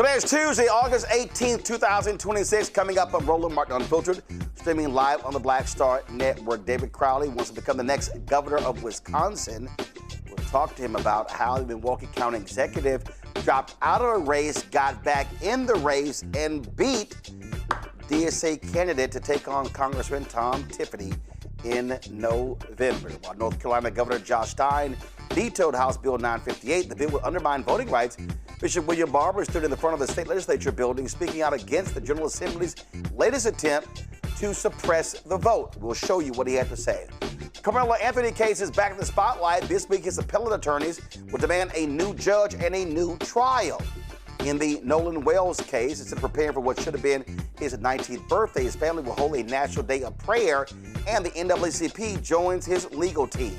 Today is Tuesday, August 18th, 2026. Coming up on Roland Martin Unfiltered, streaming live on the Black Star Network. David Crowley wants to become the next governor of Wisconsin. We'll talk to him about how the Milwaukee County executive dropped out of a race, got back in the race, and beat DSA candidate to take on Congressman Tom Tiffany in November. While North Carolina Governor Josh Stein vetoed House Bill 958, the bill would undermine voting rights. Bishop William Barber stood in the front of the state legislature building speaking out against the General Assembly's latest attempt to suppress the vote. We'll show you what he had to say. Karmelo Anthony case is back in the spotlight. This week, his appellate attorneys will demand a new judge and a new trial. In the Nola Wells case, instead of preparing for what should have been his 19th birthday, his family will hold a national day of prayer, and the NAACP joins his legal team.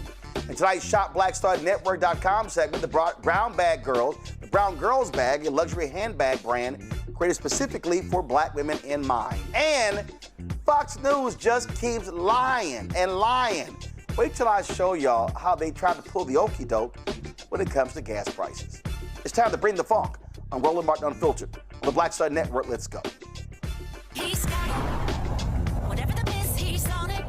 In tonight's ShopBlackStarNetwork.com segment, the Brown Girls Bag, a luxury handbag brand created specifically for black women in mind. And Fox News just keeps lying and lying. Wait till I show y'all how they try to pull the okie doke when it comes to gas prices. It's time to bring the funk on Roland Martin Unfiltered on the Black Star Network. Let's go. He's got it. Whatever the miss, he's on it.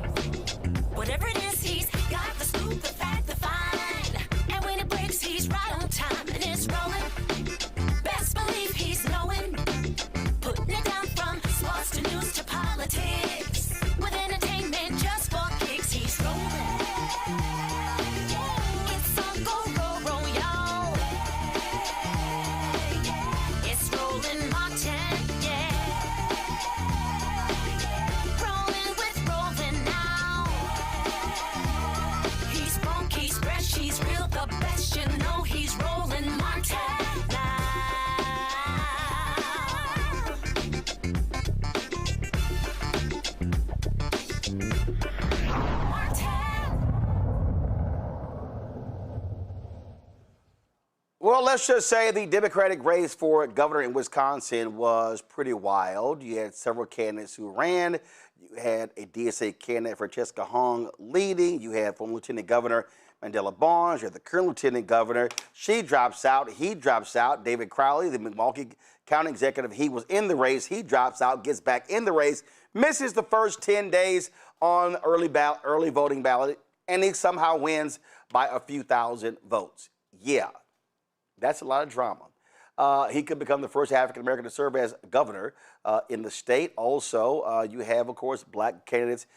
Whatever it is, he's got the scoop, the fact, the fine. And when it breaks, he's right on time and it's rolling. Best believe he's knowing. Putting it down from sports to news to politics. With entertainment just for kicks, he's rolling. It's on go, roll, y'all. It's Roland Martin, yeah. Rolling with Roland now. He's funk, he's fresh, he's real, the best. You know he's Roland Martin now. Well, let's just say the Democratic race for governor in Wisconsin was pretty wild. You had several candidates who ran. You had a DSA candidate, Francesca Hong, leading. You had former Lieutenant Governor Mandela Barnes. You had the current Lieutenant Governor. She drops out. He drops out. David Crowley, the Milwaukee County executive, he was in the race. He drops out, gets back in the race, misses the first 10 days on early voting ballot, and he somehow wins by a few thousand votes. Yeah. That's a lot of drama. He could become the first African-American to serve as governor in the state. Also, you have, of course, black candidates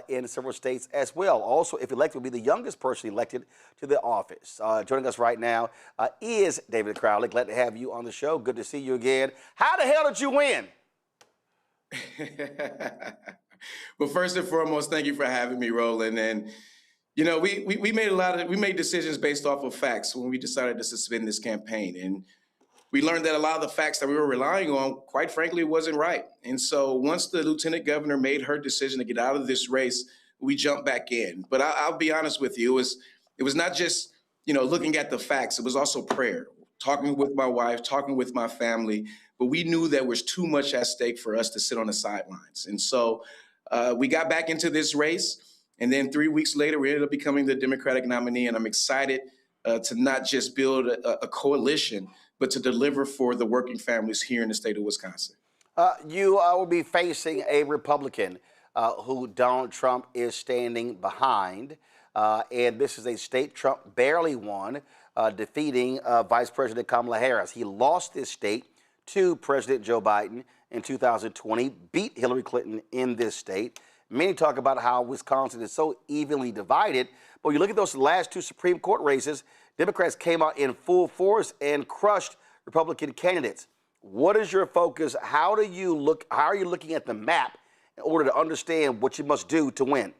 in several states as well. Also, if elected, will be the youngest person elected to the office. Joining us right now is David Crowley. Glad to have you on the show. Good to see you again. How the hell did you win? Well, first and foremost, thank you for having me, Roland. And you know, we made decisions based off of facts when we decided to suspend this campaign. And we learned that a lot of the facts that we were relying on, quite frankly, wasn't right. And so once the lieutenant governor made her decision to get out of this race, we jumped back in. But I'll be honest with you, it was not just, looking at the facts. It was also prayer, talking with my wife, talking with my family. But we knew there was too much at stake for us to sit on the sidelines. And so we got back into this race. And then 3 weeks later, we ended up becoming the Democratic nominee. And I'm excited to not just build a coalition, but to deliver for the working families here in the state of Wisconsin. You will be facing a Republican who Donald Trump is standing behind. And this is a state Trump barely won, defeating Vice President Kamala Harris. He lost this state to President Joe Biden in 2020, beat Hillary Clinton in this state. Many talk about how Wisconsin is so evenly divided, but you look at those last two Supreme Court races, Democrats came out in full force and crushed Republican candidates. What is your focus? How are you looking at the map in order to understand what you must do to win?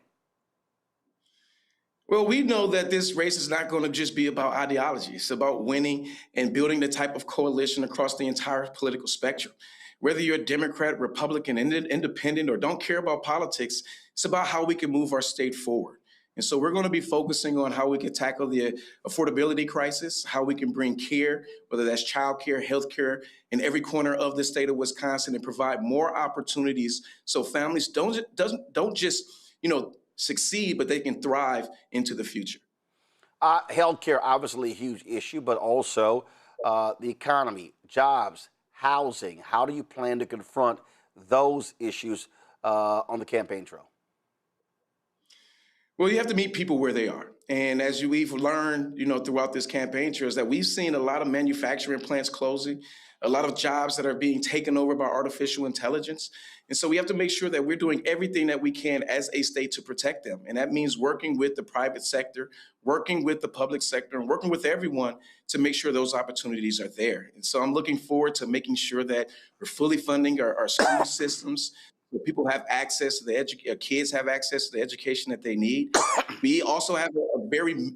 Well, we know that this race is not going to just be about ideology. It's about winning and building the type of coalition across the entire political spectrum. Whether you're a Democrat, Republican, independent, or don't care about politics, it's about how we can move our state forward. And so we're going to be focusing on how we can tackle the affordability crisis, how we can bring care, whether that's child care, health care, in every corner of the state of Wisconsin, and provide more opportunities so families don't just, succeed, but they can thrive into the future. Health care, obviously a huge issue, but also the economy, jobs, housing. How do you plan to confront those issues on the campaign trail? Well, you have to meet people where they are. And as we've learned, throughout this campaign trail, is that we've seen a lot of manufacturing plants closing, a lot of jobs that are being taken over by artificial intelligence. And so we have to make sure that we're doing everything that we can as a state to protect them. And that means working with the private sector, working with the public sector, and working with everyone to make sure those opportunities are there. And so I'm looking forward to making sure that we're fully funding our school systems, so people have access to kids have access to the education that they need. We also have a very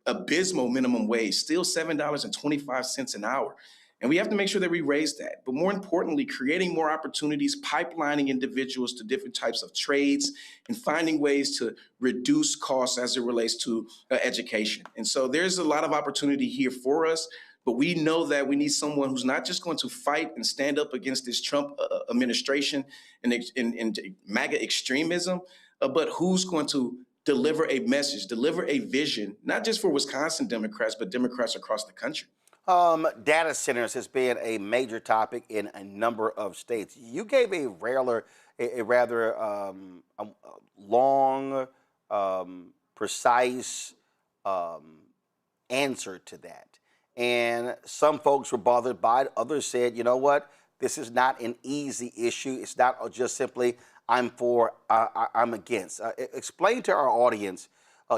abysmal minimum wage, still $7.25 an hour. And we have to make sure that we raise that. But more importantly, creating more opportunities, pipelining individuals to different types of trades, and finding ways to reduce costs as it relates to education. And so there's a lot of opportunity here for us. But we know that we need someone who's not just going to fight and stand up against this Trump administration and MAGA extremism, but who's going to deliver a message, deliver a vision, not just for Wisconsin Democrats, but Democrats across the country. Data centers has been a major topic in a number of states. You gave a rather long, precise answer to that. And some folks were bothered by it. Others said, you know what, this is not an easy issue. It's not just simply I'm for, I'm against. Explain to our audience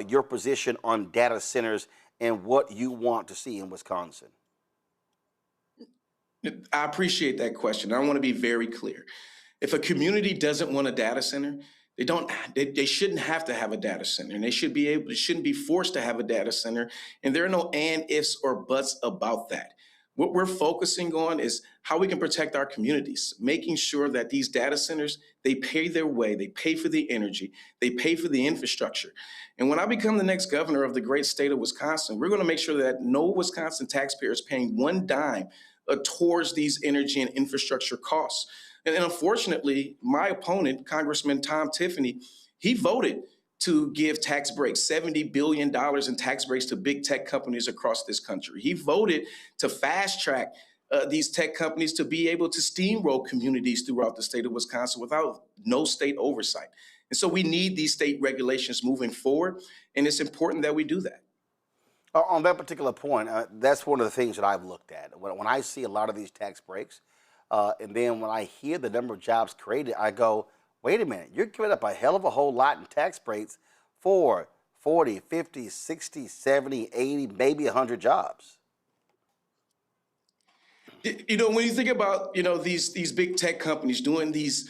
your position on data centers and what you want to see in Wisconsin. I appreciate that question. I want to be very clear. If a community doesn't want a data center, they shouldn't have to have a data center, and they shouldn't be forced to have a data center. And there are no and, ifs, or buts about that. What we're focusing on is how we can protect our communities, making sure that these data centers, they pay their way, they pay for the energy, they pay for the infrastructure. And when I become the next governor of the great state of Wisconsin, we're going to make sure that no Wisconsin taxpayer is paying one dime towards these energy and infrastructure costs. And unfortunately, my opponent, Congressman Tom Tiffany, he voted to give tax breaks, $70 billion in tax breaks to big tech companies across this country. He voted to fast track these tech companies to be able to steamroll communities throughout the state of Wisconsin without no state oversight. And so we need these state regulations moving forward, and it's important that we do that. On that particular point, that's one of the things that I've looked at. When I see a lot of these tax breaks, and then when I hear the number of jobs created, I go, wait a minute, you're giving up a hell of a whole lot in tax breaks for 40, 50, 60, 70, 80, maybe 100 jobs. When you think about, these big tech companies doing these,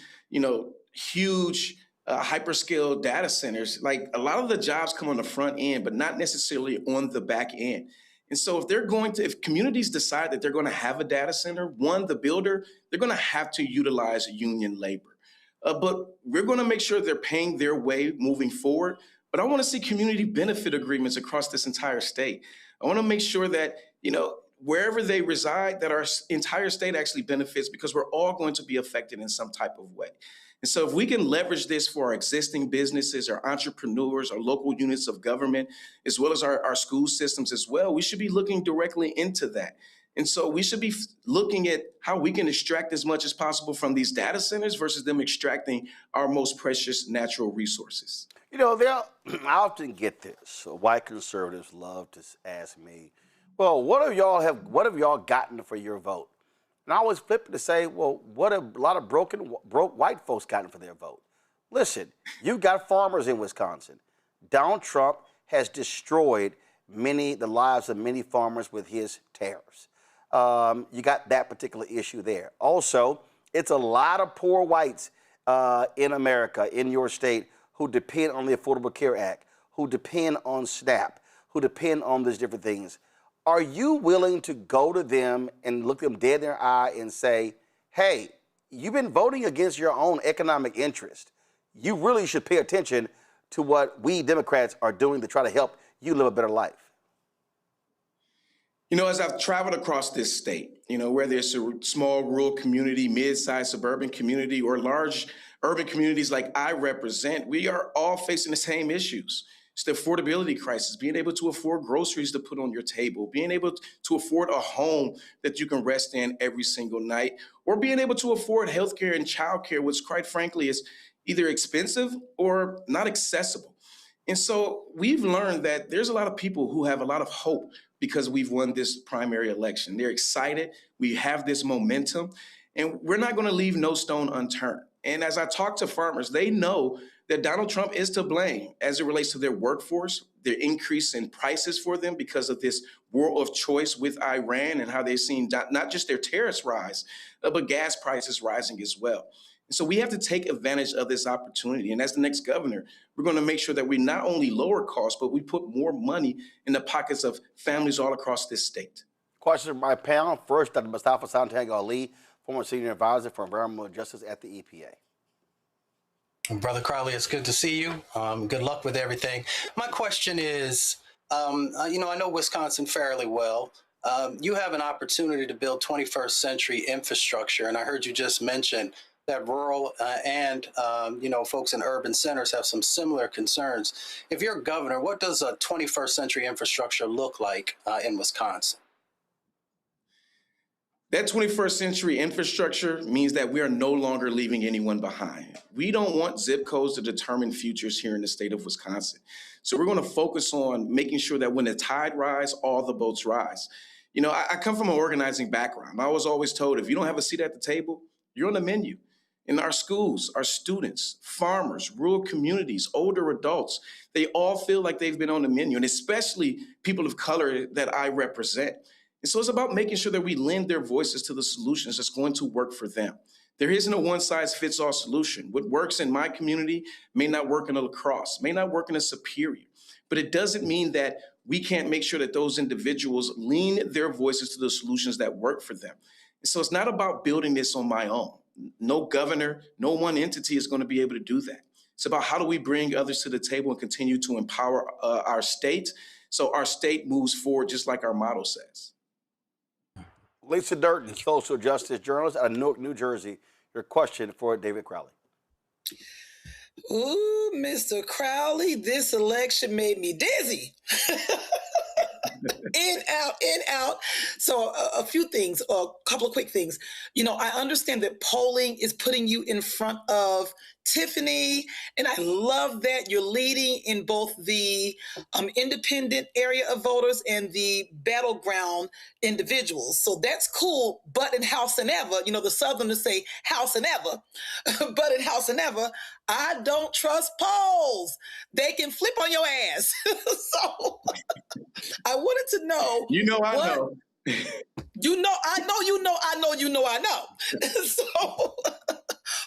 huge hyperscale data centers, like a lot of the jobs come on the front end, but not necessarily on the back end. And so if communities decide that they're going to have a data center, the builder, they're going to have to utilize union labor. But we're going to make sure they're paying their way moving forward. But I want to see community benefit agreements across this entire state. I want to make sure that, wherever they reside, that our entire state actually benefits, because we're all going to be affected in some type of way. And so if we can leverage this for our existing businesses, our entrepreneurs, our local units of government, as well as our school systems as well, we should be looking directly into that. And so we should be looking at how we can extract as much as possible from these data centers versus them extracting our most precious natural resources. I often get this. White conservatives love to ask me, well, what have y'all gotten for your vote? And I always flip it to say, well, what have a lot of broke white folks gotten for their vote? Listen, you got farmers in Wisconsin. Donald Trump has destroyed the lives of many farmers with his tariffs. You got that particular issue there. Also, it's a lot of poor whites in America, in your state, who depend on the Affordable Care Act, who depend on SNAP, who depend on these different things. Are you willing to go to them and look them dead in their eye and say, hey, you've been voting against your own economic interest. You really should pay attention to what we Democrats are doing to try to help you live a better life? As I've traveled across this state, whether it's a small rural community, mid-sized suburban community, or large urban communities like I represent, we are all facing the same issues. It's the affordability crisis, being able to afford groceries to put on your table, being able to afford a home that you can rest in every single night, or being able to afford healthcare and childcare, which quite frankly is either expensive or not accessible. And so we've learned that there's a lot of people who have a lot of hope because we've won this primary election. They're excited. We have this momentum, and we're not going to leave no stone unturned. And as I talk to farmers, they know that Donald Trump is to blame as it relates to their workforce, their increase in prices for them because of this war of choice with Iran and how they've seen not just their tariffs rise, but gas prices rising as well. And so we have to take advantage of this opportunity. And as the next governor, we're going to make sure that we not only lower costs, but we put more money in the pockets of families all across this state. Questions from my panel. First, Dr. Mustafa Santiago Ali, former senior advisor for environmental justice at the EPA. Brother Crowley, it's good to see you. Good luck with everything. My question is, I know Wisconsin fairly well. You have an opportunity to build 21st century infrastructure, and I heard you just mention that rural and folks in urban centers have some similar concerns. If you're governor, what does a 21st century infrastructure look like in Wisconsin? That 21st century infrastructure means that we are no longer leaving anyone behind. We don't want zip codes to determine futures here in the state of Wisconsin. So we're going to focus on making sure that when the tide rises, all the boats rise. I come from an organizing background. I was always told if you don't have a seat at the table, you're on the menu. In our schools, our students, farmers, rural communities, older adults, they all feel like they've been on the menu, and especially people of color that I represent. And so it's about making sure that we lend their voices to the solutions that's going to work for them. There isn't a one-size-fits-all solution. What works in my community may not work in a La Crosse, may not work in a Superior, but it doesn't mean that we can't make sure that those individuals lean their voices to the solutions that work for them. And so it's not about building this on my own. No governor, no one entity is going to be able to do that. It's about how do we bring others to the table and continue to empower our state so our state moves forward just like our motto says. Lisa Durden, social justice journalist out of Newark, New Jersey. Your question for David Crowley. Ooh, Mr. Crowley, this election made me dizzy. In, out. So a few things, a couple of quick things. I understand that polling is putting you in front of Tiffany, and I love that you're leading in both the independent area of voters and the battleground individuals. So that's cool, but in house and ever, the Southerners say house and ever, but in house and ever, I don't trust polls. They can flip on your ass. So I wanted to know. I know. I know. So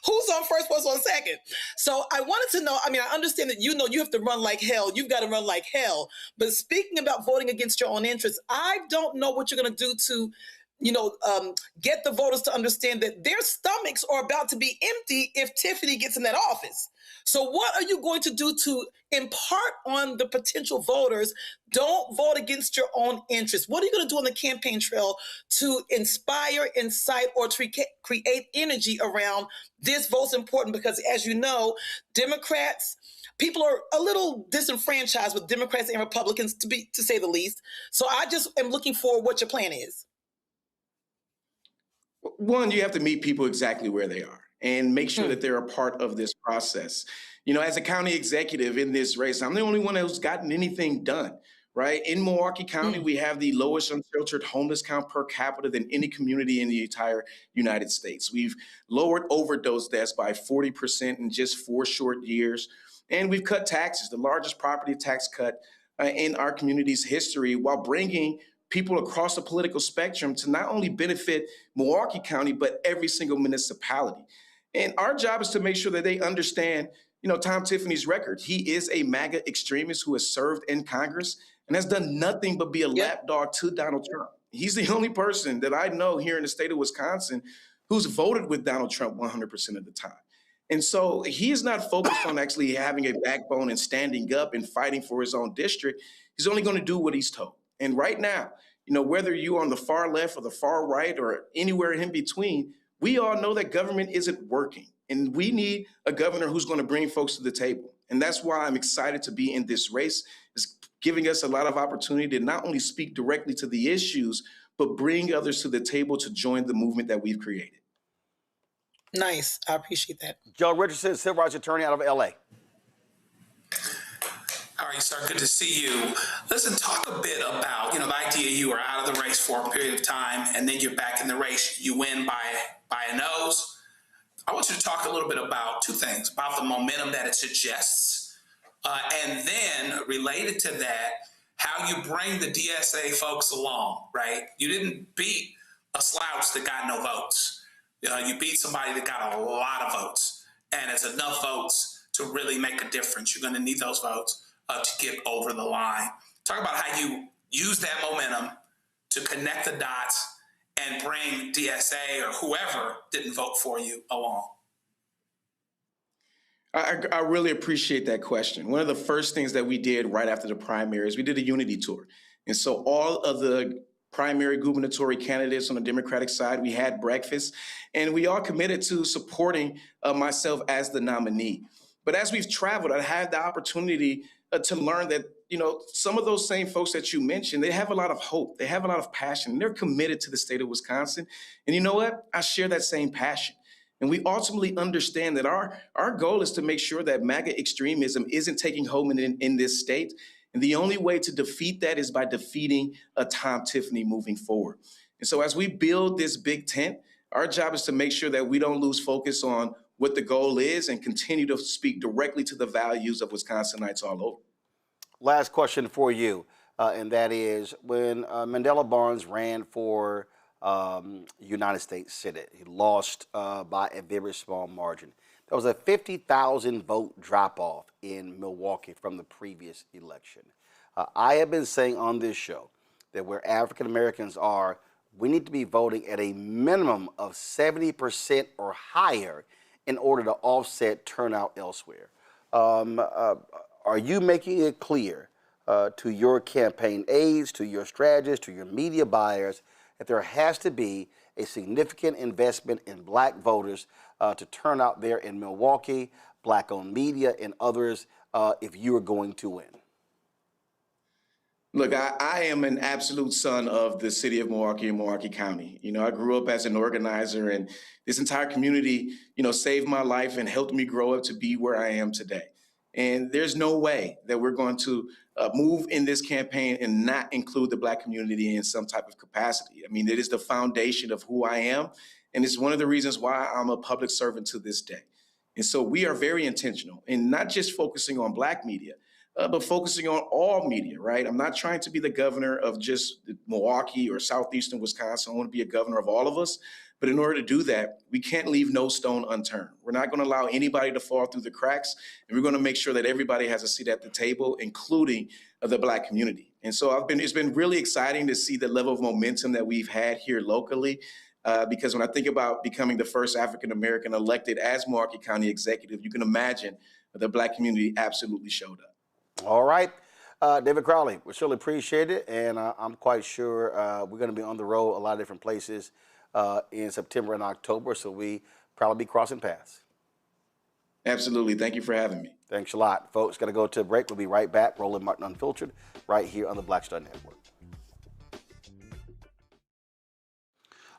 who's on first, what's on second? So I wanted to know, I understand that you have to run like hell. You've got to run like hell. But speaking about voting against your own interests, I don't know what you're going to do to get the voters to understand that their stomachs are about to be empty if Tiffany gets in that office. So what are you going to do to impart on the potential voters, don't vote against your own interests? What are you going to do on the campaign trail to inspire, incite, or to create energy around this vote's important? Because as you know, Democrats, people are a little disenfranchised with Democrats and Republicans, to say the least. So I just am looking for what your plan is. One, you have to meet people exactly where they are and make sure that they're a part of this process. As a county executive in this race, I'm the only one who's gotten anything done, right? In Milwaukee County, we have the lowest unsheltered homeless count per capita than any community in the entire United States. We've lowered overdose deaths by 40% in just 4 short years. And we've cut taxes, the largest property tax cut in our community's history, while bringing people across the political spectrum to not only benefit Milwaukee County, but every single municipality. And our job is to make sure that they understand, Tom Tiffany's record. He is a MAGA extremist who has served in Congress and has done nothing but be a lapdog to Donald Trump. He's the only person that I know here in the state of Wisconsin who's voted with Donald Trump 100% of the time. And so he is not focused on actually having a backbone and standing up and fighting for his own district. He's only going to do what he's told. And right now, whether you're on the far left or the far right or anywhere in between, we all know that government isn't working. And we need a governor who's going to bring folks to the table. And that's why I'm excited to be in this race. It's giving us a lot of opportunity to not only speak directly to the issues, but bring others to the table to join the movement that we've created. Nice. I appreciate that. Joe Richardson, civil rights attorney out of LA. How are you, sir? Good to see you. Listen, talk a bit about, the idea you are out of the race for a period of time and then you're back in the race. You win by a nose. I want you to talk a little bit about two things, about the momentum that it suggests, and then related to that, how you bring the DSA folks along, right? You didn't beat a slouch that got no votes. You beat somebody that got a lot of votes, and it's enough votes to really make a difference. You're going to need those votes to get over the line. Talk about how you use that momentum to connect the dots and bring DSA or whoever didn't vote for you along. I really appreciate that question. One of the first things that we did right after the primaries, we did a unity tour. And so all of the primary gubernatorial candidates on the Democratic side, we had breakfast, and we all committed to supporting myself as the nominee. But as we've traveled, I had the opportunity to learn that, some of those same folks that you mentioned, they have a lot of hope. They have a lot of passion. And they're committed to the state of Wisconsin. And you know what? I share that same passion. And we ultimately understand that our goal is to make sure that MAGA extremism isn't taking hold in this state. And the only way to defeat that is by defeating Tom Tiffany moving forward. And so as we build this big tent, our job is to make sure that we don't lose focus on what the goal is and continue to speak directly to the values of Wisconsinites all over. Last question for you, and that is, when Mandela Barnes ran for United States Senate, he lost by a very small margin. There was a 50,000 vote drop-off in Milwaukee from the previous election. I have been saying on this show that where African Americans are, we need to be voting at a minimum of 70% or higher in order to offset turnout elsewhere. Are you making it clear to your campaign aides, to your strategists, to your media buyers, that there has to be a significant investment in black voters to turn out there in Milwaukee, black-owned media, and others if you are going to win? Look, I am an absolute son of the city of Milwaukee and Milwaukee County. I grew up as an organizer, and this entire community, saved my life and helped me grow up to be where I am today. And there's no way that we're going to move in this campaign and not include the black community in some type of capacity. I mean, it is the foundation of who I am, and it's one of the reasons why I'm a public servant to this day. And so we are very intentional in not just focusing on black media, but focusing on all media, right? I'm not trying to be the governor of just Milwaukee or southeastern Wisconsin. I want to be a governor of all of us. But in order to do that, we can't leave no stone unturned. We're not going to allow anybody to fall through the cracks, and we're going to make sure that everybody has a seat at the table, including the black community. And so it's been really exciting to see the level of momentum that we've had here locally, because when I think about becoming the first African-American elected as Milwaukee County executive, you can imagine the black community absolutely showed up. All right. David Crowley, we surely appreciate it, and I'm quite sure we're going to be on the road a lot of different places in September and October, so we probably be crossing paths. Absolutely. Thank you for having me. Thanks a lot. Folks, got to go to a break. We'll be right back. Roland Martin Unfiltered, right here on the Black Star Network.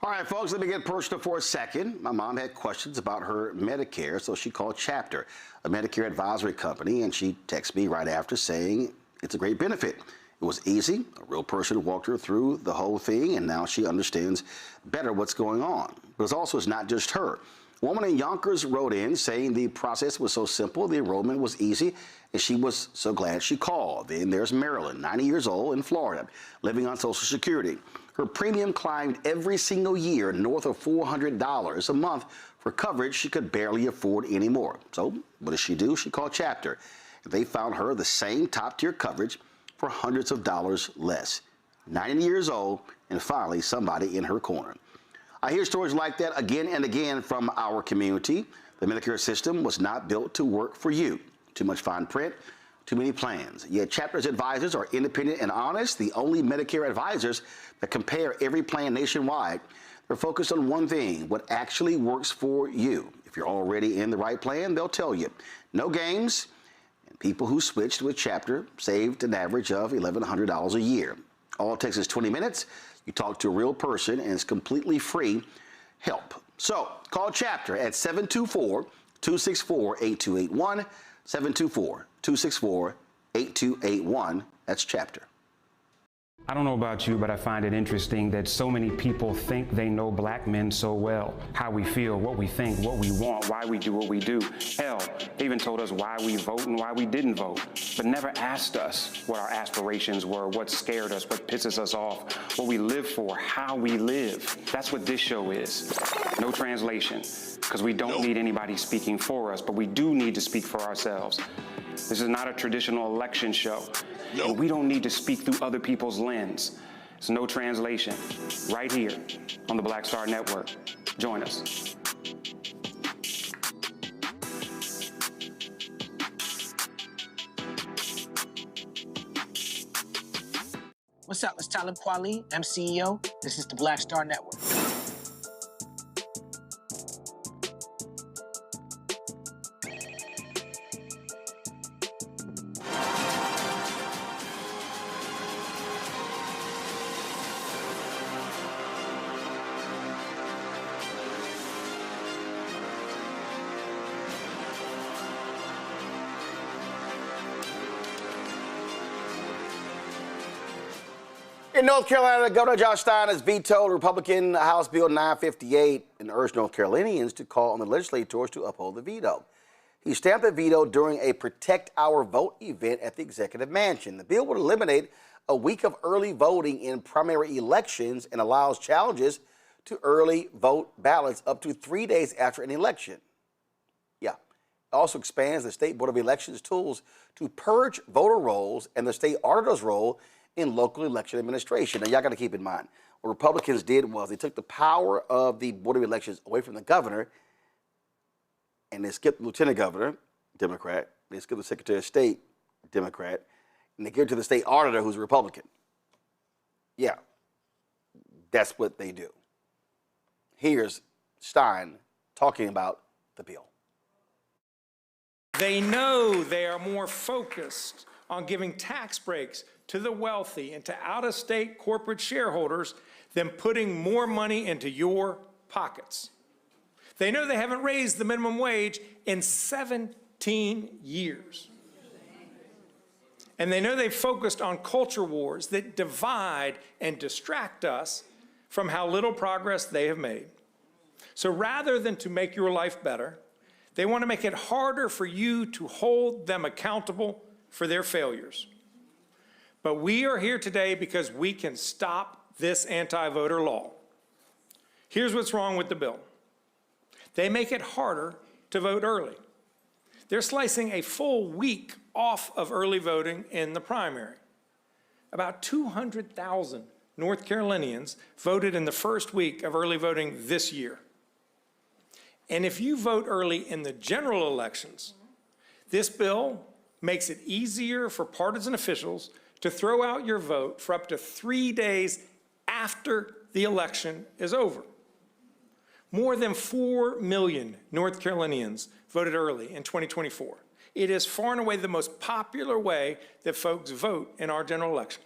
All right, folks, let me get personal for a second. My mom had questions about her Medicare, so she called Chapter, a Medicare advisory company, and she texted me right after saying it's a great benefit. It was easy. A real person walked her through the whole thing, and now she understands better what's going on. But it's not just her. A woman in Yonkers wrote in saying the process was so simple, the enrollment was easy, and she was so glad she called. Then there's Marilyn, 90 years old, in Florida, living on Social Security. Her premium climbed every single year north of $400 a month for coverage she could barely afford anymore. So what does she do? She called Chapter. They found her the same top-tier coverage for hundreds of dollars less. 90 years old, and finally somebody in her corner. I hear stories like that again and again from our community. The Medicare system was not built to work for you. Too much fine print, too many plans. Yet Chapter's advisors are independent and honest, the only Medicare advisors that compare every plan nationwide. They're focused on one thing, what actually works for you. If you're already in the right plan, they'll tell you. No games, and people who switch to a chapter saved an average of $1,100 a year. All it takes is 20 minutes. You talk to a real person, and it's completely free help. So call Chapter at 724-264-8281, 724-264-8281. That's Chapter. I don't know about you, but I find it interesting that so many people think they know black men so well. How we feel, what we think, what we want, why we do what we do. Hell, they even told us why we vote and why we didn't vote, but never asked us what our aspirations were, what scared us, what pisses us off, what we live for, how we live. That's what this show is. No translation, because we don't need anybody speaking for us, but we do need to speak for ourselves. This is not a traditional election show. And we don't need to speak through other people's lens. It's no translation. Right here on the Black Star Network. Join us. What's up? It's Talib Kweli. I'm CEO. This is the Black Star Network. In North Carolina, Governor Josh Stein has vetoed Republican House Bill 958 and urged North Carolinians to call on the legislators to uphold the veto. He stamped the veto during a Protect Our Vote event at the Executive Mansion. The bill would eliminate a week of early voting in primary elections and allows challenges to early vote ballots up to 3 days after an election. Yeah. It also expands the State Board of Elections tools to purge voter rolls and the state auditor's role in local election administration. Now, y'all got to keep in mind, what Republicans did was they took the power of the Board of Elections away from the governor, and they skipped the lieutenant governor, Democrat. They skipped the Secretary of State, Democrat, and they give it to the state auditor, who's a Republican. Yeah, that's what they do. Here's Stein talking about the bill. They know they are more focused on giving tax breaks to the wealthy and to out-of-state corporate shareholders than putting more money into your pockets. They know they haven't raised the minimum wage in 17 years. And they know they've focused on culture wars that divide and distract us from how little progress they have made. So rather than to make your life better, they want to make it harder for you to hold them accountable for their failures. But we are here today because we can stop this anti-voter law. Here's what's wrong with the bill. They make it harder to vote early. They're slicing a full week off of early voting in the primary. About 200,000 North Carolinians voted in the first week of early voting this year. And if you vote early in the general elections, this bill makes it easier for partisan officials to throw out your vote for up to 3 days after the election is over. More than 4 million North Carolinians voted early in 2024. It is far and away the most popular way that folks vote in our general election.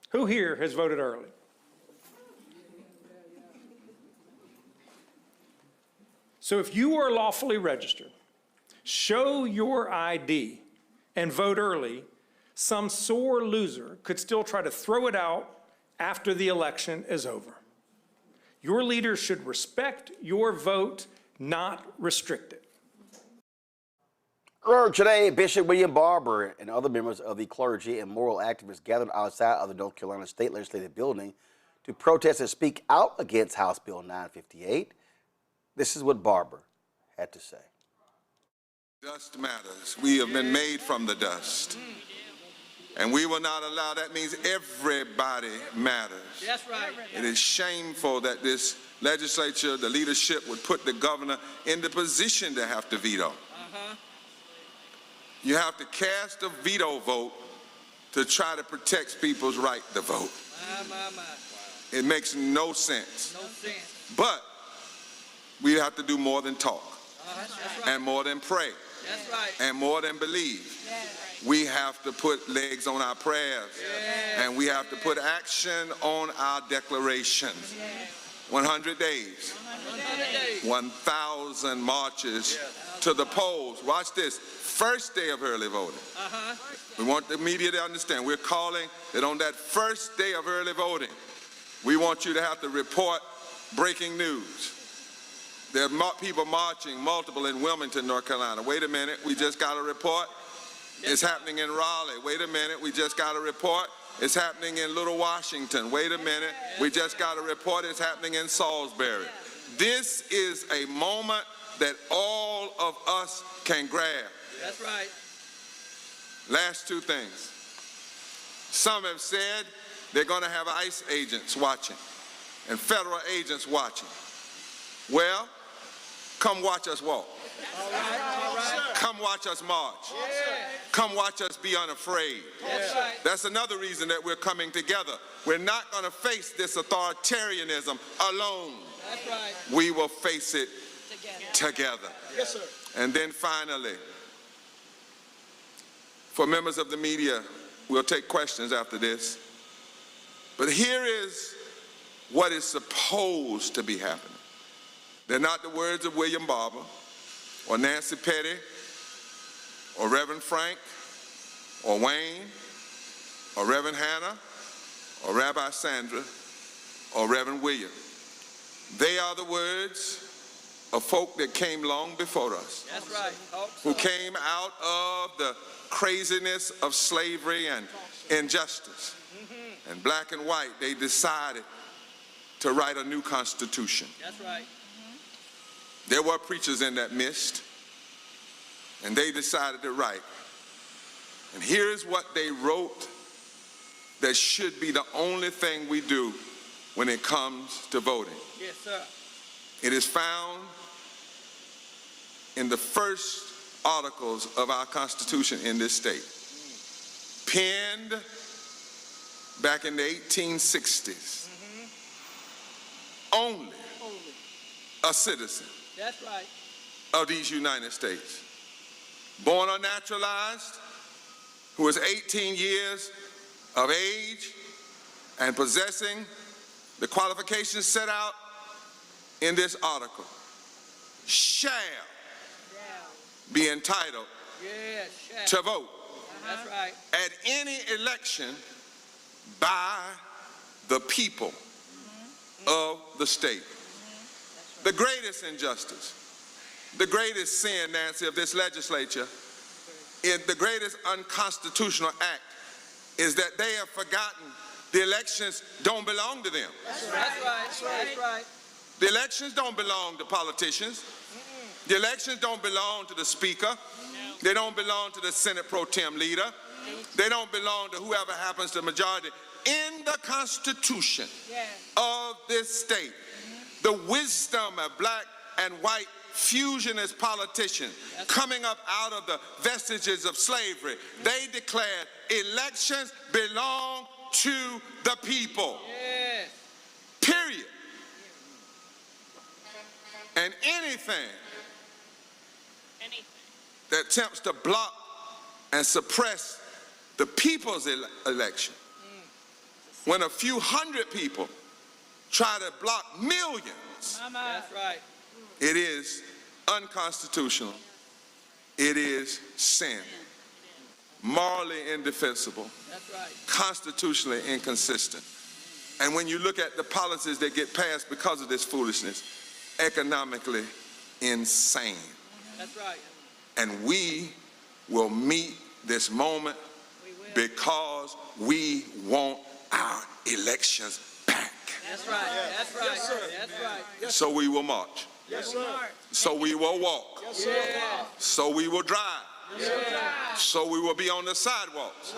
Who here has voted early? So if you are lawfully registered, show your ID and vote early, some sore loser could still try to throw it out after the election is over. Your leaders should respect your vote, not restrict it. Earlier today, Bishop William Barber and other members of the clergy and moral activists gathered outside of the North Carolina State Legislative Building to protest and speak out against House Bill 958. This is what Barber had to say. Dust matters. We have been made from the dust. And we will not allow, that means everybody matters. That's right. It is shameful that this legislature, the leadership, would put the governor in the position to have to veto. You have to cast a veto vote to try to protect people's right to vote. It makes no sense. No sense. But we have to do more than talk, and more than pray, and more than believe. We have to put legs on our prayers, and we have to put action on our declarations. 100 days, 1,000 marches to the polls. Watch this. First day of early voting. We want the media to understand. We're calling that on that first day of early voting, we want you to have to report breaking news. There are people marching, multiple in Wilmington, North Carolina. Wait a minute, we just got a report. It's happening in Raleigh. Wait a minute, we just got a report. It's happening in Little Washington. Wait a minute, we just got a report. It's happening in Salisbury. This is a moment that all of us can grab. That's right. Last two things. Some have said they're going to have ICE agents watching and federal agents watching. Well, come watch us walk. All right. Come watch us march. Come watch us be unafraid. That's another reason that we're coming together. We're not going to face this authoritarianism alone. That's right. We will face it together. Yes, sir. And then finally, for members of the media, we'll take questions after this. But here is what is supposed to be happening. They're not the words of William Barber or Nancy Petty or Reverend Frank or Wayne or Reverend Hannah or Rabbi Sandra or Reverend William. They are the words of folk that came long before us. That's right. Who came out of the craziness of slavery and injustice. And black and white, they decided to write a new constitution. That's right. There were preachers in that midst, and they decided to write. And here's what they wrote that should be the only thing we do when it comes to voting. Yes, sir. It is found in the first articles of our Constitution in this state, penned back in the 1860s. Only a citizen That's right. of these United States, born or naturalized, who is 18 years of age and possessing the qualifications set out in this article, shall be entitled to vote That's right. at any election by the people of the state. The greatest injustice, the greatest sin, Nancy, of this legislature, the greatest unconstitutional act is that they have forgotten the elections don't belong to them. That's right. That's right. The elections don't belong to politicians. The elections don't belong to the speaker. They don't belong to the Senate pro tem leader. They don't belong to whoever happens to majority. In the Constitution of this state, the wisdom of black and white fusionist politicians coming up out of the vestiges of slavery, they declared elections belong to the people. Period. And anything that attempts to block and suppress the people's election, when a few hundred people try to block millions, That's right. it is unconstitutional. It is sin. Morally indefensible. That's right. Constitutionally inconsistent. And when you look at the policies that get passed because of this foolishness, economically insane. That's right. And we will meet this moment because we want our elections back. That's right. That's right. Yes, sir. That's right. So we will march. Yes, sir. So we will walk. Yes, sir. So we will drive. Yes, sir. So we will be on the sidewalks.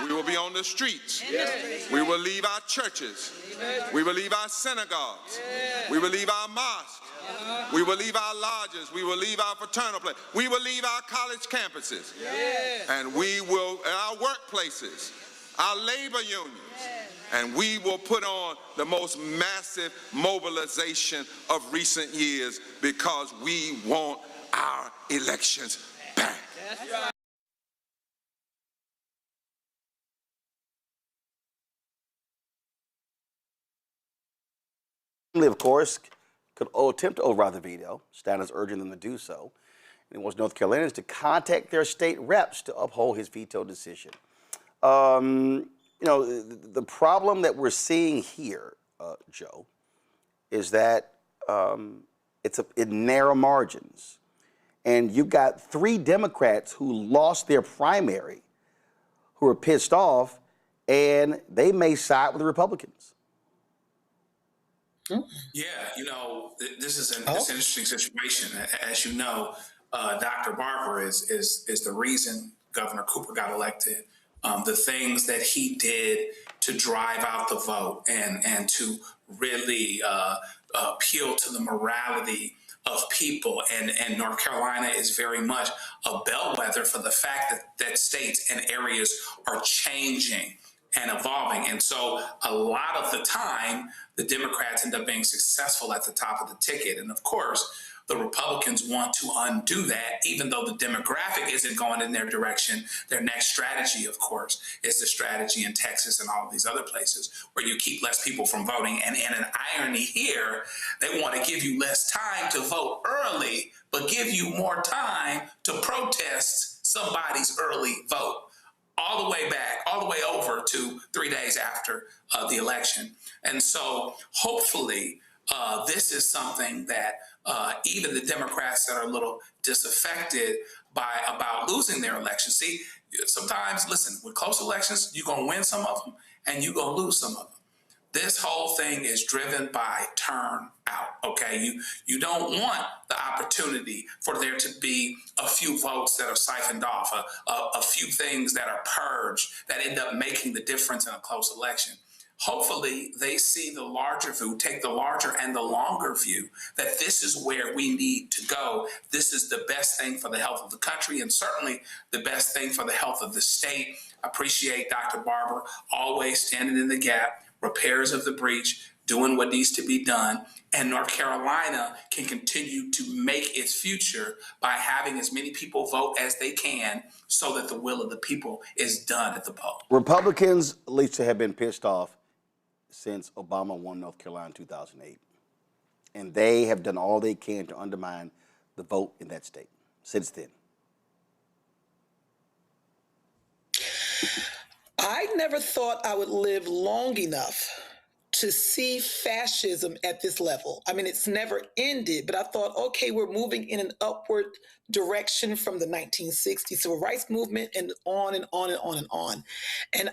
We will be on the streets. Yes, We will leave our churches. We will leave our synagogues. We will leave our mosques. We will leave our lodges. We will leave our fraternal place. We will leave our college campuses. And we will, in our workplaces, our labor unions, And we will put on the most massive mobilization of recent years because we want our elections back. That's right. Of course, could attempt to override the veto. Stein is urging them to do so. And he wants North Carolinians to contact their state reps to uphold his veto decision. The problem that we're seeing here, Joe, is that it's in narrow margins. And you've got 3 Democrats who lost their primary, who are pissed off, and they may side with the Republicans. Yeah, this is an interesting situation. As you know, Dr. Barber is the reason Governor Cooper got elected. The things that he did to drive out the vote and to really appeal to the morality of people. And North Carolina is very much a bellwether for the fact that states and areas are changing and evolving. And so a lot of the time, the Democrats end up being successful at the top of the ticket. And of course, the Republicans want to undo that, even though the demographic isn't going in their direction. Their next strategy, of course, is the strategy in Texas and all of these other places where you keep less people from voting. And in an irony here, they want to give you less time to vote early, but give you more time to protest somebody's early vote. All the way back, all the way over to 3 days after the election. And so hopefully this is something that even the Democrats that are a little disaffected about losing their election. See, sometimes, listen, with close elections, you're going to win some of them and you're going to lose some of them. This whole thing is driven by turnout, okay? You don't want the opportunity for there to be a few votes that are siphoned off, a few things that are purged that end up making the difference in a close election. Hopefully, they see the larger view, take the larger and the longer view, that this is where we need to go. This is the best thing for the health of the country and certainly the best thing for the health of the state. I appreciate Dr. Barber always standing in the gap, repairs of the breach, doing what needs to be done. And North Carolina can continue to make its future by having as many people vote as they can so that the will of the people is done at the poll. Republicans, at least, have been pissed off since Obama won North Carolina in 2008. And they have done all they can to undermine the vote in that state since then. I never thought I would live long enough to see fascism at this level. I mean, it's never ended, but I thought, okay, we're moving in an upward direction from the 1960s civil rights movement and on and on and on and on. And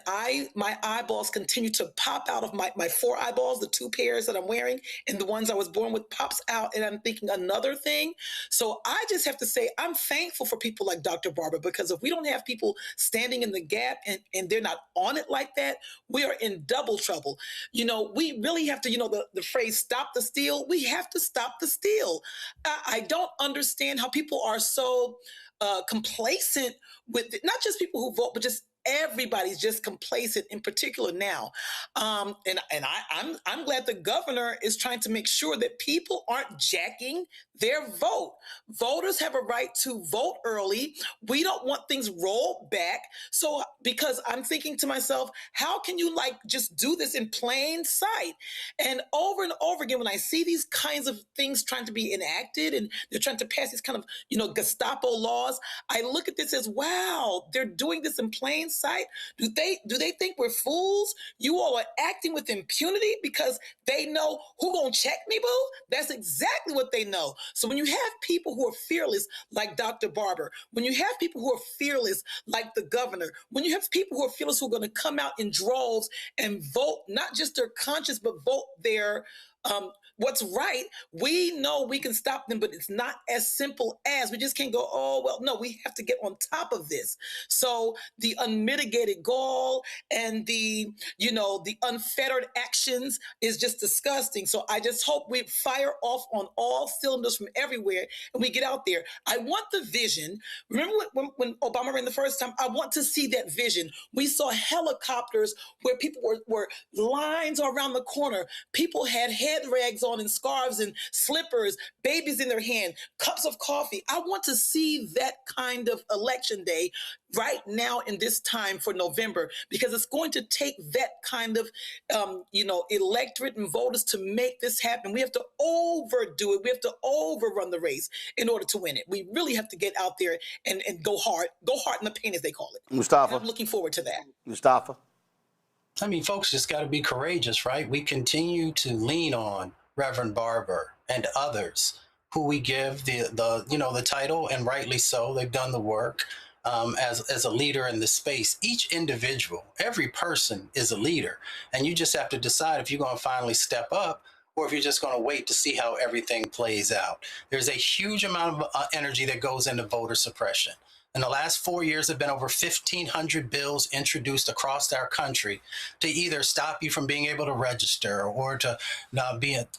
my eyeballs continue to pop out of my 4 eyeballs, the 2 pairs that I'm wearing and the ones I was born with pops out. And I'm thinking another thing. So I just have to say, I'm thankful for people like Dr. Barber, because if we don't have people standing in the gap and they're not on it like that, we are in double trouble. We really have to, the phrase stop the steal, we have to stop the steal. I don't understand how people are so complacent with it. Not just people who vote, but just everybody's just complacent, in particular now. I'm glad the governor is trying to make sure that people aren't jacking their vote. Voters have a right to vote early. We don't want things rolled back. So, because I'm thinking to myself, how can you just do this in plain sight? And over again, when I see these kinds of things trying to be enacted and they're trying to pass these kind of, Gestapo laws, I look at this as, wow, they're doing this in plain sight. Do they think we're fools? You all are acting with impunity because they know who gonna check me, boo? That's exactly what they know. So when you have people who are fearless like Dr. Barber, when you have people who are fearless like the governor, when you have people who are fearless who are going to come out in droves and vote not just their conscience, but vote their what's right. We know we can stop them, but it's not as simple as we just can't go, oh, well, no, we have to get on top of this. So the unmitigated gall and the unfettered actions is just disgusting. So I just hope we fire off on all cylinders from everywhere and we get out there. I want the vision. Remember when Obama ran the first time? I want to see that vision. We saw helicopters where people were lines around the corner. People had head rags on and scarves and slippers, babies in their hand, cups of coffee. I want to see that kind of election day right now in this time for November, because it's going to take that kind of, electorate and voters to make this happen. We have to overdo it. We have to overrun the race in order to win it. We really have to get out there and go hard in the paint, as they call it. Mustafa. And I'm looking forward to that. Mustafa. I mean, folks just got to be courageous, right? We continue to lean on Reverend Barber and others who we give the title, and rightly so. They've done the work as a leader in this space. Each individual, every person is a leader, and you just have to decide if you're going to finally step up or if you're just going to wait to see how everything plays out. There's a huge amount of energy that goes into voter suppression. In the last 4 years, there have been over 1,500 bills introduced across our country to either stop you from being able to register or to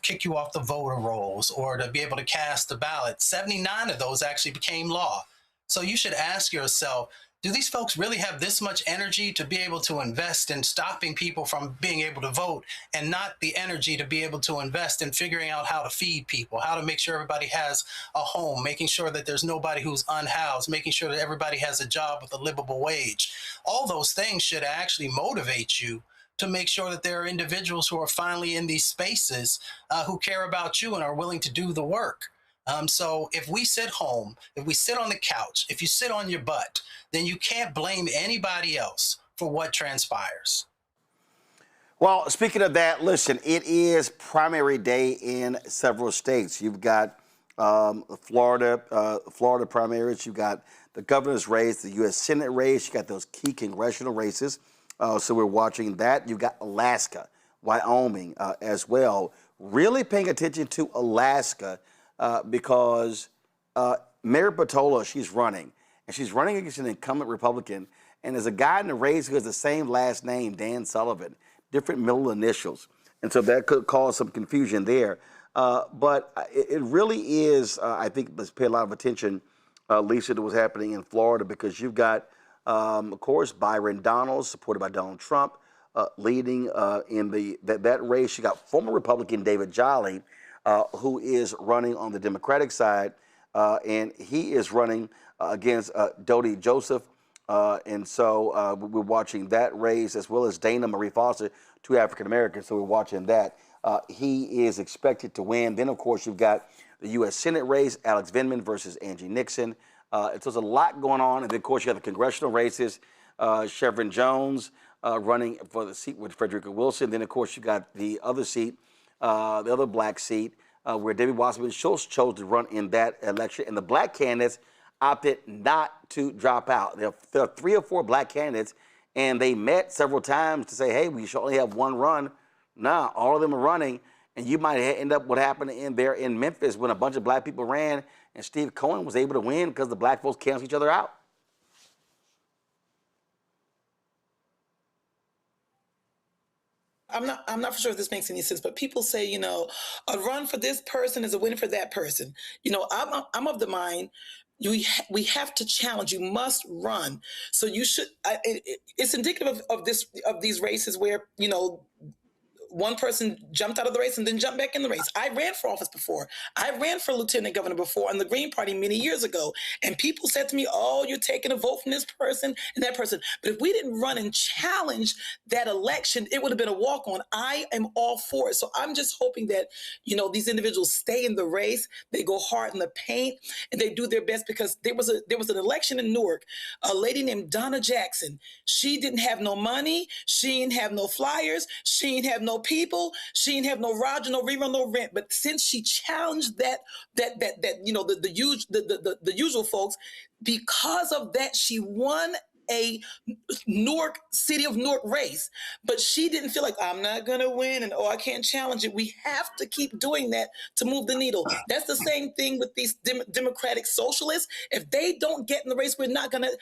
kick you off the voter rolls or to be able to cast the ballot. 79 of those actually became law. So you should ask yourself, do these folks really have this much energy to be able to invest in stopping people from being able to vote, and not the energy to be able to invest in figuring out how to feed people, how to make sure everybody has a home, making sure that there's nobody who's unhoused, making sure that everybody has a job with a livable wage? All those things should actually motivate you to make sure that there are individuals who are finally in these spaces who care about you and are willing to do the work. So if we sit home, if we sit on the couch, if you sit on your butt, then you can't blame anybody else for what transpires. Well, speaking of that, listen, it is primary day in several states. You've got Florida primaries. You've got the governor's race, the U.S. Senate race. You got those key congressional races. So we're watching that. You've got Alaska, Wyoming as well. Really paying attention to Alaska because Mayor Batola, she's running. And she's running against an incumbent Republican. And there's a guy in the race who has the same last name, Dan Sullivan, different middle initials. And so that could cause some confusion there. But it really is, I think, let's pay a lot of attention, Lisa, to what's happening in Florida, because you've got, of course, Byron Donalds, supported by Donald Trump, leading in that race. You got former Republican David Jolly, who is running on the Democratic side, and he is running against Dodie Joseph. And so we're watching that race, as well as Dana Marie Foster, two African Americans. So we're watching that. He is expected to win. Then, of course, you've got the U.S. Senate race, Alex Vindman versus Angie Nixon. So there's a lot going on. And then, of course, you have the congressional races, Chevron Jones running for the seat with Frederica Wilson. Then, of course, you got the other seat, the other black seat, where David Wasserman Schultz chose to run in that election. And the black candidates opted not to drop out. There are 3 or 4 black candidates, and they met several times to say, hey, we should only have one run. Nah, all of them are running, and you might end up what happened in Memphis when a bunch of black people ran, and Steve Cohen was able to win because the black folks canceled each other out. I'm not sure if this makes any sense, but people say, a run for this person is a win for that person. I'm of the mind, we have to challenge. You must run. So you should. It's indicative of these races where one person jumped out of the race and then jumped back in the race. I ran for office before. I ran for lieutenant governor before on the Green Party many years ago. And people said to me, oh, you're taking a vote from this person and that person. But if we didn't run and challenge that election, it would have been a walk-on. I am all for it. So I'm just hoping that, these individuals stay in the race, they go hard in the paint, and they do their best, because there was an election in Newark, a lady named Donna Jackson. She didn't have no money. She didn't have no flyers. She didn't have no people. She didn't have no Roger, no rerun, no rent. But since she challenged the usual folks, because of that, she won a city of Newark race, but she didn't feel like, I'm not going to win and, I can't challenge it. We have to keep doing that to move the needle. That's the same thing with these democratic socialists. If they don't get in the race, we're not going to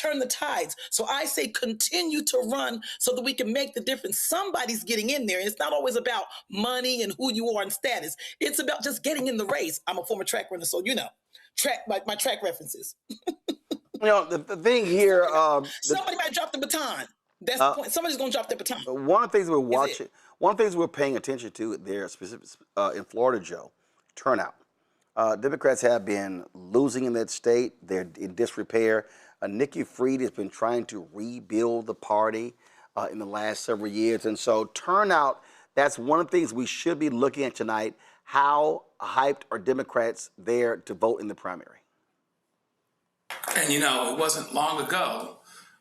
turn the tides. So I say continue to run so that we can make the difference. Somebody's getting in there. It's not always about money and who you are and status. It's about just getting in the race. I'm a former track runner, so my track references. The thing here... somebody might drop the baton. That's the point. Somebody's going to drop the baton. One of the things we're watching, one of the things we're paying attention to there, specific in Florida, Joe, turnout. Democrats have been losing in that state. They're in disrepair. Nikki Fried has been trying to rebuild the party in the last several years. And so turnout, that's one of the things we should be looking at tonight. How hyped are Democrats there to vote in the primary? And, it wasn't long ago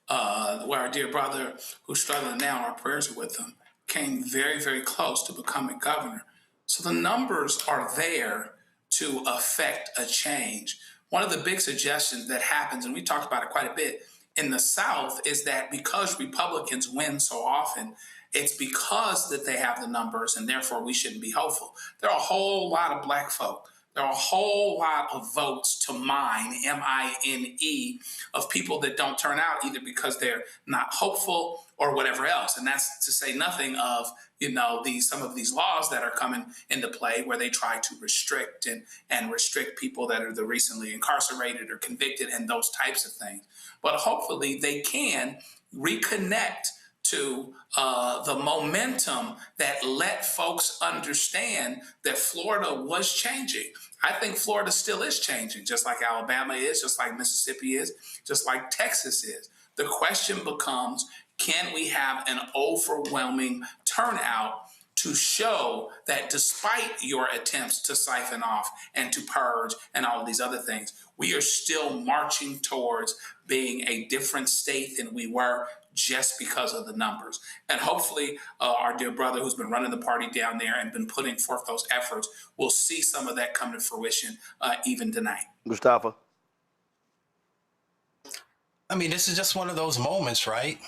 where our dear brother, who's struggling now, our prayers are with him, came very, very close to becoming governor. So the numbers are there to affect a change. One of the big suggestions that happens, and we talked about it quite a bit, in the South is that because Republicans win so often, it's because that they have the numbers and therefore we shouldn't be hopeful. There are a whole lot of black folk. There are a whole lot of votes to mine, M-I-N-E, of people that don't turn out either because they're not hopeful or whatever else. And that's to say nothing of, some of these laws that are coming into play where they try to restrict and restrict people that are the recently incarcerated or convicted and those types of things. But hopefully they can reconnect to the momentum that let folks understand that Florida was changing. I think Florida still is changing, just like Alabama is, just like Mississippi is, just like Texas is. The question becomes, can we have an overwhelming turnout to show that despite your attempts to siphon off and to purge and all of these other things, we are still marching towards being a different state than we were just because of the numbers. And hopefully our dear brother who's been running the party down there and been putting forth those efforts will see some of that come to fruition even tonight. Mustafa? I mean, this is just one of those moments, right?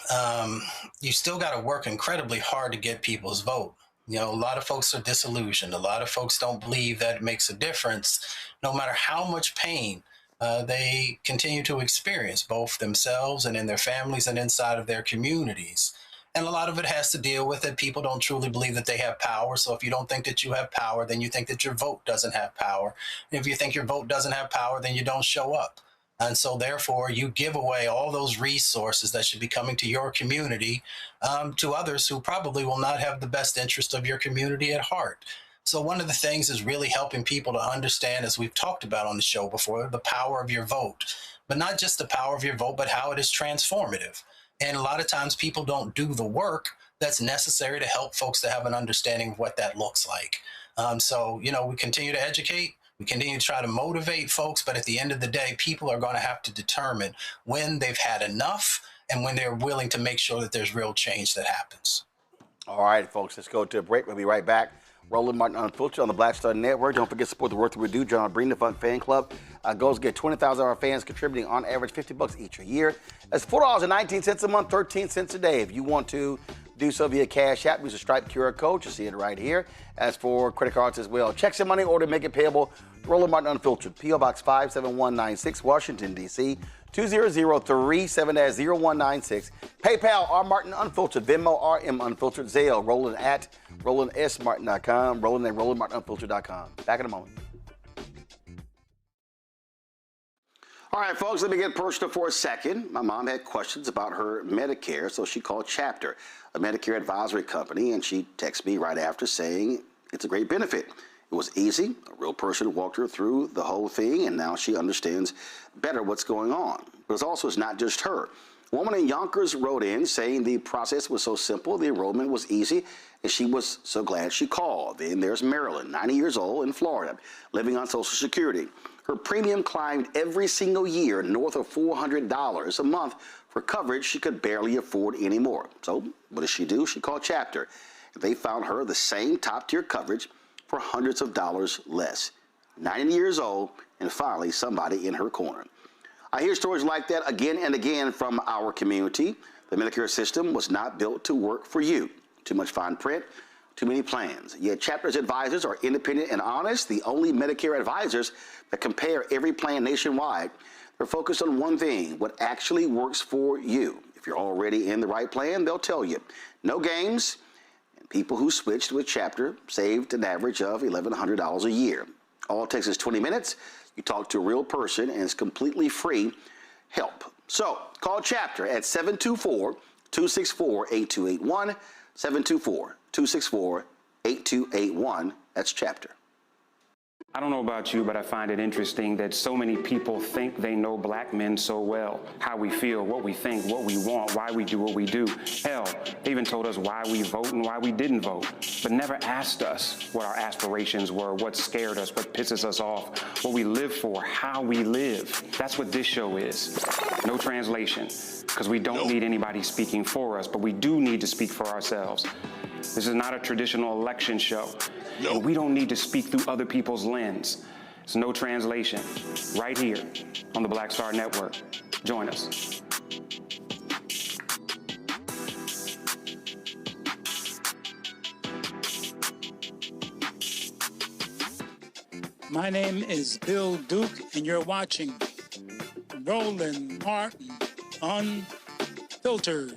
You still got to work incredibly hard to get people's vote. A lot of folks are disillusioned. A lot of folks don't believe that it makes a difference, no matter how much pain they continue to experience, both themselves and in their families and inside of their communities. And a lot of it has to deal with that people don't truly believe that they have power. So if you don't think that you have power, then you think that your vote doesn't have power. And if you think your vote doesn't have power, then you don't show up. And so therefore, you give away all those resources that should be coming to your community to others who probably will not have the best interest of your community at heart. So one of the things is really helping people to understand, as we've talked about on the show before, the power of your vote. But not just the power of your vote, but how it is transformative. And a lot of times people don't do the work that's necessary to help folks to have an understanding of what that looks like. So we continue to educate. We continue to try to motivate folks, but at the end of the day, people are going to have to determine when they've had enough and when they're willing to make sure that there's real change that happens. All right, folks, let's go to a break. We'll be right back. Roland Martin Unfiltered on the Black Star Network. Don't forget to support the work that we do. John Breen, the Funk Fan Club, goes to get 20,000 of our fans contributing on average $50 each a year. That's $4.19 a month, 13 cents a day. If you want to do so via Cash App, use a Stripe QR code. You see it right here. As for credit cards as well, checks and money order, make it payable. Roland Martin Unfiltered, P.O. Box 57196, Washington, D.C. 20037-0196. PayPal, R. Martin Unfiltered. Venmo, RM Unfiltered. Zelle, Roland at RolandSMartin.com. Roland at RolandMartinUnfiltered.com. Back in a moment. All right, folks, let me get personal for a second. My mom had questions about her Medicare, so she called Chapter, a Medicare advisory company, and she texted me right after saying it's a great benefit. It was easy. A real person walked her through the whole thing, and now she understands better what's going on. But it's not just her. A woman in Yonkers wrote in saying the process was so simple, the enrollment was easy, and she was so glad she called. Then there's Marilyn, 90 years old, in Florida, living on Social Security. Her premium climbed every single year north of $400 a month for coverage she could barely afford anymore. So what does she do? She called Chapter. They found her the same top-tier coverage for hundreds of dollars less. 90 years old, and finally somebody in her corner. I hear stories like that again and again from our community. The Medicare system was not built to work for you. Too much fine print, too many plans. Yet Chapter's advisors are independent and honest, the only Medicare advisors that compare every plan nationwide. They're focused on one thing, what actually works for you. If you're already in the right plan, they'll tell you. No games, and people who switched with Chapter saved an average of $1,100 a year. All it takes is 20 minutes. You talk to a real person, and it's completely free help. So call Chapter at 724-264-8281, 724-264-8281. That's Chapter. I don't know about you, but I find it interesting that so many people think they know black men so well. How we feel, what we think, what we want, why we do what we do. Hell, they even told us why we vote and why we didn't vote, but never asked us what our aspirations were, what scared us, what pisses us off, what we live for, how we live. That's what this show is. No translation, because we don't need anybody speaking for us, but we do need to speak for ourselves. This is not a traditional election show. And we don't need to speak through other people's lens. It's no translation. Right here on the Black Star Network. Join us. My name is Bill Duke, and you're watching Roland Martin Unfiltered.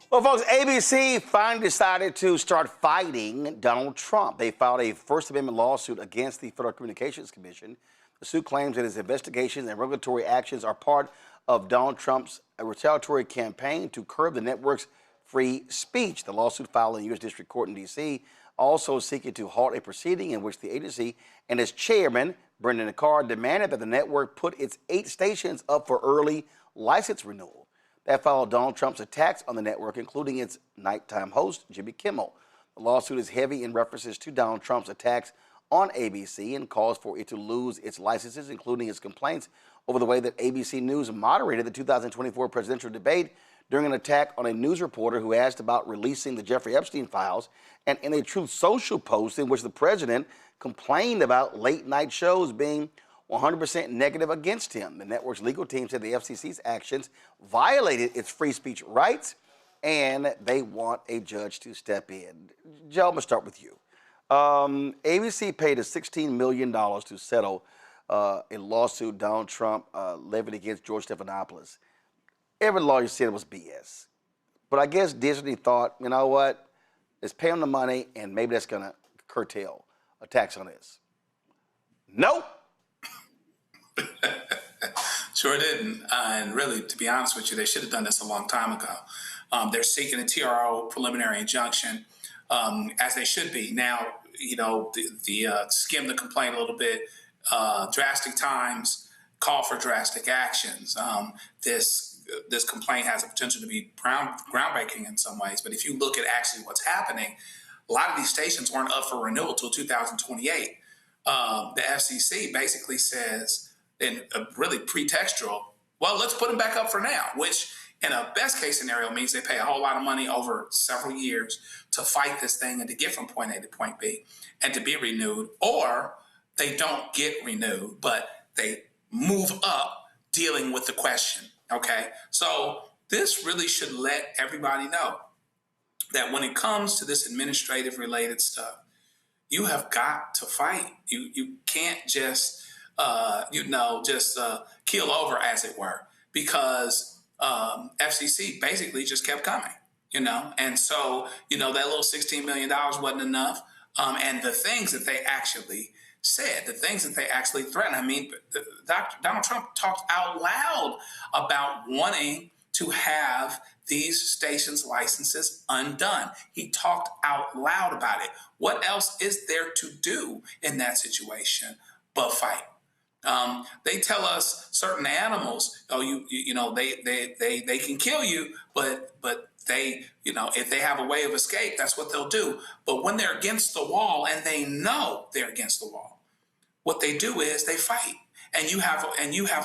Well, folks, ABC finally decided to start fighting Donald Trump. They filed a First Amendment lawsuit against the Federal Communications Commission. The suit claims that his investigations and regulatory actions are part of Donald Trump's retaliatory campaign to curb the network's free speech. The lawsuit filed in the U.S. District Court in D.C. also seeking to halt a proceeding in which the agency and its chairman, Brendan Carr, demanded that the network put its 8 stations up for early license renewal. That followed Donald Trump's attacks on the network, including its nighttime host, Jimmy Kimmel. The lawsuit is heavy in references to Donald Trump's attacks on ABC and calls for it to lose its licenses, including its complaints over the way that ABC News moderated the 2024 presidential debate during an attack on a news reporter who asked about releasing the Jeffrey Epstein files, and in a Truth Social post in which the president complained about late-night shows being 100% negative against him. The network's legal team said the FCC's actions violated its free speech rights, and they want a judge to step in. Joe, I'm going to start with you. ABC paid us $16 million to settle a lawsuit Donald Trump levied against George Stephanopoulos. Every lawyer said it was BS. But I guess Disney thought, you know what, let's pay them the money, and maybe that's going to curtail a tax on this. Nope. Sure didn't. And really, to be honest with you, they should have done this a long time ago. They're seeking a TRO, preliminary injunction, as they should be. Now, you know, skim the complaint a little bit, drastic times, call for drastic actions. This complaint has the potential to be groundbreaking in some ways. But if you look at actually what's happening, a lot of these stations weren't up for renewal till 2028. The FCC basically says, in a really pretextual, well, let's put them back up for now, which in a best case scenario means they pay a whole lot of money over several years to fight this thing and to get from point A to point B and to be renewed, or they don't get renewed, but they move up dealing with the question, okay? So this really should let everybody know that when it comes to this administrative related stuff, you have got to fight. You can't just keel over, as it were, because FCC basically just kept coming, and so that little $16 million wasn't enough, and the things that they actually said, the things that they actually threatened. I mean, Donald Trump talked out loud about wanting to have these stations' licenses undone. He talked out loud about it. What else is there to do in that situation but fight? They tell us certain animals, they can kill you, but they, if they have a way of escape, that's what they'll do. But when they're against the wall and they know they're against the wall, what they do is they fight. And you have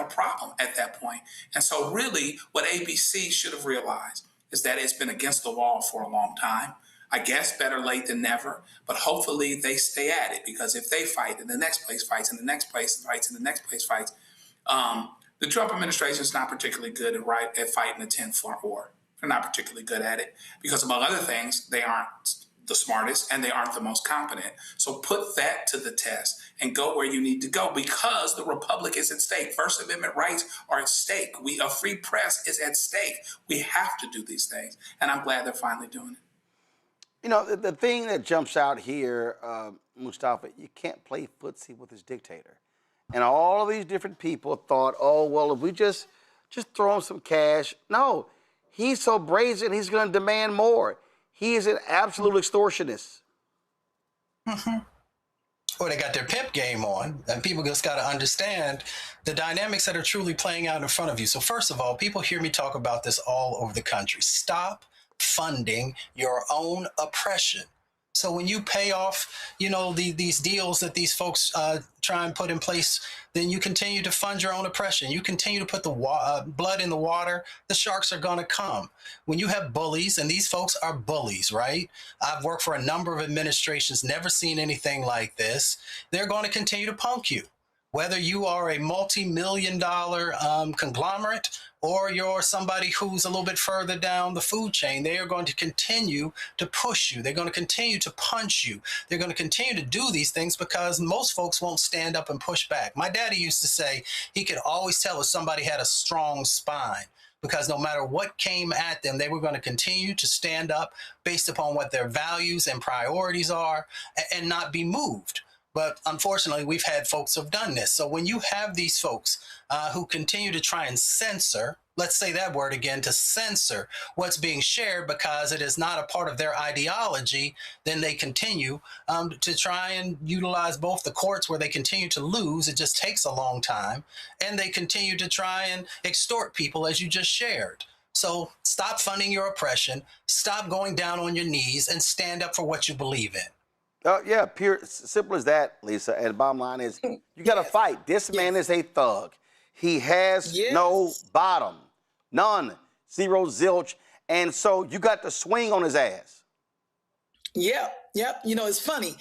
a problem at that point. And so really what ABC should have realized is that it's been against the wall for a long time. I guess better late than never, but hopefully they stay at it, because if they fight and the next place fights and the next place fights and the next place fights, the Trump administration is not particularly good at fighting a 10-front war. They're not particularly good at it because, among other things, they aren't the smartest and they aren't the most competent. So put that to the test and go where you need to go, because the republic is at stake. First Amendment rights are at stake. A free press is at stake. We have to do these things, and I'm glad they're finally doing it. You know, the thing that jumps out here, Mustafa, you can't play footsie with this dictator. And all of these different people thought, oh, well, if we just throw him some cash. No, he's so brazen, he's going to demand more. He is an absolute extortionist. Mm-hmm. Well, they got their pimp game on, and people just got to understand the dynamics that are truly playing out in front of you. So first of all, people hear me talk about this all over the country. Stop funding your own oppression. So when you pay off, these deals that these folks try and put in place, then you continue to fund your own oppression. You continue to put the blood in the water. The sharks are going to come. When you have bullies, and these folks are bullies, right? I've worked for a number of administrations, never seen anything like this. They're going to continue to punk you. Whether you are a multi-million-dollar conglomerate or you're somebody who's a little bit further down the food chain, they are going to continue to push you. They're going to continue to punch you. They're going to continue to do these things because most folks won't stand up and push back. My daddy used to say he could always tell if somebody had a strong spine, because no matter what came at them, they were going to continue to stand up based upon what their values and priorities are and not be moved. But unfortunately, we've had folks who've done this. So when you have these folks who continue to try and censor, let's say that word again, to censor what's being shared because it is not a part of their ideology, then they continue to try and utilize both the courts where they continue to lose. It just takes a long time. And they continue to try and extort people, as you just shared. So stop funding your oppression, stop going down on your knees, and stand up for what you believe in. Yeah, pure, simple as that, Lisa. And the bottom line is, you got to fight. This man is a thug. He has no bottom, none, zero, zilch. And so you got to swing on his ass. Yep. It's funny.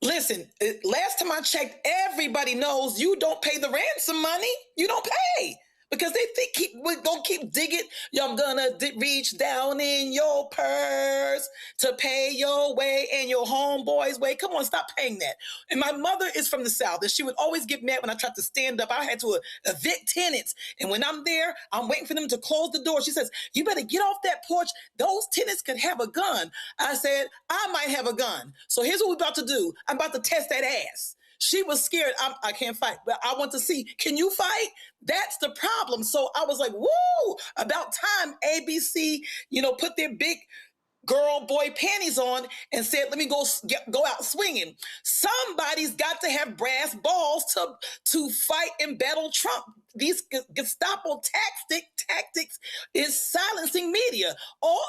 Listen, last time I checked, everybody knows you don't pay the ransom money. You don't pay. Because they think we're going to keep digging. I'm going to reach down in your purse to pay your way and your homeboy's way. Come on, stop paying that. And my mother is from the South, and she would always get mad when I tried to stand up. I had to evict tenants. And when I'm there, I'm waiting for them to close the door. She says, you better get off that porch. Those tenants could have a gun. I said, I might have a gun. So here's what we're about to do. I'm about to test that ass. She was scared. I can't fight, but I want to see, can you fight? That's the problem. So I was like, woo, about time ABC, put their big girl, boy panties on and said, let me go out swinging. Somebody's got to have brass balls to fight and battle Trump. These Gestapo tactics is silencing media. All,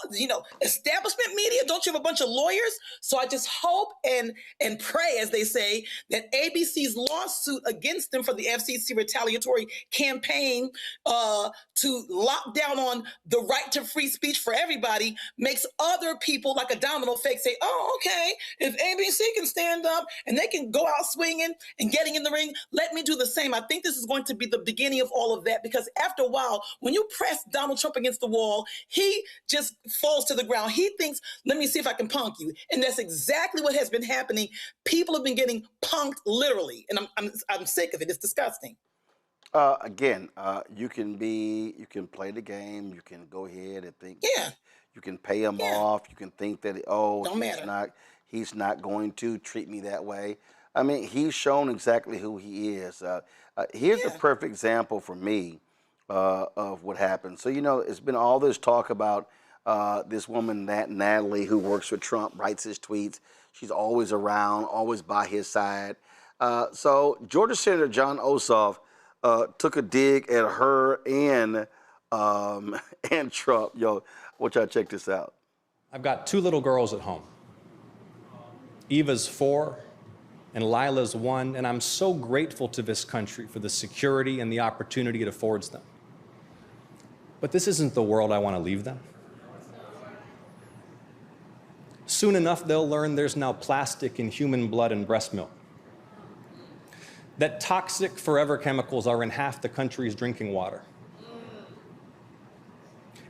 establishment media, don't you have a bunch of lawyers? So I just hope and pray, as they say, that ABC's lawsuit against them for the FCC retaliatory campaign to lock down on the right to free speech for everybody makes other people like a domino effect say, oh, okay, if ABC can stand up and they can go out swinging and getting in the ring, let me do the same. I think this is going to be the beginning of all of that, because after a while, when you press Donald Trump against the wall, he just falls to the ground. He thinks, let me see if I can punk you. And that's exactly what has been happening. People have been getting punked literally. And I'm sick of it. It's disgusting. Again, you can play the game. You can go ahead and think. Yeah. You can pay him off. You can think that, he's not going to treat me that way. I mean, he's shown exactly who he is. Here's a perfect example for me of what happened. So, it's been all this talk about this woman, Natalie, who works for Trump, writes his tweets. She's always around, always by his side. So Georgia Senator John Ossoff took a dig at her and Trump. Yo, watch out, check this out. I've got 2 little girls at home. Eva's 4 and Lila's 1, and I'm so grateful to this country for the security and the opportunity it affords them. But this isn't the world I want to leave them. Soon enough, they'll learn there's now plastic in human blood and breast milk. That toxic forever chemicals are in half the country's drinking water.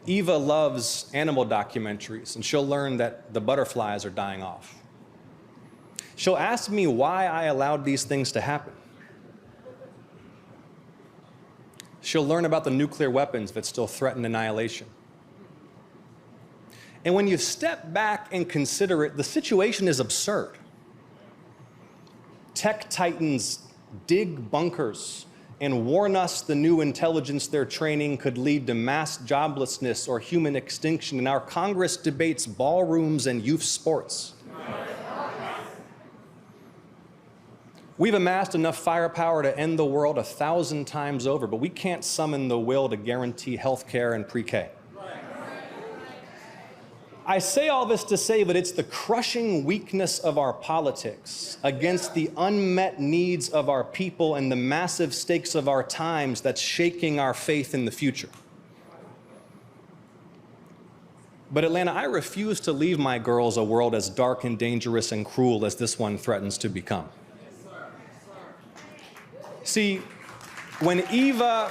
Eva loves animal documentaries, and she'll learn that the butterflies are dying off. She'll ask me why I allowed these things to happen. She'll learn about the nuclear weapons that still threaten annihilation. And when you step back and consider it, the situation is absurd. Tech titans dig bunkers and warn us the new intelligence they're training could lead to mass joblessness or human extinction, and our Congress debates ballrooms and youth sports. We've amassed enough firepower to end the world 1,000 times over, but we can't summon the will to guarantee health care and pre-K. I say all this to say that it's the crushing weakness of our politics against the unmet needs of our people and the massive stakes of our times that's shaking our faith in the future. But Atlanta, I refuse to leave my girls a world as dark and dangerous and cruel as this one threatens to become. See, when Eva...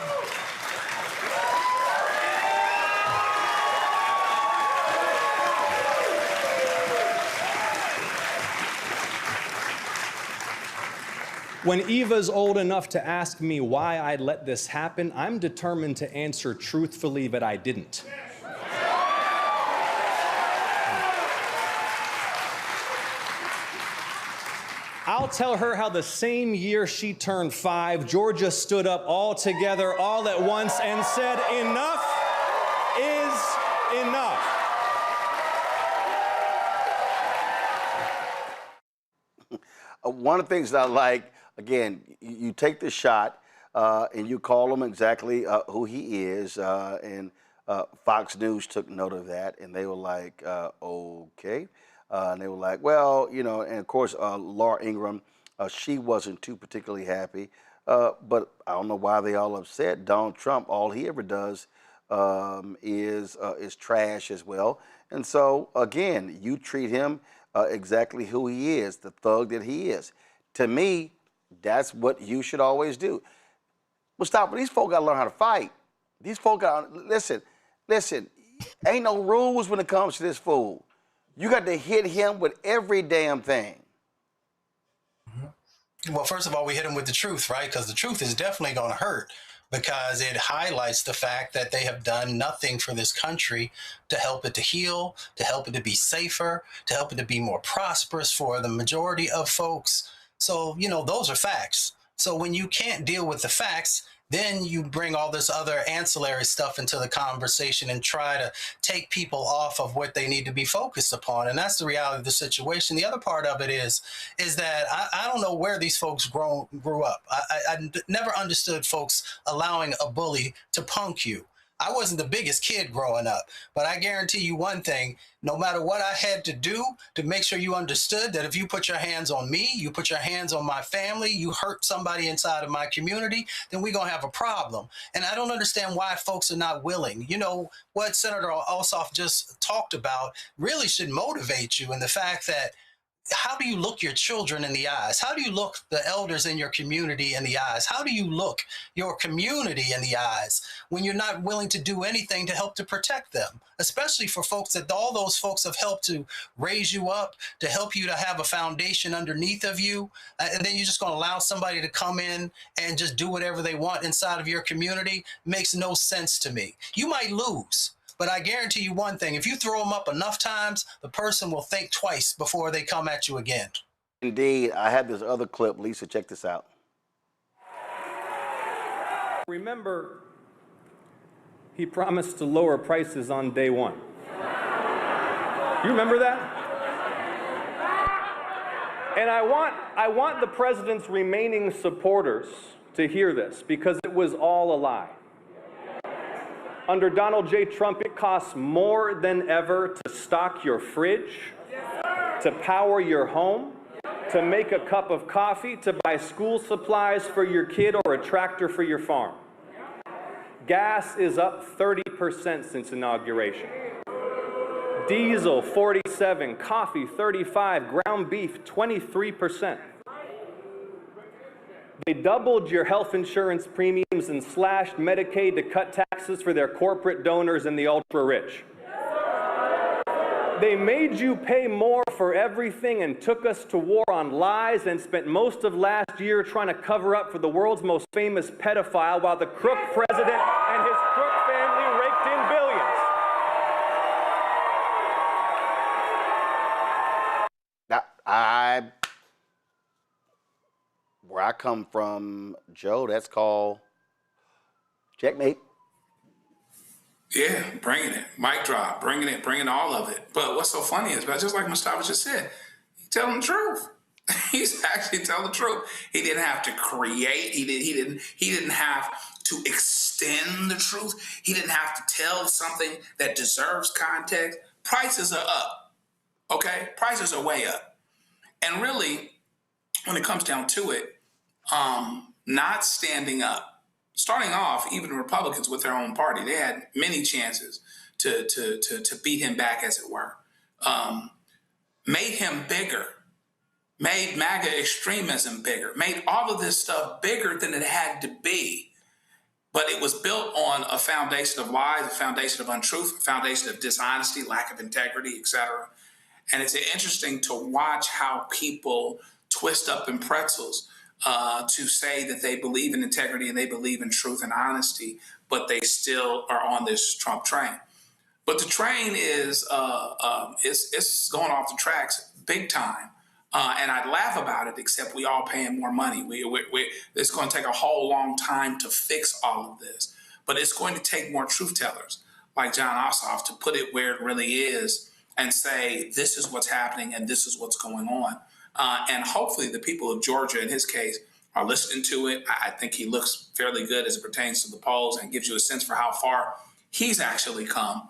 When Eva's old enough to ask me why I'd let this happen, I'm determined to answer truthfully that I didn't. I'll tell her how the same year she turned 5, Georgia stood up all together, all at once, and said, "Enough is enough." One of the things that I like, again, you take the shot and you call him exactly who he is, and Fox News took note of that, and they were like, okay. And they were like, well, you know, and of course, Laura Ingraham, she wasn't too particularly happy, but I don't know why they all upset. Donald Trump, all he ever does is trash as well. And so, again, you treat him exactly who he is, the thug that he is. To me, that's what you should always do. Well, stop. These folk got to learn how to fight. These folk got to, listen, ain't no rules when it comes to this fool. You got to hit him with every damn thing. Well, first of all, we hit him with the truth, right? Because the truth is definitely going to hurt, because it highlights the fact that they have done nothing for this country to help it to heal, to help it to be safer, to help it to be more prosperous for the majority of folks. So, you know, those are facts. So when you can't deal with the facts, then you bring all this other ancillary stuff into the conversation and try to take people off of what they need to be focused upon. And that's the reality of the situation. The other part of it is that I don't know where these folks grew up. I never understood folks allowing a bully to punk you. I wasn't the biggest kid growing up, but I guarantee you one thing, no matter what I had to do to make sure you understood that if you put your hands on me, you put your hands on my family, you hurt somebody inside of my community, then we're going to have a problem. And I don't understand why folks are not willing. You know, what Senator Ossoff just talked about really should motivate you in the fact that how do you look your children in the eyes? How do you look the elders in your community in the eyes? How do you look your community in the eyes when you're not willing to do anything to help to protect them? Especially for folks that all those folks have helped to raise you up, to help you to have a foundation underneath of you. And then you're just going to allow somebody to come in and just do whatever they want inside of your community. Makes no sense to me. You might lose. But I guarantee you one thing, if you throw them up enough times, the person will think twice before they come at you again. Indeed. I had this other clip. Lisa, check this out. Remember, he promised to lower prices on day one. You remember that? And I want the president's remaining supporters to hear this, because it was all a lie. Under Donald J. Trump, it costs more than ever to stock your fridge, to power your home, to make a cup of coffee, to buy school supplies for your kid or a tractor for your farm. Gas is up 30% since inauguration. Diesel 47, coffee 35, ground beef 23%. They doubled your health insurance premiums and slashed Medicaid to cut taxes for their corporate donors and the ultra-rich. They made you pay more for everything and took us to war on lies and spent most of last year trying to cover up for the world's most famous pedophile while the crook president and his crook family raked in billions. Now, where I come from, Joe, that's called checkmate. Yeah, bringing it. Mic drop, bringing all of it. But what's so funny is, just like Mustafa just said, he's telling the truth. He's actually telling the truth. He didn't have to create. He didn't have to extend the truth. He didn't have to tell something that deserves context. Prices are up. Okay? Prices are way up. And really, when it comes down to it, not standing up. Starting off, even Republicans with their own party, they had many chances to beat him back, as it were. Made him bigger, made MAGA extremism bigger, made all of this stuff bigger than it had to be. But it was built on a foundation of lies, a foundation of untruth, a foundation of dishonesty, lack of integrity, etc. And it's interesting to watch how people twist up in pretzels to say that they believe in integrity and they believe in truth and honesty, but they still are on this Trump train. But the train is it's going off the tracks big time. And I'd laugh about it, except we all paying more money. It's going to take a whole long time to fix all of this. But it's going to take more truth tellers like John Ossoff to put it where it really is and say, this is what's happening and this is what's going on. And hopefully the people of Georgia, in his case, are listening to it. I think he looks fairly good as it pertains to the polls and gives you a sense for how far he's actually come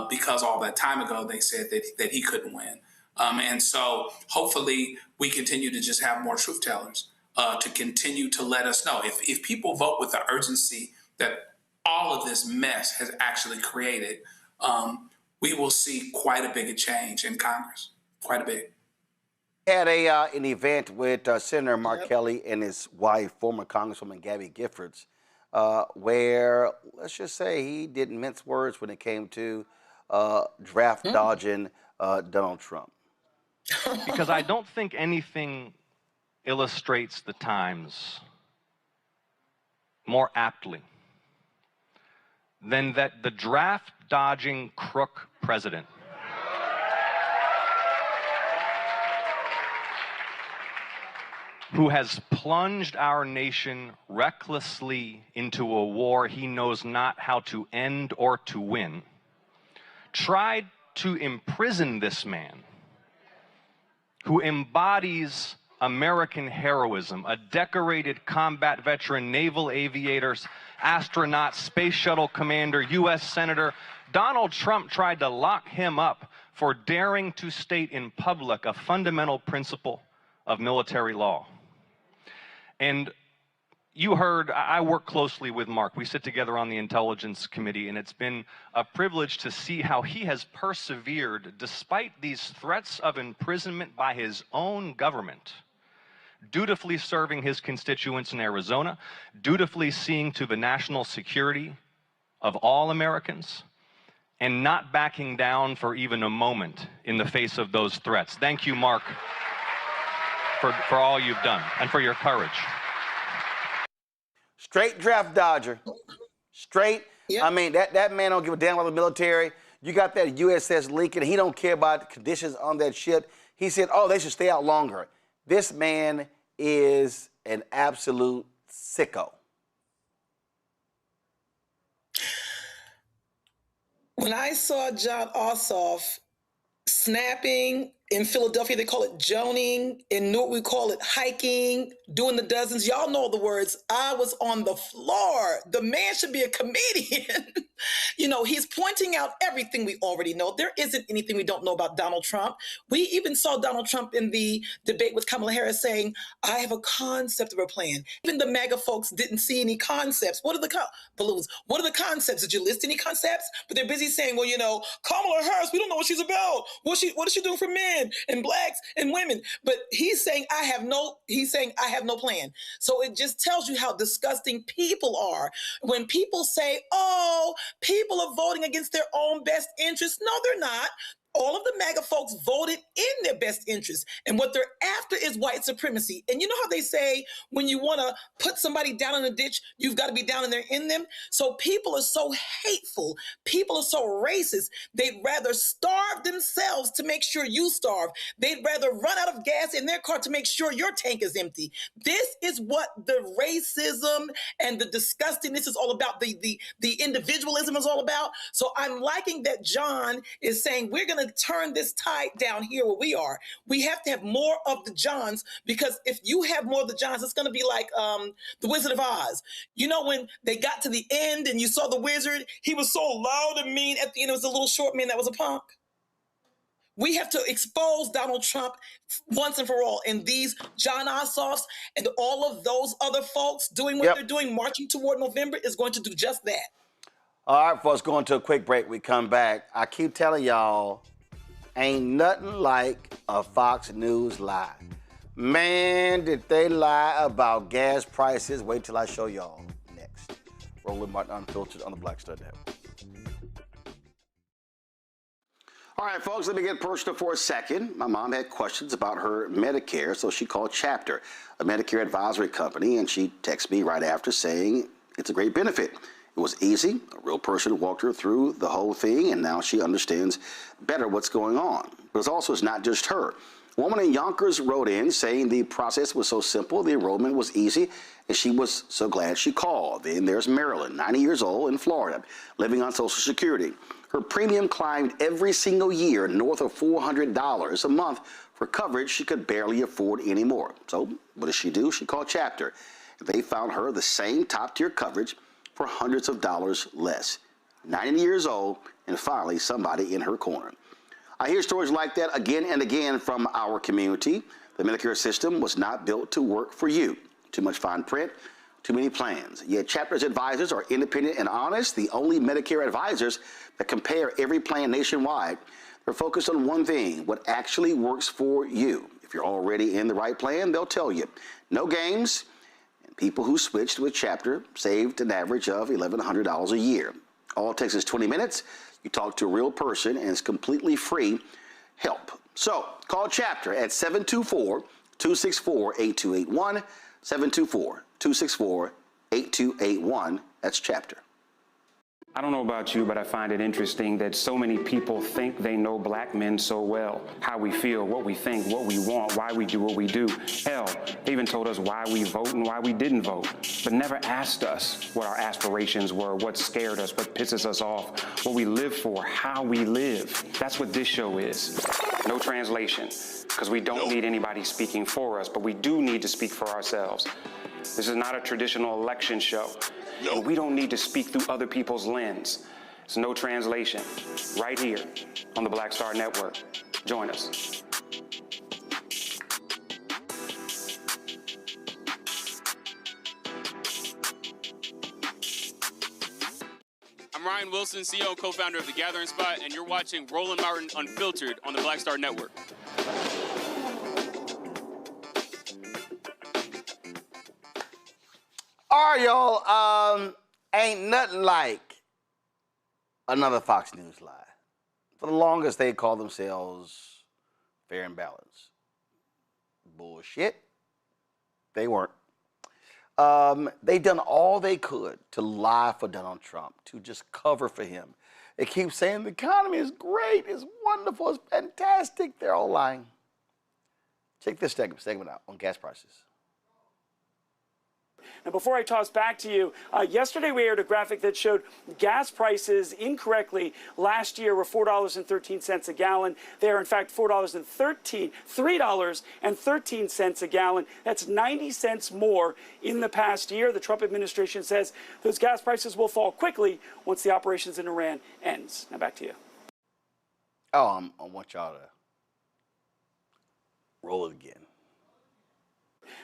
because all that time ago they said that he couldn't win. And so hopefully we continue to just have more truth tellers to continue to let us know. If people vote with the urgency that all of this mess has actually created, we will see quite a big change in Congress, quite a big. Had an event with Senator Mark Kelly and his wife, former Congresswoman Gabby Giffords, where, let's just say, he didn't mince words when it came to draft dodging Donald Trump. Because I don't think anything illustrates the times more aptly than that the draft dodging crook president who has plunged our nation recklessly into a war he knows not how to end or to win, tried to imprison this man who embodies American heroism, a decorated combat veteran, naval aviators, astronaut, space shuttle commander, U.S. Senator. Donald Trump tried to lock him up for daring to state in public a fundamental principle of military law. And you heard, I work closely with Mark. We sit together on the Intelligence Committee, and it's been a privilege to see how he has persevered despite these threats of imprisonment by his own government, dutifully serving his constituents in Arizona, dutifully seeing to the national security of all Americans, and not backing down for even a moment in the face of those threats. Thank you, Mark, for all you've done and for your courage. Straight draft dodger. Straight. Yep. I mean, that man don't give a damn about the military. You got that USS Lincoln. He don't care about conditions on that ship. He said, oh, they should stay out longer. This man is an absolute sicko. When I saw John Ossoff snapping in Philadelphia, they call it joning. In Newark, we call it hiking, doing the dozens. Y'all know the words. I was on the floor. The man should be a comedian. You know, he's pointing out everything we already know. There isn't anything we don't know about Donald Trump. We even saw Donald Trump in the debate with Kamala Harris saying, I have a concept of a plan. Even the MAGA folks didn't see any concepts. What are the balloons? What are the concepts? Did you list any concepts? But they're busy saying, well, you know, Kamala Harris, we don't know what she's about. What is she doing for men and blacks and women? But he's saying, I have no plan. So it just tells you how disgusting people are. When people say, oh, people are voting against their own best interests. No, they're not. All of the MAGA folks voted in their best interests. And what they're after is white supremacy. And you know how they say when you want to put somebody down in a ditch, you've got to be down in there in them? So people are so hateful. People are so racist. They'd rather starve themselves to make sure you starve. They'd rather run out of gas in their car to make sure your tank is empty. This is what the racism and the disgustingness is all about. The individualism is all about. So I'm liking that John is saying we're going to turn this tide down here where we are. We have to have more of the Johns, because if you have more of the Johns, it's going to be like the Wizard of Oz. You know, when they got to the end and you saw the wizard, he was so loud and mean. At the end, it was a little short man that was a punk. We have to expose Donald Trump once and for all. And these John Ossoffs and all of those other folks doing what they're doing, marching toward November, is going to do just that. All right, folks, going to a quick break. We come back. I keep telling y'all, ain't nothing like a Fox News lie. Man, did they lie about gas prices. Wait till I show y'all next. Roland Martin Unfiltered on the Black Star Network. All right, folks, let me get personal for a second. My mom had questions about her Medicare, so she called Chapter, a Medicare advisory company, and she texted me right after saying it's a great benefit. It was easy. A real person walked her through the whole thing, and now she understands better what's going on. But it's not just her. A woman in Yonkers wrote in saying the process was so simple, the enrollment was easy, and she was so glad she called. Then there's Marilyn, 90 years old, in Florida, living on Social Security. Her premium climbed every single year north of $400 a month for coverage she could barely afford anymore. So what does she do? She called Chapter. They found her the same top-tier coverage for hundreds of dollars less. 90 years old, and finally somebody in her corner. I hear stories like that again and again from our community. The Medicare system was not built to work for you. Too much fine print, too many plans. Yet Chapter's advisors are independent and honest, the only Medicare advisors that compare every plan nationwide. They're focused on one thing, what actually works for you. If you're already in the right plan, they'll tell you. No games. People who switched with Chapter saved an average of $1,100 a year. All it takes is 20 minutes. You talk to a real person, and it's completely free help. So call Chapter at 724-264-8281, 724-264-8281. That's Chapter. I don't know about you, but I find it interesting that so many people think they know black men so well. How we feel, what we think, what we want, why we do what we do. Hell, they even told us why we vote and why we didn't vote, but never asked us what our aspirations were, what scared us, what pisses us off, what we live for, how we live. That's what this show is. No translation, because we don't need anybody speaking for us, but we do need to speak for ourselves. This is not a traditional election show. No. We don't need to speak through other people's lens. It's no translation. Right here on the Black Star Network. Join us. I'm Ryan Wilson, CEO and co-founder of The Gathering Spot, and you're watching Roland Martin Unfiltered on the Black Star Network. All right, y'all, ain't nothing like another Fox News lie. For the longest, they called themselves fair and balanced. Bullshit. They weren't. They done all they could to lie for Donald Trump, to just cover for him. They keep saying the economy is great, it's wonderful, it's fantastic. They're all lying. Check this segment out on gas prices. And before I toss back to you, yesterday we aired a graphic that showed gas prices incorrectly last year were $4.13 a gallon. They are in fact $3.13 a gallon. That's 90 cents more in the past year. The Trump administration says those gas prices will fall quickly once the operations in Iran ends. Now back to you. Oh, I want y'all to roll it again.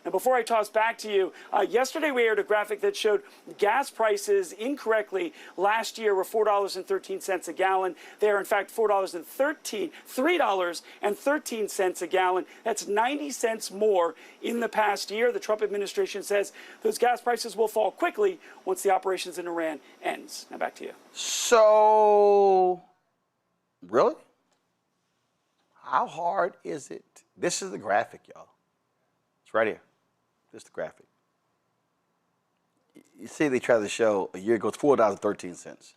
Now, before I toss back to you, yesterday we aired a graphic that showed gas prices incorrectly last year were $4.13 a gallon. They are in fact $3.13 a gallon. That's 90 cents more in the past year. The Trump administration says those gas prices will fall quickly once the operations in Iran ends. Now back to you. So, really? How hard is it? This is the graphic, y'all. It's right here. This is the graphic. You see, they tried to show a year ago, it's $4.13.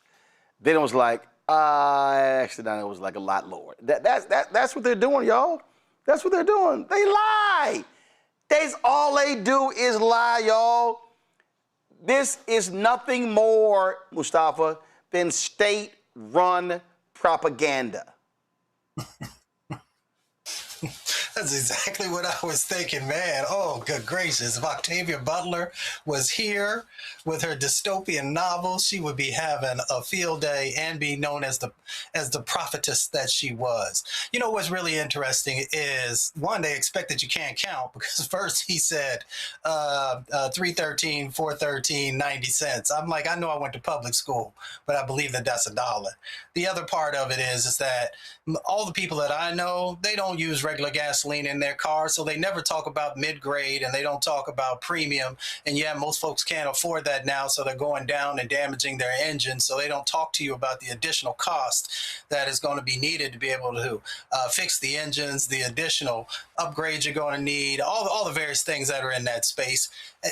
Then it was like, actually, now it was like a lot lower. That's what they're doing, y'all. That's what they're doing. They lie. That's all they do is lie, y'all. This is nothing more, Mustafa, than state-run propaganda. That's exactly what I was thinking, man. Oh, good gracious. If Octavia Butler was here with her dystopian novel, she would be having a field day and be known as the prophetess that she was. You know what's really interesting is, one, they expect that you can't count, because first he said $3.13, $4.13, 90 cents. I'm like, I know I went to public school, but I believe that that's $1. The other part of it is that all the people that I know, they don't use regular gasoline in their car, so they never talk about mid-grade and they don't talk about premium. And yeah, most folks can't afford that now, so they're going down and damaging their engine, so they don't talk to you about the additional cost that is going to be needed to be able to fix the engines, the additional upgrades you're going to need, all the various things that are in that space.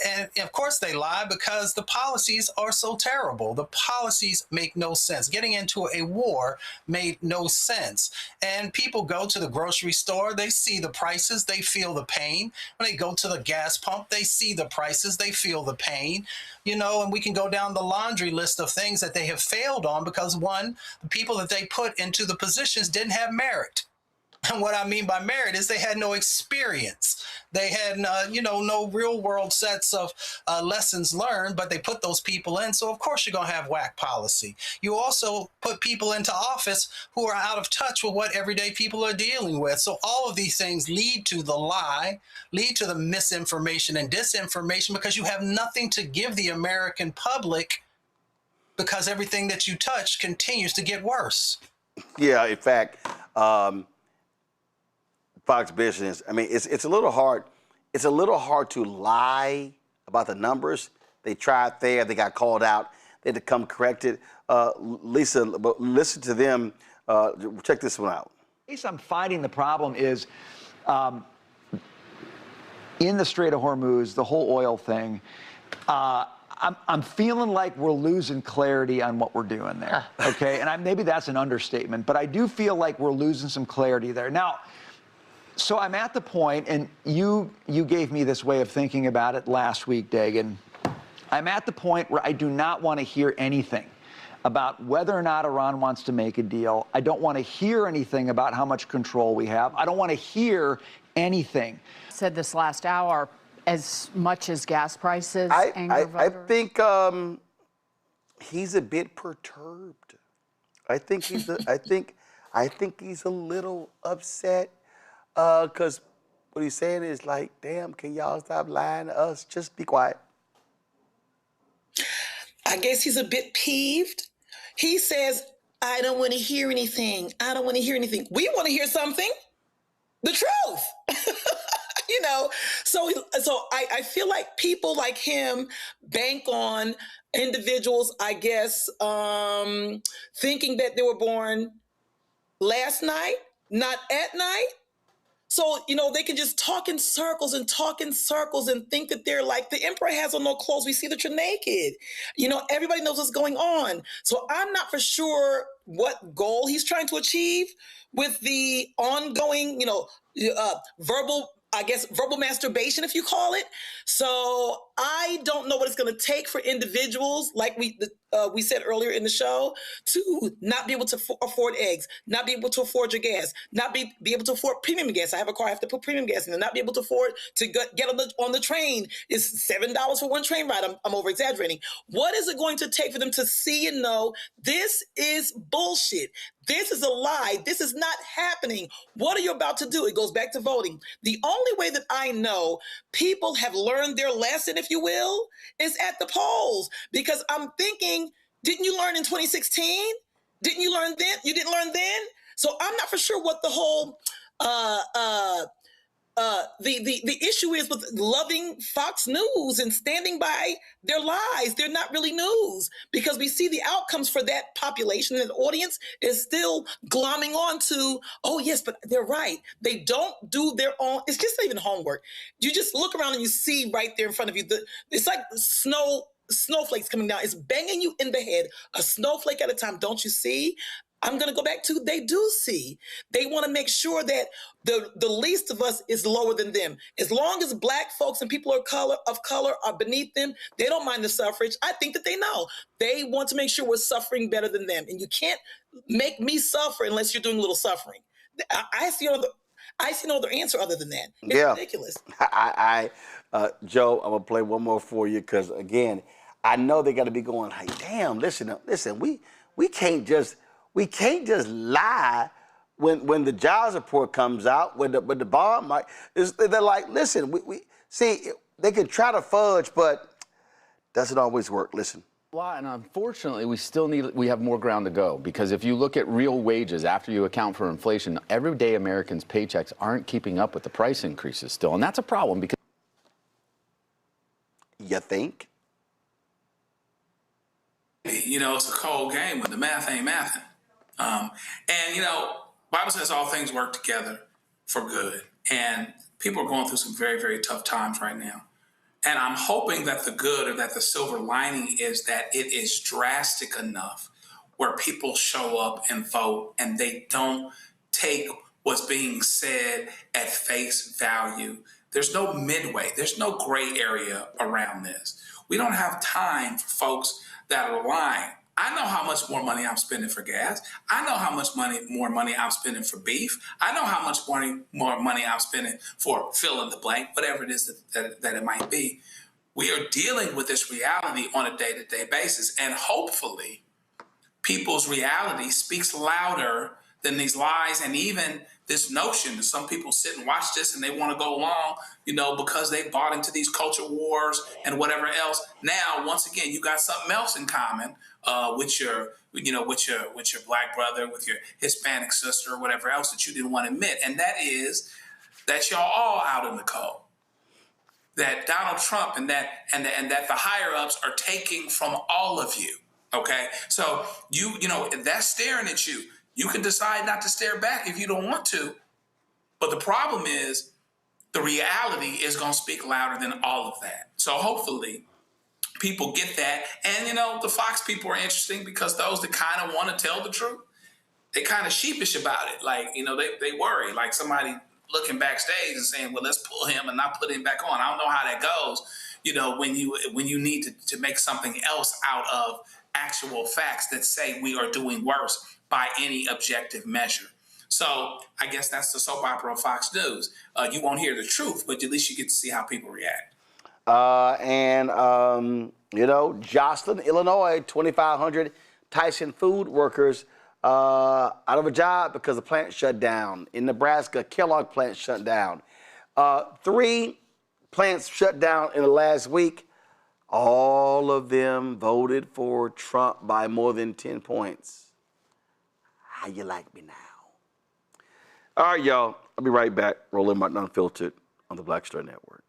And of course they lie because the policies are so terrible. The policies make no sense. Getting into a war made no sense. And people go to the grocery store, they see the prices, they feel the pain. When they go to the gas pump, they see the prices, they feel the pain. You know, and we can go down the laundry list of things that they have failed on because, one, the people that they put into the positions didn't have merit. And what I mean by merit is they had no experience. They had, no real world sets of lessons learned, but they put those people in. So, of course, you're going to have whack policy. You also put people into office who are out of touch with what everyday people are dealing with. So all of these things lead to the lie, lead to the misinformation and disinformation, because you have nothing to give the American public, because everything that you touch continues to get worse. Yeah, in fact, Fox Business, I mean, it's a little hard. It's a little hard to lie about the numbers. They tried there. They got called out. They had to come corrected. Lisa, but listen to them. Check this one out. The reason I'm fighting the problem is in the Strait of Hormuz, the whole oil thing, I'm feeling like we're losing clarity on what we're doing there, okay? And maybe that's an understatement, but I do feel like we're losing some clarity there. Now, so I'm at the point, and you gave me this way of thinking about it last week, Dagan. I'm at the point where I do not want to hear anything about whether or not Iran wants to make a deal. I don't want to hear anything about how much control we have. I don't want to hear anything. Said this last hour, as much as gas prices, anger voters? I think he's a bit perturbed. I think he's a little upset. Because what he's saying is like, damn, can y'all stop lying to us? Just be quiet. I guess he's a bit peeved. He says, I don't want to hear anything. I don't want to hear anything. We want to hear something. The truth. So I feel like people like him bank on individuals, I guess, thinking that they were born last night, not at night. So, they can just talk in circles and think that they're like, the emperor has on no clothes. We see that you're naked. Everybody knows what's going on. So I'm not for sure what goal he's trying to achieve with the ongoing, verbal masturbation, if you call it. So I don't know what it's going to take for individuals, like we said earlier in the show, to not be able to afford eggs, not be able to afford your gas, not be able to afford premium gas. I have a car, I have to put premium gas in, and not be able to afford to get on the train is $7 for one train ride. I'm over exaggerating. What is it going to take for them to see and know this is bullshit? This is a lie. This is not happening. What are you about to do? It goes back to voting. The only way that I know people have learned their lesson, if you will, is at the polls. Because I'm thinking, didn't you learn in 2016? Didn't you learn then? You didn't learn then? So I'm not for sure what the whole the issue is with loving Fox News and standing by their lies. They're not really news, because we see the outcomes for that population, and the audience is still glomming on to, oh yes, but they're right. They don't do their own. It's just not even homework. You just look around and you see right there in front of you. It's like snowflakes coming down. It's banging you in the head, a snowflake at a time. Don't you see? I'm going to go back to, they do see. They want to make sure that the least of us is lower than them. As long as Black folks and people of color are beneath them, they don't mind the suffrage. I think that they know. They want to make sure we're suffering better than them. And you can't make me suffer unless you're doing a little suffering. I see no other answer other than that. It's ridiculous. Joe, I'm going to play one more for you, because, again, I know they got to be going, like, damn, listen, we can't just lie when the jobs report comes out, when the bond market, they're like, listen, we see, they can try to fudge, but doesn't always work. Listen. Well, and unfortunately, we have more ground to go, because if you look at real wages after you account for inflation, everyday Americans' paychecks aren't keeping up with the price increases still, and that's a problem. Because you think? You know, it's a cold game when the math ain't mathing. And, you know, Bible says all things work together for good. And people are going through some very, very tough times right now. And I'm hoping that the good, or that the silver lining, is that it is drastic enough where people show up and vote, and they don't take what's being said at face value. There's no midway. There's no gray area around this. We don't have time for folks that are lying. I know how much more money I'm spending for gas. I know how much more money I'm spending for beef. I know how much more money I'm spending for fill in the blank, whatever it is that it might be. We are dealing with this reality on a day-to-day basis, and hopefully people's reality speaks louder than these lies, and even this notion that some people sit and watch this and they want to go along, you know, because they bought into these culture wars and whatever else. Now, once again, you got something else in common with your Black brother, with your Hispanic sister, or whatever else that you didn't want to admit, and that is that y'all all out in the cold. That Donald Trump and that the higher ups are taking from all of you. Okay, so you know that's staring at you. You can decide not to stare back if you don't want to, but the problem is the reality is going to speak louder than all of that. So hopefully people get that. And, you know, the Fox people are interesting, because those that kind of want to tell the truth, they kind of sheepish about it. Like, you know, they worry, like somebody looking backstage and saying, well, let's pull him and not put him back on. I don't know how that goes, you know, when you need to make something else out of actual facts that say we are doing worse by any objective measure. So I guess that's the soap opera of Fox News. You won't hear the truth, but at least you get to see how people react. You know, Jocelyn, Illinois, 2,500 Tyson food workers out of a job because the plant shut down. In Nebraska, Kellogg plant shut down. 3 plants shut down in the last week. All of them voted for Trump by more than 10 points. How you like me now? All right, y'all. I'll be right back. Roland Martin Unfiltered on the Black Star Network.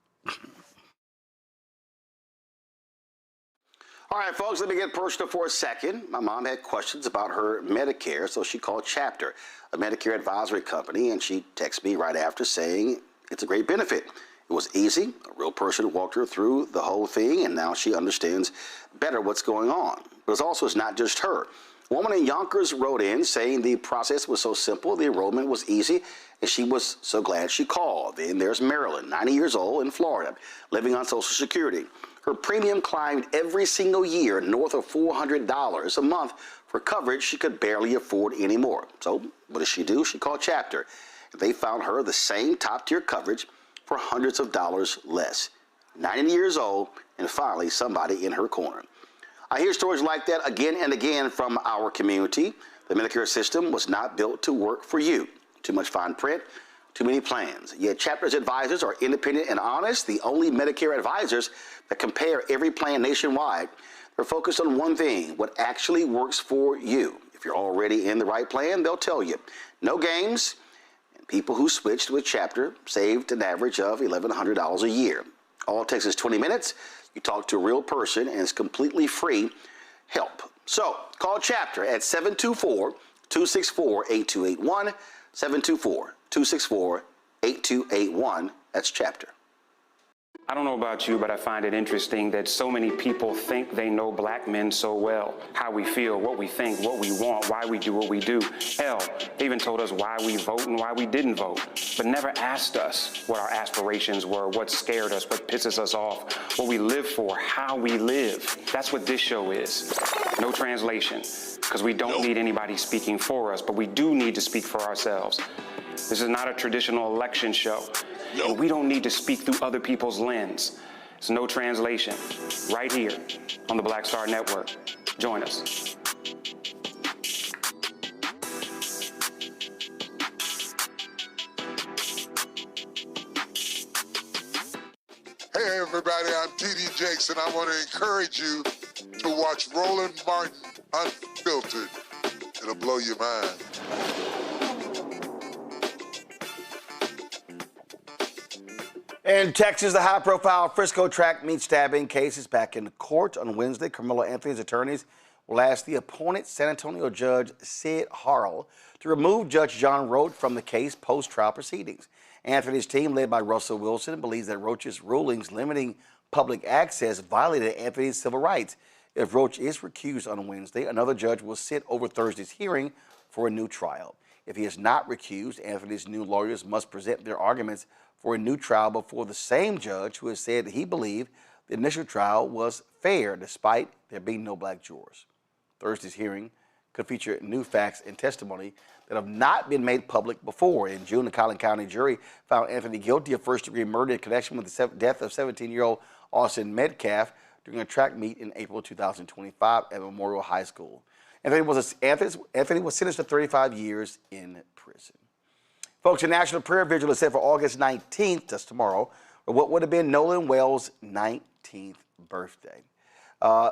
All right, folks, let me get personal for a second. My mom had questions about her Medicare, so she called Chapter, a Medicare advisory company, and she texted me right after saying it's a great benefit. It was easy. A real person walked her through the whole thing, and now she understands better what's going on. But it's not just her. A woman in Yonkers wrote in saying the process was so simple, the enrollment was easy, and she was so glad she called. Then there's Marilyn, 90 years old, in Florida, living on Social Security. Her premium climbed every single year north of $400 a month for coverage she could barely afford anymore. So what does she do? She called Chapter. They found her the same top-tier coverage for hundreds of dollars less. 90 years old, and finally somebody in her corner. I hear stories like that again and again from our community. The Medicare system was not built to work for you. Too much fine print, too many plans. Yet Chapter's advisors are independent and honest, the only Medicare advisors that compare every plan nationwide. They're focused on one thing, what actually works for you. If you're already in the right plan, they'll tell you. No games. And people who switched with Chapter saved an average of $1,100 a year. All it takes is 20 minutes. You talk to a real person, and it's completely free help. So call Chapter at 724-264-8281, 724-264-8281. That's Chapter. I don't know about you, but I find it interesting that so many people think they know black men so well. How we feel, what we think, what we want, why we do what we do. Hell, they even told us why we vote and why we didn't vote, but never asked us what our aspirations were, what scared us, what pisses us off, what we live for, how we live. That's what this show is. No translation, because we don't need anybody speaking for us, but we do need to speak for ourselves. This is not a traditional election show. And we don't need to speak through other people's lens. It's no translation. Right here on the Black Star Network. Join us. Hey everybody, I'm T.D. Jakes, and I want to encourage you to watch Roland Martin Unfiltered. It'll blow your mind. In Texas, the high-profile Frisco track meet stabbing case is back in court on Wednesday. Karmelo Anthony's attorneys will ask the appointed San Antonio judge Sid Harrell to remove Judge John Roach from the case post-trial proceedings. Anthony's team, led by Russell Wilson, believes that Roach's rulings limiting public access violated Anthony's civil rights. If Roach is recused on Wednesday, another judge will sit over Thursday's hearing for a new trial. If he is not recused, Anthony's new lawyers must present their arguments for a new trial before the same judge who has said he believed the initial trial was fair despite there being no black jurors. Thursday's hearing could feature new facts and testimony that have not been made public before. In June, the Collin County jury found Anthony guilty of first-degree murder in connection with the death of 17-year-old Austin Metcalf during a track meet in April 2025 at Memorial High School. Anthony was sentenced to 35 years in prison. Folks, a national prayer vigil is set for August 19th, that's tomorrow, for what would have been Nola Wells' 19th birthday.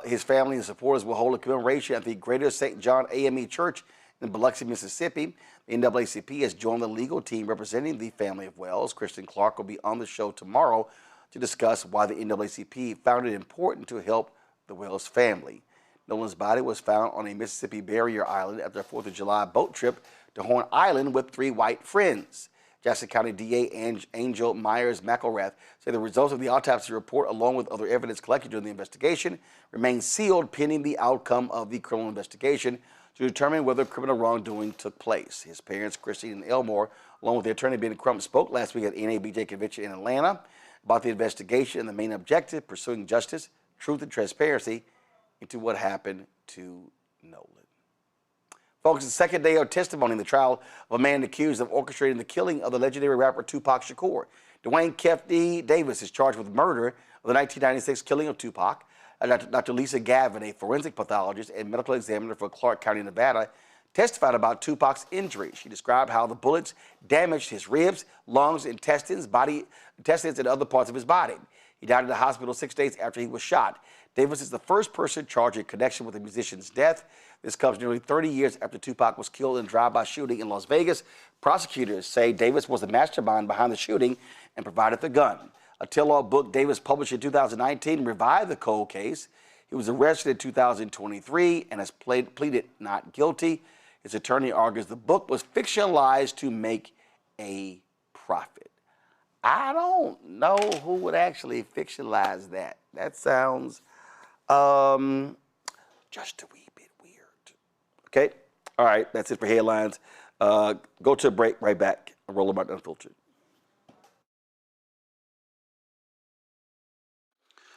His family and supporters will hold a commemoration at the Greater St. John AME Church in Biloxi, Mississippi. The NAACP has joined the legal team representing the family of Wells. Kristen Clark will be on the show tomorrow to discuss why the NAACP found it important to help the Wells family. Nolan's body was found on a Mississippi barrier island after a 4th of July boat trip to Horn Island with 3 white friends. Jackson County DA Angel Myers McElrath said the results of the autopsy report, along with other evidence collected during the investigation, remain sealed pending the outcome of the criminal investigation to determine whether criminal wrongdoing took place. His parents, Christine and Elmore, along with their attorney Ben Crump, spoke last week at NABJ convention in Atlanta about the investigation and the main objective, pursuing justice, truth, and transparency into what happened to Nolan. Folks, the second day of testimony in the trial of a man accused of orchestrating the killing of the legendary rapper Tupac Shakur. Dwayne Kefty Davis is charged with murder of the 1996 killing of Tupac. Dr. Lisa Gavin, a forensic pathologist and medical examiner for Clark County, Nevada, testified about Tupac's injuries. She described how the bullets damaged his ribs, lungs, intestines, and other parts of his body. He died in the hospital 6 days after he was shot. Davis is the first person charged in connection with the musician's death. This comes nearly 30 years after Tupac was killed in a drive-by shooting in Las Vegas. Prosecutors say Davis was the mastermind behind the shooting and provided the gun. A tell-all book Davis published in 2019 revived the cold case. He was arrested in 2023 and has pleaded not guilty. His attorney argues the book was fictionalized to make a profit. I don't know who would actually fictionalize that. That sounds just a wee bit weird. Okay? All right, that's it for headlines. Go to a break, right back. Roland Martin Unfiltered.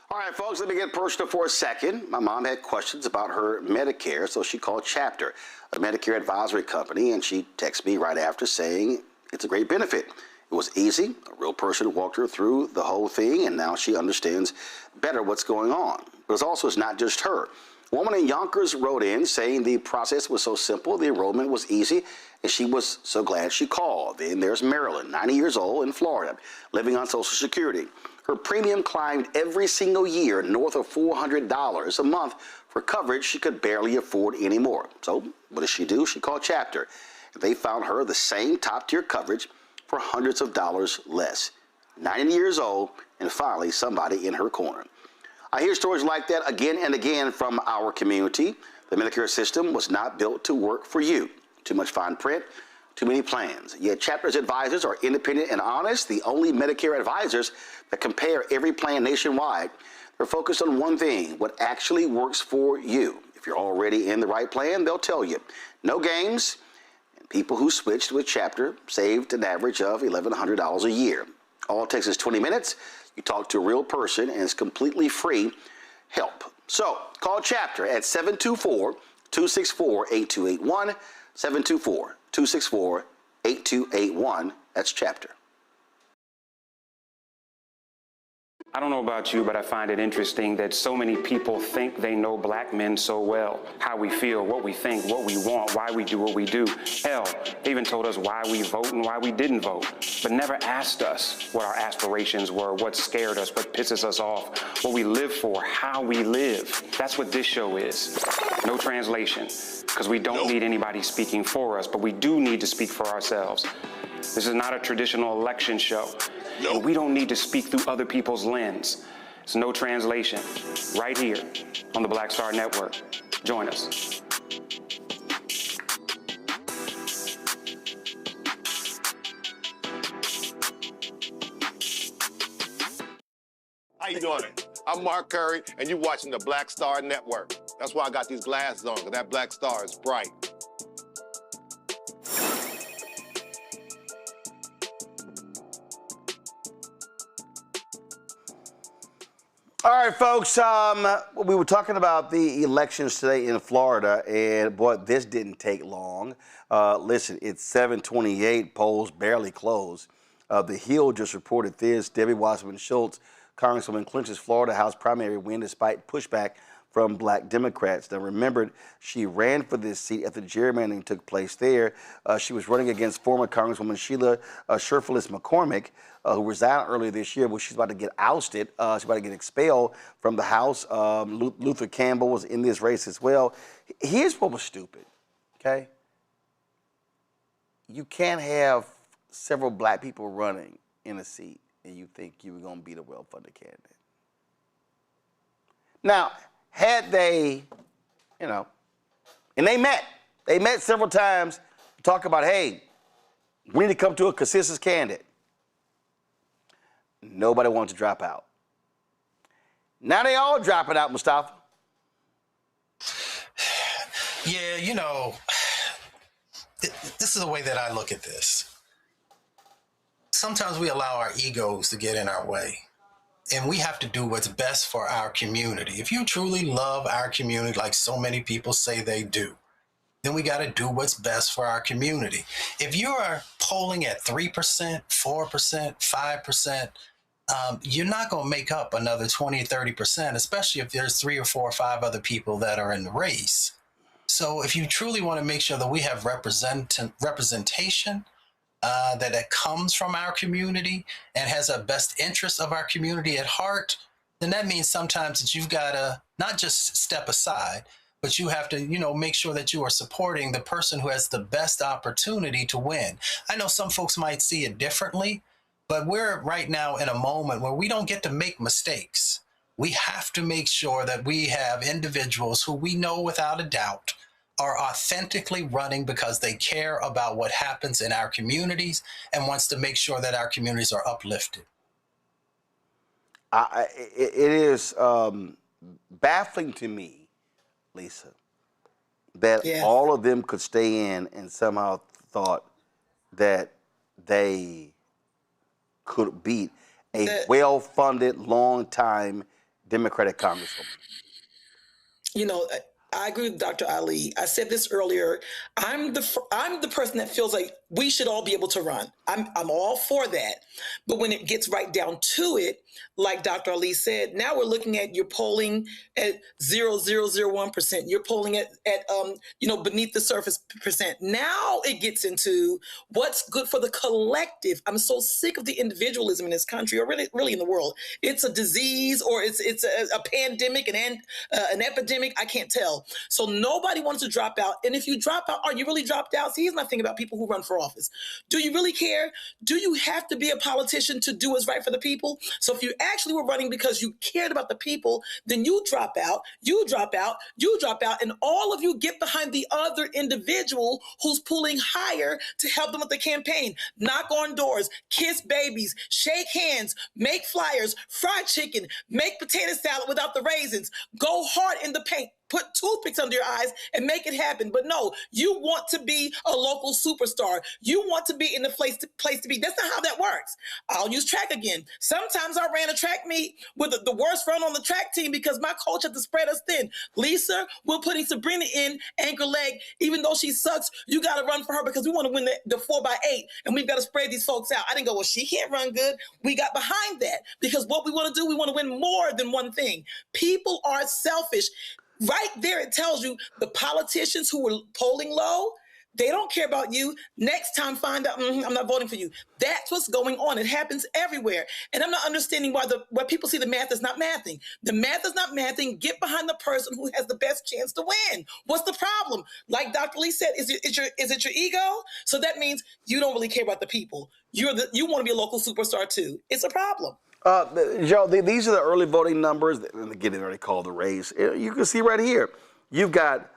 All right, folks, let me get personal for a second. My mom had questions about her Medicare, so she called Chapter, a Medicare advisory company, and she texted me right after saying it's a great benefit. It was easy. A real person walked her through the whole thing, and now she understands better what's going on. But it's not just her. A woman in Yonkers wrote in saying the process was so simple, the enrollment was easy, and she was so glad she called. Then there's Marilyn, 90 years old, in Florida, living on Social Security. Her premium climbed every single year north of $400 a month for coverage she could barely afford anymore. So what does she do? She called Chapter. They found her the same top-tier coverage for hundreds of dollars less. 90 years old, and finally somebody in her corner. I hear stories like that again and again from our community. The Medicare system was not built to work for you. Too much fine print, too many plans. Yet Chapter's advisors are independent and honest, the only Medicare advisors that compare every plan nationwide. They're focused on one thing, what actually works for you. If you're already in the right plan, they'll tell you. No games. And people who switched with Chapter saved an average of $1,100 a year. All it takes is 20 minutes. You talk to a real person, and it's completely free help. So call Chapter at 724-264-8281, 724-264-8281. That's Chapter. I don't know about you, but I find it interesting that so many people think they know black men so well. How we feel, what we think, what we want, why we do what we do. Hell, they even told us why we vote and why we didn't vote, but never asked us what our aspirations were, what scared us, what pisses us off, what we live for, how we live. That's what this show is. No translation, because we don't need anybody speaking for us, but we do need to speak for ourselves. This is not a traditional election show. And we don't need to speak through other people's lens. It's no translation. Right here on the Black Star Network. Join us. How you doing? I'm Mark Curry, and you're watching the Black Star Network. That's why I got these glasses on, because that black star is bright. All right, folks, we were talking about the elections today in Florida, and boy, this didn't take long. Listen, it's 7:28, polls barely closed. The Hill just reported this. Debbie Wasserman Schultz, Congresswoman, clinches Florida House primary win despite pushback from black Democrats. Now, remembered, she ran for this seat after gerrymandering took place there. She was running against former Congresswoman Sheila Sherfilis McCormick, who resigned earlier this year. Well, she's about to get ousted. She's about to get expelled from the House. Luther Campbell was in this race as well. Here's what was stupid, okay? You can't have several black people running in a seat and you think you were going to be the well-funded candidate. Now, had they, and they met several times to talk about, hey, we need to come to a consensus candidate. Nobody wanted to drop out. Now they all dropping out, Mustafa. Yeah, this is the way that I look at this. Sometimes we allow our egos to get in our way. And we have to do what's best for our community. If you truly love our community, like so many people say they do, then we got to do what's best for our community. If you are polling at 3%, 4%, 5%, you're not going to make up another 20 or 30%, especially if there's 3 or 4 or 5 other people that are in the race. So if you truly want to make sure that we have representation, that comes from our community and has a best interest of our community at heart, then that means sometimes that you've got to not just step aside, but you have to, make sure that you are supporting the person who has the best opportunity to win. I know some folks might see it differently, but we're right now in a moment where we don't get to make mistakes. We have to make sure that we have individuals who we know without a doubt are authentically running because they care about what happens in our communities and wants to make sure that our communities are uplifted. It is baffling to me, Lisa, that all of them could stay in and somehow thought that they could beat a well-funded, long-time Democratic congresswoman? You know, I agree with Dr. Ali. I said this earlier. I'm the person that feels like we should all be able to run. I'm all for that. But when it gets right down to it, like Dr. Ali said, now we're looking at you're polling at 0.0001%. You're polling at beneath the surface percent. Now it gets into what's good for the collective. I'm so sick of the individualism in this country, or really in the world. It's a disease, or it's a pandemic, an epidemic. I can't tell. So nobody wants to drop out. And if you drop out, are you really dropped out? See, here's my thing about people who run for office. Do you really care? Do you have to be a politician to do what's right for the people? So if you actually were running because you cared about the people, then you drop out, and all of you get behind the other individual who's pulling higher to help them with the campaign. Knock on doors, kiss babies, shake hands, make flyers, fried chicken, make potato salad without the raisins, go hard in the paint. Put toothpicks under your eyes and make it happen. But no, you want to be a local superstar. You want to be in the place to be. That's not how that works. I'll use track again. Sometimes I ran a track meet with the worst run on the track team because my coach had to spread us thin. Lisa, we're putting Sabrina in anchor leg. Even though she sucks, you got to run for her because we want to win the 4x8 and we've got to spread these folks out. I didn't go, well, she can't run good. We got behind that because what we want to do, we want to win more than one thing. People are selfish. Right there, it tells you the politicians who were polling low, they don't care about you. Next time, find out, I'm not voting for you. That's what's going on. It happens everywhere. And I'm not understanding why people see the math is not mathing. The math is not mathing. Get behind the person who has the best chance to win. What's the problem? Like Dr. Lee said, is it your ego? So that means you don't really care about the people. You want to be a local superstar too. It's a problem. Joe, these are the early voting numbers. And again, they already called the race. You can see right here. You've got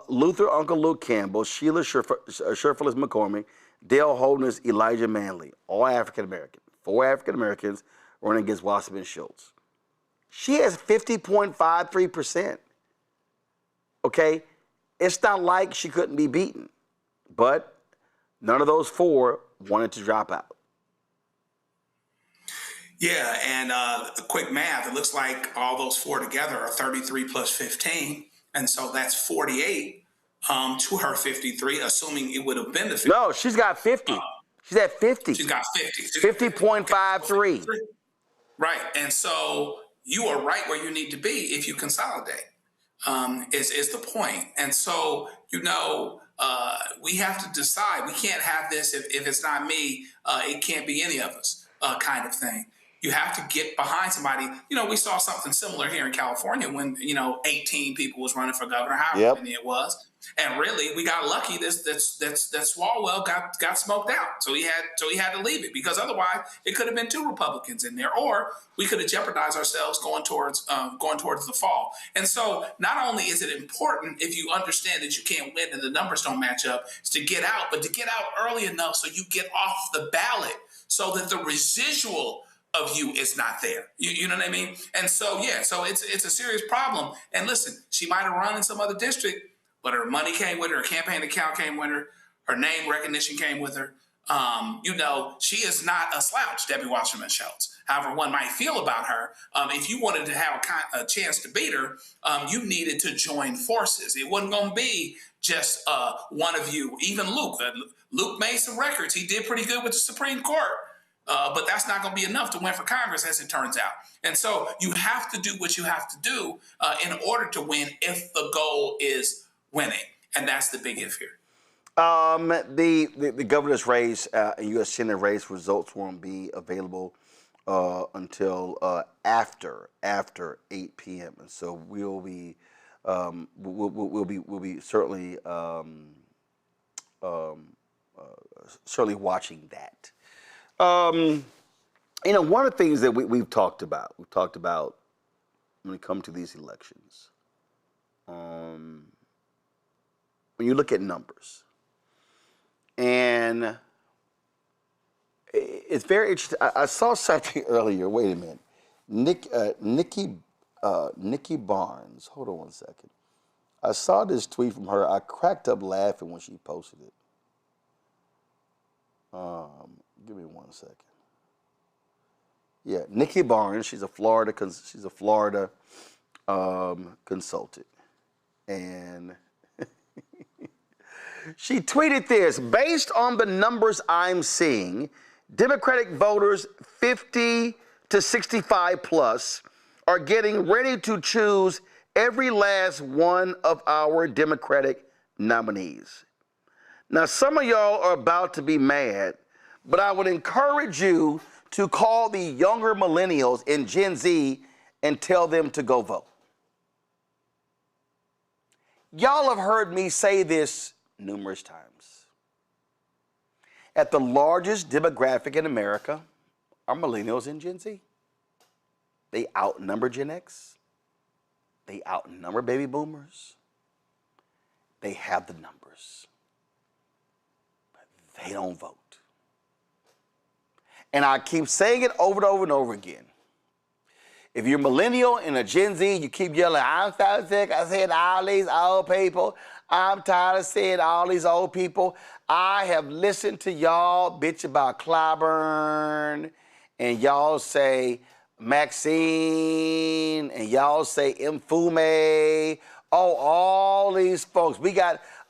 Luther, Uncle Luke Campbell, Sheila Sherfullis McCormick, Dale Holderness, Elijah Manley, all African-American. 4 African-Americans running against Wasserman Schultz. She has 50.53%. Okay? It's not like she couldn't be beaten. But none of those 4 wanted to drop out. Yeah, and quick math, it looks like all those 4 together are 33 plus 15, and so that's 48 to her 53, assuming it would have been the 50. No, she's got 50. She's at 50. She's got 50. 50.53. Right, and so you are right where you need to be if you consolidate, is the point. And so, we have to decide. We can't have this, if it's not me, it can't be any of us kind of thing. You have to get behind somebody. We saw something similar here in California when, 18 people was running for governor, however many it was. And really, we got lucky that Swalwell got smoked out. So he had to leave it because otherwise it could have been 2 Republicans in there, or we could have jeopardized ourselves going towards the fall. And so not only is it important if you understand that you can't win and the numbers don't match up, is to get out, but to get out early enough so you get off the ballot so that the residual of you is not there. You know what I mean? And so, so it's a serious problem. And listen, she might have run in some other district, but her money came with her, her campaign account came with her, her name recognition came with her. She is not a slouch, Debbie Wasserman Schultz. However one might feel about her, if you wanted to have a chance to beat her, you needed to join forces. It wasn't going to be just one of you. Even Luke. Luke made some records. He did pretty good with the Supreme Court. But that's not going to be enough to win for Congress, as it turns out. And so you have to do what you have to do in order to win if the goal is winning. And that's the big if here. The governor's race and U.S. Senate race results won't be available until after 8 p.m. And so we'll be certainly certainly watching that. One of the things that we've talked about when it comes to these elections, when you look at numbers, and it's very interesting. I saw something earlier. Wait a minute, Nikki Barnes. Hold on one second. I saw this tweet from her. I cracked up laughing when she posted it. Give me 1 second. Yeah, Nikki Barnes. She's a Florida consultant, and she tweeted this: based on the numbers I'm seeing, Democratic voters 50 to 65 plus are getting ready to choose every last one of our Democratic nominees. Now, some of y'all are about to be mad, but I would encourage you to call the younger millennials and Gen Z and tell them to go vote. Y'all have heard me say this numerous times. At the largest demographic in America are millennials and Gen Z. They outnumber Gen X. They outnumber baby boomers. They have the numbers. But they don't vote. And I keep saying it over and over and over again. If you're a millennial and a Gen Z, you keep yelling, I'm so sick of seeing all these old people. I'm tired of seeing all these old people. I have listened to y'all bitch about Clyburn, and y'all say Maxine, and y'all say Mfume. Oh, all these folks.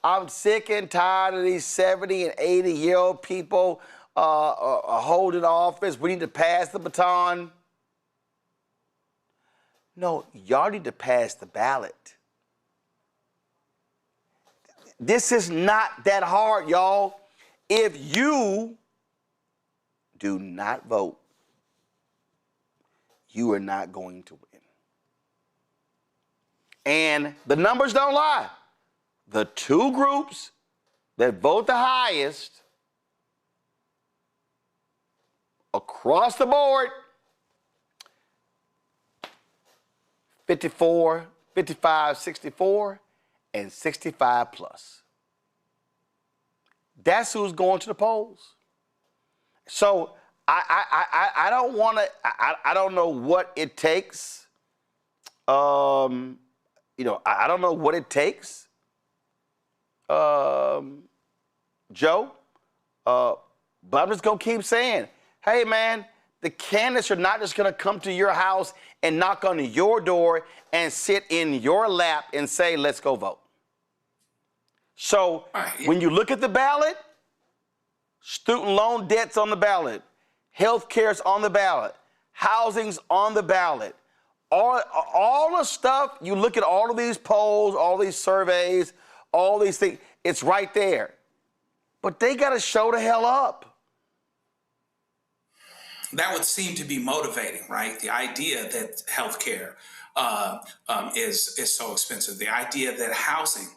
I'm sick and tired of these 70 and 80-year-old people holding office. We need to pass the baton. No, y'all need to pass the ballot. This is not that hard, y'all. If you do not vote, you are not going to win. And the numbers don't lie. The two groups that vote the highest across the board, 54, 55, 64, and 65 plus. That's who's going to the polls. So I don't want to. I don't know what it takes. I don't know what it takes, Joe. But I'm just gonna keep saying, hey man, the candidates are not just gonna come to your house and knock on your door and sit in your lap and say, let's go vote. So when you look at the ballot, student loan debt's on the ballot, health care's on the ballot, housing's on the ballot. All the stuff, you look at all of these polls, all these surveys, all these things, it's right there. But they gotta show the hell up. That would seem to be motivating, right? The idea that healthcare is so expensive, the idea that housing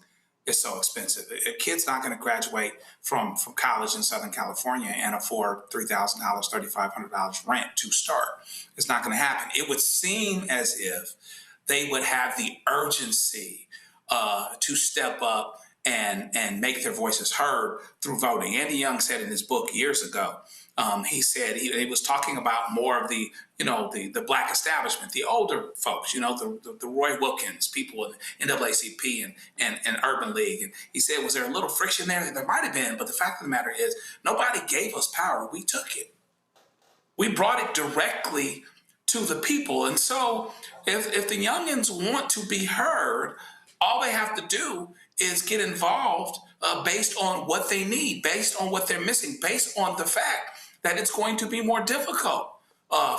is so expensive. A kid's not going to graduate from college in Southern California and afford $3,000, $3,500 rent to start. It's not going to happen. It would seem as if they would have the urgency to step up and make their voices heard through voting. Andy Young said in his book years ago, he said he was talking about more of the Black establishment, the older folks, the Roy Wilkins, people in NAACP and Urban League. And he said, was there a little friction there? There might have been, but the fact of the matter is nobody gave us power. We took it. We brought it directly to the people. And so if the youngins want to be heard, all they have to do is get involved based on what they need, based on what they're missing, based on the fact that it's going to be more difficult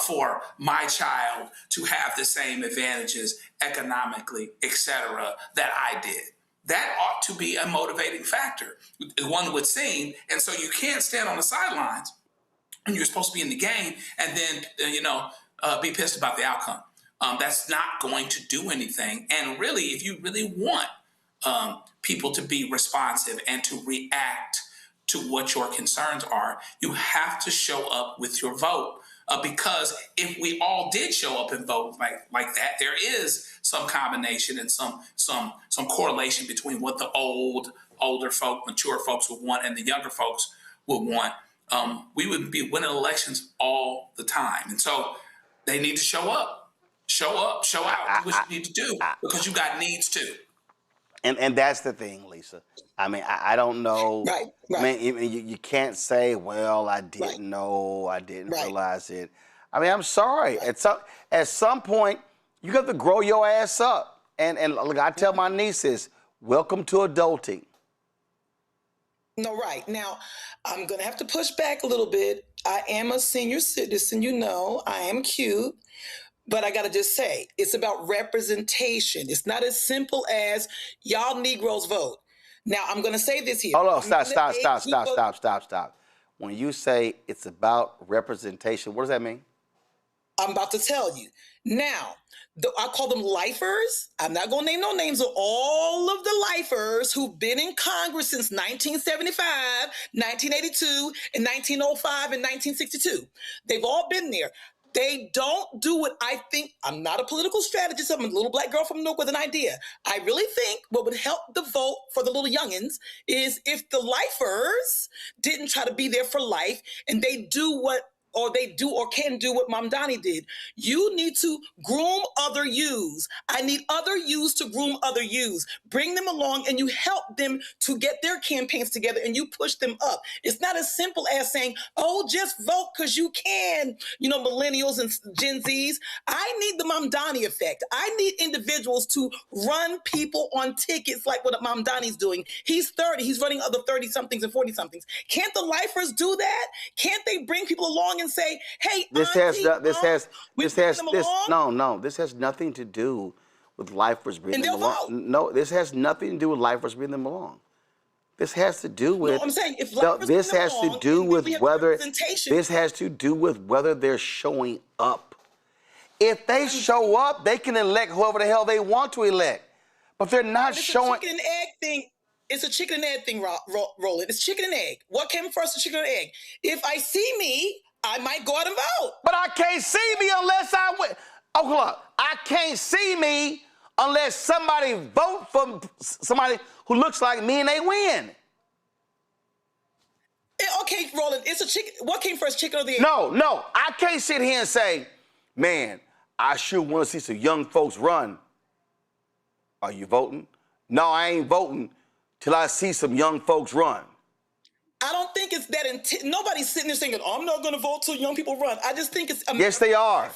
for my child to have the same advantages economically, et cetera, that I did. That ought to be a motivating factor, one would seem. And so you can't stand on the sidelines and you're supposed to be in the game and then, be pissed about the outcome. That's not going to do anything. And really, if you really want people to be responsive and to react to what your concerns are, you have to show up with your vote. Because if we all did show up and vote like that, there is some combination and some correlation between what the older folk, mature folks would want and the younger folks would want. We would be winning elections all the time. And so they need to show up, show out, do what you need to do because you got needs too. And that's the thing, Lisa. I mean, I don't know. Right. I mean, you can't say, well, I didn't know, I didn't realize it. I mean, I'm sorry. At some point, you got to grow your ass up. And look, I tell my nieces, welcome to adulting. No, right. Now, I'm going to have to push back a little bit. I am a senior citizen, you know. I am cute. But I got to just say, it's about representation. It's not as simple as y'all Negroes vote. Now, I'm going to say this here. Hold on, stop. When you say it's about representation, what does that mean? I'm about to tell you. Now, I call them lifers. I'm not going to name no names of all of the lifers who've been in Congress since 1975, 1982, and 1905, and 1962. They've all been there. They don't do what I think. I'm not a political strategist. I'm a little black girl from Newark with an idea. I really think what would help the vote for the little youngins is if the lifers didn't try to be there for life and they do or can do what Mom Donnie did. You need to groom other yous. I need other yous to groom other yous. Bring them along and you help them to get their campaigns together and you push them up. It's not as simple as saying, oh, just vote because you can, you know, millennials and Gen Zs. I need the Mom Donnie effect. I need individuals to run people on tickets like what Mom Donnie's doing. He's 30. He's running other 30-somethings and 40-somethings. Can't the lifers do that? Can't they bring people along and say, hey, this has nothing to do with lifers bringing them along. No, this has nothing to do with lifers bringing them along. This has to do with. No, I'm saying if lifers this bring has them to along, do with we have whether. representation. This has to do with whether they're showing up. If they show up, they can elect whoever the hell they want to elect. But they're not showing. It's a chicken and egg thing. It's a chicken and egg thing, Roland. It's chicken and egg. What came first, the chicken and egg? If I see me, I might go out and vote. But I can't see me unless I win. Oh, look, I can't see me unless somebody vote for somebody who looks like me and they win. Okay, Roland, it's a chicken. What came first, chicken or the egg? No, I can't sit here and say, man, I sure want to see some young folks run. Are you voting? No, I ain't voting till I see some young folks run. I don't think it's that. Nobody's sitting there saying, I'm not going to vote till young people run. I just think it's. Yes, they are.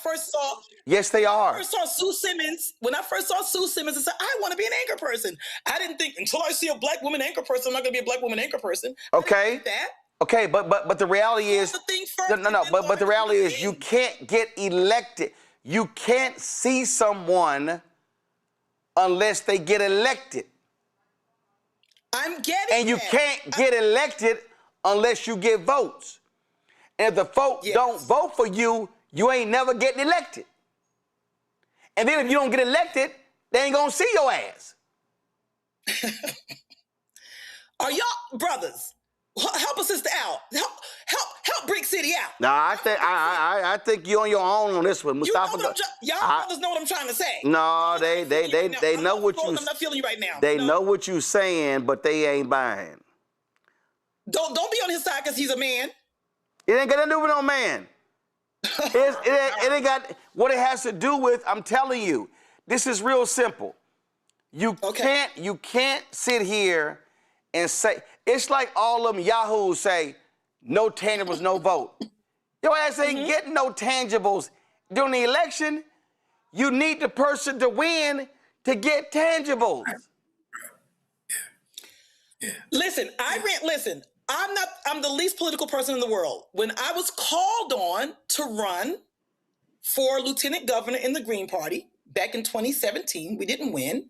Yes, they are. When I first saw Sue Simmons, I said, I want to be an anchor person. I didn't think until I see a black woman anchor person, I'm not going to be a black woman anchor person. Okay. Okay, but the reality is. But the reality is you can't get elected. You can't see someone unless they get elected. I'm getting And you can't get elected unless you get votes. And if the folks don't vote for you, you ain't never getting elected. And then if you don't get elected, they ain't gonna see your ass. Are y'all brothers? Help a sister out. Help Brick City out. No, I think you're on your own on this one. Mustafa, y'all brothers know what I'm trying to say. No, they know what you. I'm not feeling you right now. They know what you saying, but they ain't buying. Don't be on his side because he's a man. It ain't got nothing to do with no man. It ain't got what it has to do with. I'm telling you, this is real simple. You can't sit here and say it's like all them yahoos say no tangibles, no vote. Your ass ain't getting no tangibles during the election. You need the person to win to get tangibles. Listen, I'm the least political person in the world. When I was called on to run for lieutenant governor in the Green Party back in 2017, we didn't win.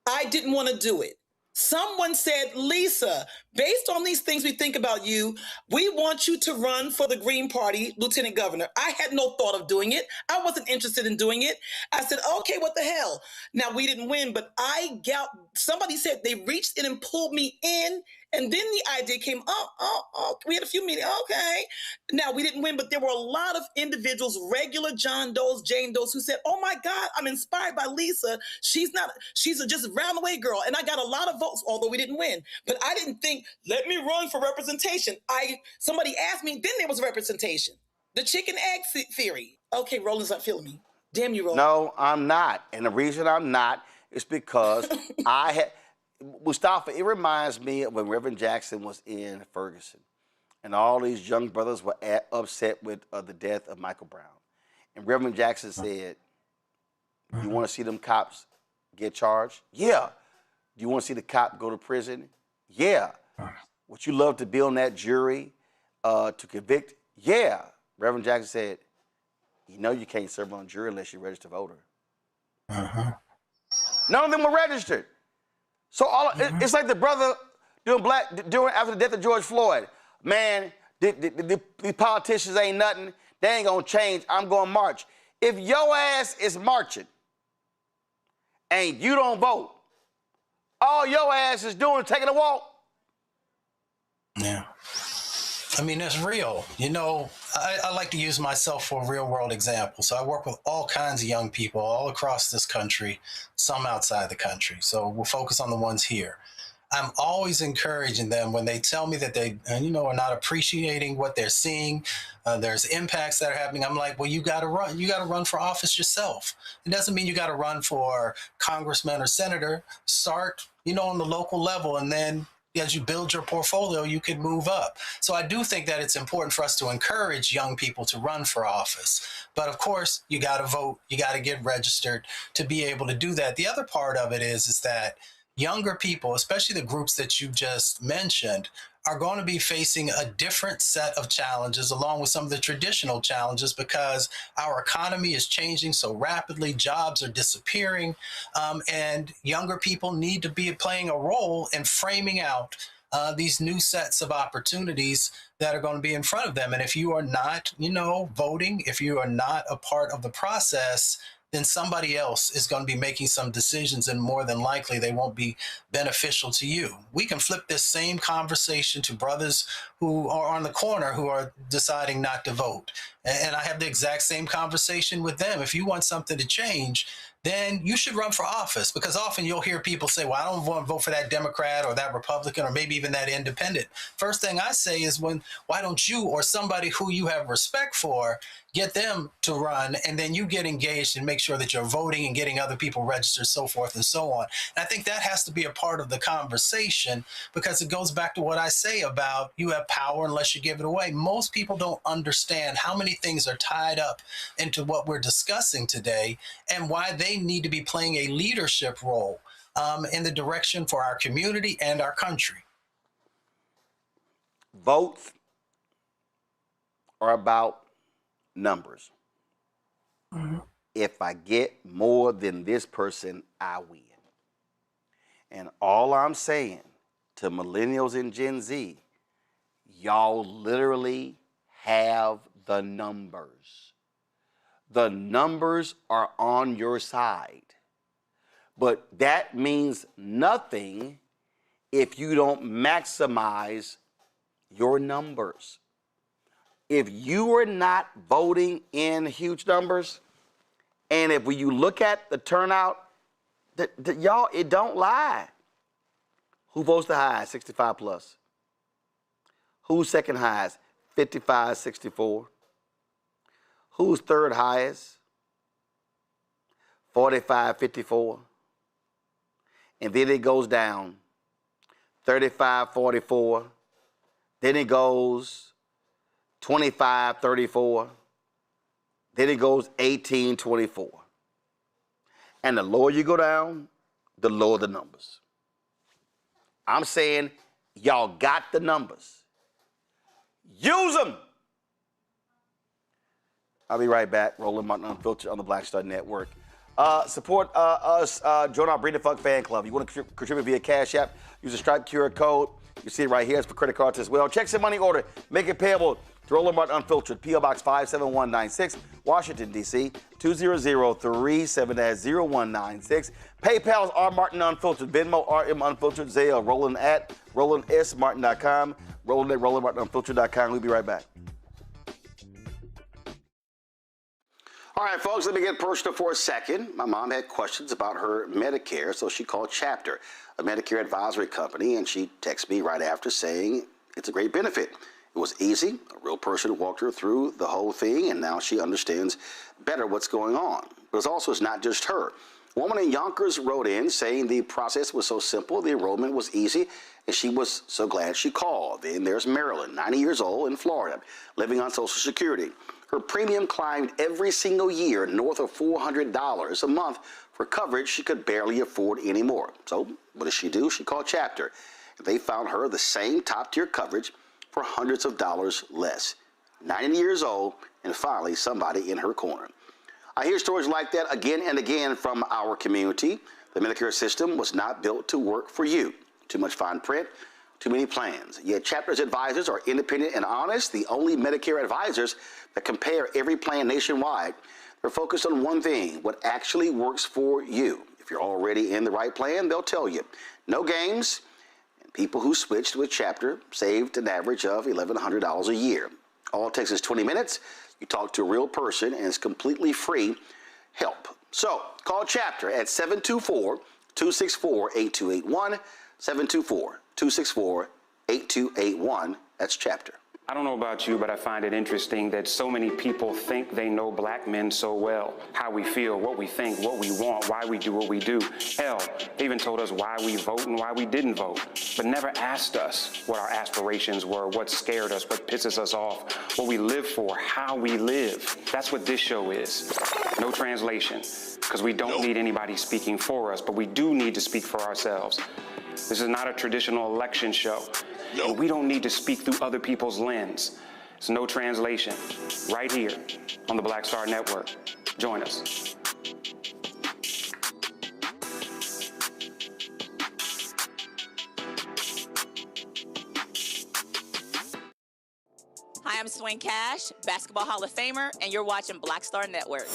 I didn't want to do it. Someone said, Lisa, based on these things we think about you, we want you to run for the Green Party lieutenant governor. I had no thought of doing it. I wasn't interested in doing it. I said, okay, what the hell? Now, we didn't win, but somebody said they reached in and pulled me in, and then the idea came, we had a few meetings, okay. Now, we didn't win, but there were a lot of individuals, regular John Does, Jane Does, who said, oh my God, I'm inspired by Lisa. She's a just round the way girl. And I got a lot of votes, although we didn't win. But I didn't think, let me run for representation. Somebody asked me, then there was representation. The chicken egg theory. Okay, Roland's not feeling me. Damn you, Roland. No, I'm not. And the reason I'm not is because Mustafa, it reminds me of when Reverend Jackson was in Ferguson, and all these young brothers were upset with the death of Michael Brown. And Reverend Jackson said, you want to see them cops get charged? Yeah. Do you want to see the cop go to prison? Yeah. Would you love to be on that jury to convict? Yeah. Reverend Jackson said, you know you can't serve on a jury unless you're a registered voter. None of them were registered. So it's like the brother doing after the death of George Floyd. Man, the politicians ain't nothing. They ain't gonna change. I'm gonna march. If your ass is marching and you don't vote, all your ass is doing is taking a walk. Yeah. I mean, it's real. You know, I like to use myself for a real world example. So I work with all kinds of young people all across this country, some outside the country. So we'll focus on the ones here. I'm always encouraging them when they tell me that they, are not appreciating what they're seeing. There's impacts that are happening. I'm like, well, you got to run. You got to run for office yourself. It doesn't mean you got to run for congressman or senator. Start, on the local level, and then as you build your portfolio, you can move up. So I do think that it's important for us to encourage young people to run for office. But of course, you got to vote. You got to get registered to be able to do that. The other part of it is that younger people, especially the groups that you just mentioned, are going to be facing a different set of challenges along with some of the traditional challenges because our economy is changing so rapidly, jobs are disappearing, and younger people need to be playing a role in framing out these new sets of opportunities that are going to be in front of them. And if you are not, voting, if you are not a part of the process, then somebody else is going to be making some decisions, and more than likely they won't be beneficial to you. We can flip this same conversation to brothers who are on the corner who are deciding not to vote. And I have the exact same conversation with them. If you want something to change, then you should run for office, because often you'll hear people say, well, I don't want to vote for that Democrat or that Republican or maybe even that independent. First thing I say is, why don't you or somebody who you have respect for get them to run, and then you get engaged and make sure that you're voting and getting other people registered, so forth and so on. And I think that has to be a part of the conversation, because it goes back to what I say about you have power unless you give it away. Most people don't understand how many things are tied up into what we're discussing today and why they need to be playing a leadership role in the direction for our community and our country. Votes are about numbers. If I get more than this person, I win. And all I'm saying to millennials and Gen Z, y'all literally have the numbers. The numbers are on your side. But that means nothing if you don't maximize your numbers. If you are not voting in huge numbers, and if when you look at the turnout, y'all, it don't lie. Who votes the highest? 65 plus. Who's second highest? 55, 64. Who's third highest? 45, 54. And then it goes down. 35, 44. Then it goes 25, 34. Then it goes 18, 24. And the lower you go down, the lower the numbers. I'm saying y'all got the numbers. Use them. I'll be right back. Roland Martin Unfiltered on the Black Star Network. Support us. Join our Bring the Fuck fan club. You want to contribute via Cash App, use the Stripe QR code. You see it right here. It's for credit cards as well. Check some money order. Make it payable to Roland Martin Unfiltered, P.O. Box 57196, Washington, D.C., 20037-0196. PayPal's R Martin Unfiltered, Venmo RM Unfiltered, Zelle, Roland at RolandSMartin.com, Roland at RolandMartinUnfiltered.com. We'll be right back. All right, folks, let me get personal for a second. My mom had questions about her Medicare, so she called Chapter, a Medicare advisory company, and she texted me right after saying it's a great benefit. It was easy. A real person walked her through the whole thing, and now she understands better what's going on. But it's not just her. A woman in Yonkers wrote in saying the process was so simple, the enrollment was easy, and she was so glad she called. Then there's Marilyn, 90 years old, in Florida, living on Social Security. Her premium climbed every single year north of $400 a month for coverage she could barely afford anymore. So what does she do? She called Chapter. They found her the same top-tier coverage for hundreds of dollars less. 90 years old, and finally somebody in her corner. I hear stories like that again and again from our community. The Medicare system was not built to work for you. Too much fine print, too many plans. Yet Chapter's advisors are independent and honest, the only Medicare advisors that compare every plan nationwide. They're focused on one thing, what actually works for you. If you're already in the right plan, they'll tell you. No games, and people who switched with Chapter saved an average of $1,100 a year. All it takes is 20 minutes. You talk to a real person, and it's completely free help. So call Chapter at 724-264-8281, 724-264-8281. That's Chapter. I don't know about you, but I find it interesting that so many people think they know black men so well. How we feel, what we think, what we want, why we do what we do. Hell, they even told us why we vote and why we didn't vote, but never asked us what our aspirations were, what scared us, what pisses us off, what we live for, how we live. That's what this show is. No translation, because we don't need anybody speaking for us, but we do need to speak for ourselves. This is not a traditional election show. And we don't need to speak through other people's lens. It's no translation. Right here on the Black Star Network. Join us. Hi, I'm Swing Cash, Basketball Hall of Famer, and you're watching Black Star Network.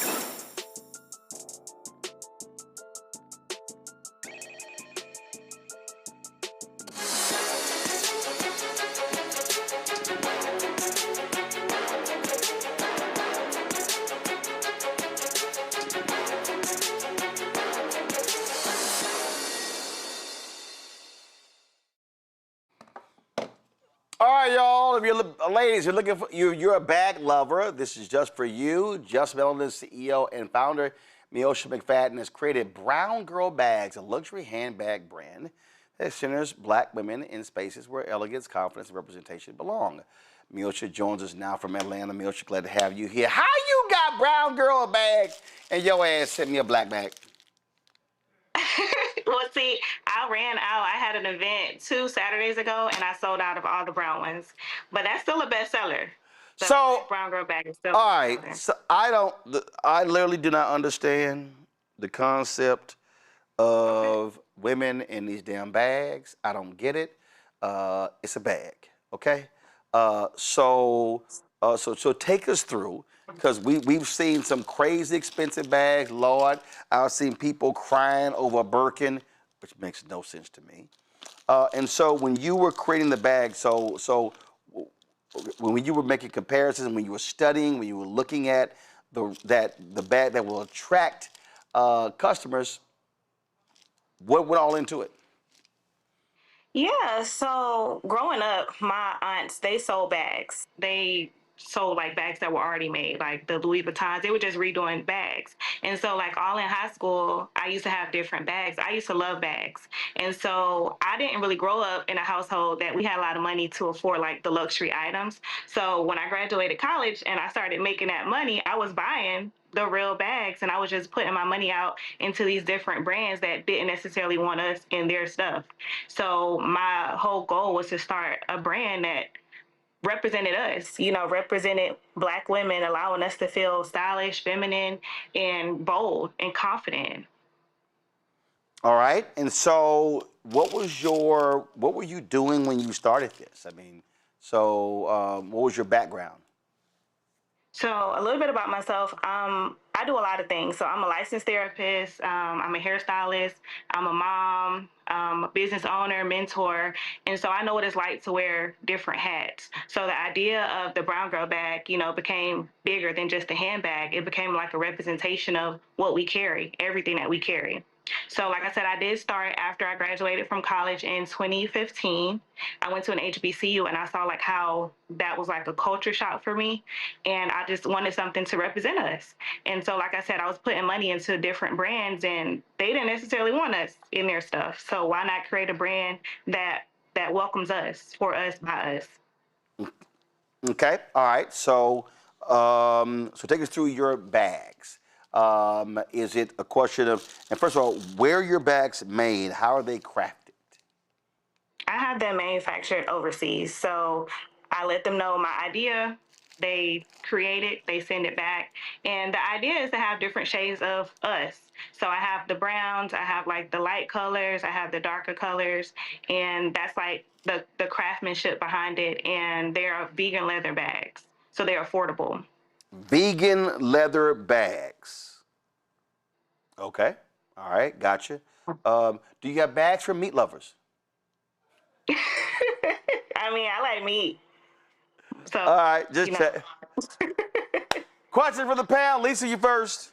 All right, y'all. If you're ladies, you're looking for you're a bag lover. This is just for you. Just Melanin CEO and founder Miosha McFadden has created Brown Girl Bags, a luxury handbag brand that centers black women in spaces where elegance, confidence, and representation belong. Miosha joins us now from Atlanta. Miosha, glad to have you here. How you got Brown Girl bags and your ass sent me a black bag? Well, see, I ran out. I had an event 2 Saturdays ago, and I sold out of all the brown ones. But that's still a bestseller. So, Brown Girl bag is still all right. So I literally do not understand the concept of women in these damn bags. I don't get it. It's a bag, okay? So take us through, because we've seen some crazy expensive bags. Lord, I've seen people crying over a Birkin, which makes no sense to me. And so when you were creating the bag, so when you were making comparisons, when you were studying, when you were looking at the bag that will attract customers, what went all into it? Yeah, so growing up, my aunts, they sold bags. They sold like bags that were already made, like the Louis Vuittons. They were just redoing bags. And so like all in high school, I used to have different bags. I used to love bags. And so I didn't really grow up in a household that we had a lot of money to afford like the luxury items. So when I graduated college and I started making that money, I was buying the real bags, and I was just putting my money out into these different brands that didn't necessarily want us in their stuff. So my whole goal was to start a brand that represented us, represented Black women, allowing us to feel stylish, feminine, and bold and confident. All right. And so what were you doing when you started this? I mean, what was your background? So a little bit about myself. I do a lot of things. So I'm a licensed therapist. I'm a hairstylist. I'm a mom, a business owner, mentor. And so I know what it's like to wear different hats. So the idea of the Brown Girl bag, became bigger than just a handbag. It became like a representation of what we carry, everything that we carry. So, like I said, I did start after I graduated from college in 2015. I went to an HBCU and I saw like how that was like a culture shock for me. And I just wanted something to represent us. And so, like I said, I was putting money into different brands and they didn't necessarily want us in their stuff. So why not create a brand that welcomes us, for us, by us? Okay. All right. So take us through your bags. Is it a question of, and first of all, where are your bags made? How are they crafted? I have them manufactured overseas. So I let them know my idea. They create it, they send it back. And the idea is to have different shades of us. So I have the browns, I have like the light colors, I have the darker colors, and that's like the craftsmanship behind it. And they're vegan leather bags, so they're affordable. Vegan leather bags. Okay. All right. Gotcha. Do you have bags for meat lovers? I mean, I like meat. So, all right. Just check. Question for the panel. Lisa, you first.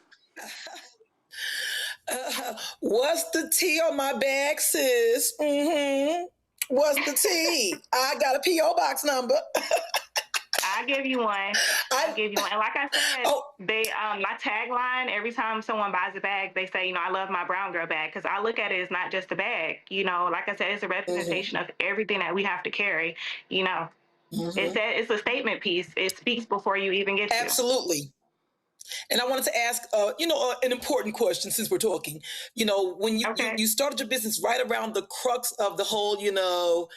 What's the T on my bag, sis? What's the T? I got a P.O. box number. I'll give you one. I'll give you one. And like I said, they my tagline, every time someone buys a bag, they say, I love my brown girl bag, because I look at it as not just a bag. Like I said, it's a representation of everything that we have to carry. It's a statement piece. It speaks before you even get to. Absolutely. And I wanted to ask, an important question since we're talking. When you started your business right around the crux of the whole, the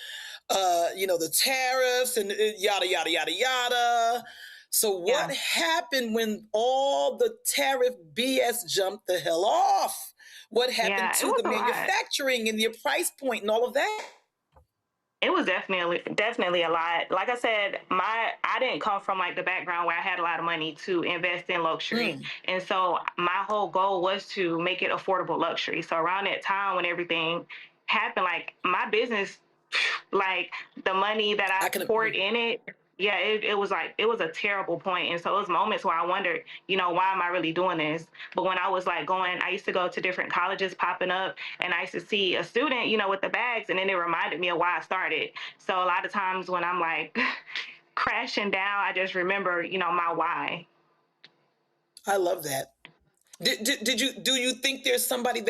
tariffs and yada, yada, yada, yada. So what happened when all the tariff BS jumped the hell off? What happened to the manufacturing and your price point and all of that? It was definitely a lot. Like I said, I didn't come from like the background where I had a lot of money to invest in luxury. And so my whole goal was to make it affordable luxury. So around that time when everything happened, like my business, like the money that I poured in it, it was a terrible point. And so it was moments where I wondered, why am I really doing this? But when I was like I used to go to different colleges popping up, and I used to see a student, with the bags, and then it reminded me of why I started. So a lot of times when I'm like crashing down, I just remember, my why. I love that. Do you think there's somebody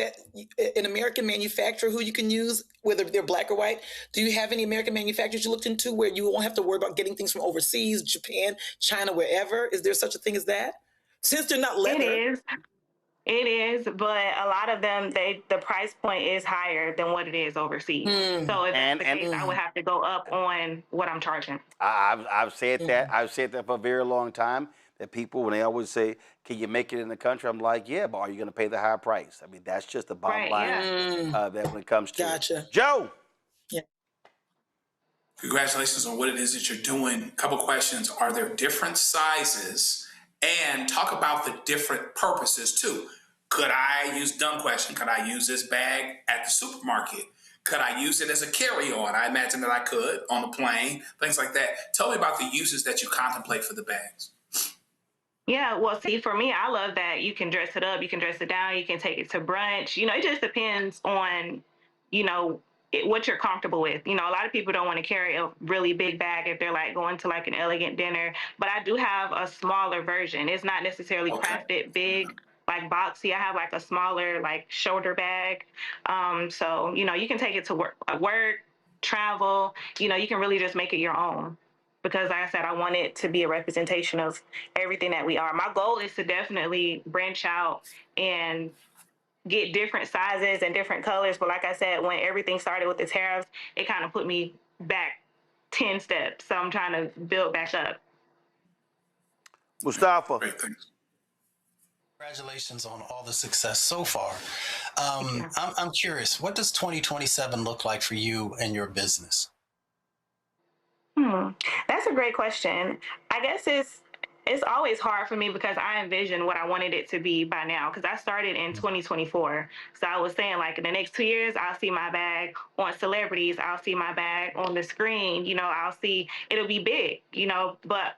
an American manufacturer who you can use, whether they're black or white? Do you have any American manufacturers you looked into where you won't have to worry about getting things from overseas, Japan, China, wherever? Is there such a thing as that? Since they're not leather. It is, but a lot of them, the price point is higher than what it is overseas. So if that's the case, I would have to go up on what I'm charging. I've said that. I've said that for a very long time. That people, when they always say, "Can you make it in the country?" I'm like, "Yeah, but are you going to pay the higher price?" I mean, that's just the bottom line. That when it comes to Gotcha. Joe. Yeah. Congratulations on what it is that you're doing. A couple questions: are there different sizes? And talk about the different purposes too. Could I use dumb question? Could I use this bag at the supermarket? Could I use it as a carry-on? I imagine that I could on the plane, things like that. Tell me about the uses that you contemplate for the bags. Yeah, well, see, for me, I love that you can dress it up, you can dress it down, you can take it to brunch. It just depends on, what you're comfortable with. A lot of people don't want to carry a really big bag if they're like going to like an elegant dinner, but I do have a smaller version. It's not necessarily crafted big, like boxy. I have like a smaller, like shoulder bag. So, you can take it to work, travel, you can really just make it your own. Because like I said, I want it to be a representation of everything that we are. My goal is to definitely branch out and get different sizes and different colors. But like I said, when everything started with the tariffs, it kind of put me back 10 steps. So I'm trying to build back up. Mustafa. Congratulations on all the success so far. I'm curious, what does 2027 look like for you and your business? That's a great question. I guess it's always hard for me because I envision what I wanted it to be by now, because I started in 2024. So I was saying like in the next 2 years, I'll see my bag on celebrities. I'll see my bag on the screen. It'll be big, but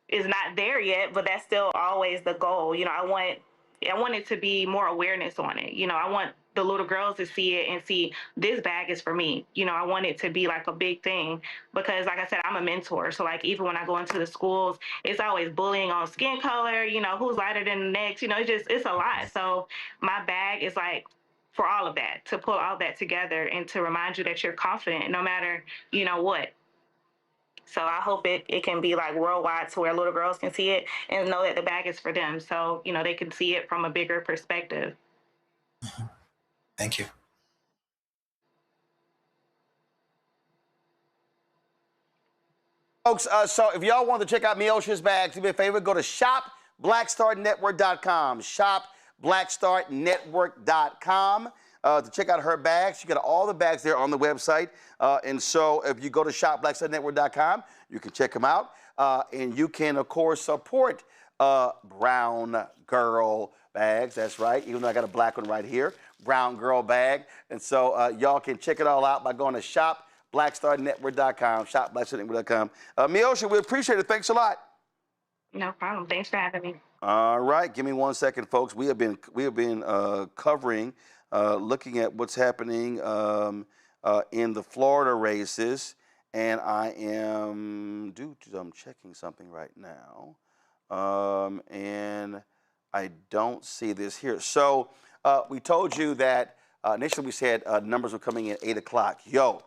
it's not there yet, but that's still always the goal. I want it to be more awareness on it. I want the little girls to see it and see this bag is for me. You know, I want it to be like a big thing because, like I said, I'm a mentor. So, like, even when I go into the schools, it's always bullying on skin color, you know, who's lighter than the next, you know, it's a lot. So, my bag is like for all of that, to pull all that together and to remind you that you're confident no matter, you know, what. So I hope it can be like worldwide to where little girls can see it and know that the bag is for them. So, you know, they can see it from a bigger perspective. Thank you. Folks, so if y'all want to check out Miosha's bags, do me a favor, go to shopblackstarnetwork.com. Shopblackstarnetwork.com to check out her bags. You got all the bags there on the website. And so if you go to shopblackstarnetwork.com, you can check them out. And you can, of course, support Brown Girl bags. That's right. Even though I got a black one right here, Brown Girl bag. And so y'all can check it all out by going to shopblackstarnetwork.com, shopblackstarnetwork.com. Miosha, we appreciate it. Thanks a lot. No problem. Thanks for having me. All right. Give me 1 second, folks. We have been covering, looking at what's happening in the Florida races. And I'm checking something right now. And I don't see this here. So we told you that initially we said numbers were coming in at 8 o'clock. Yo,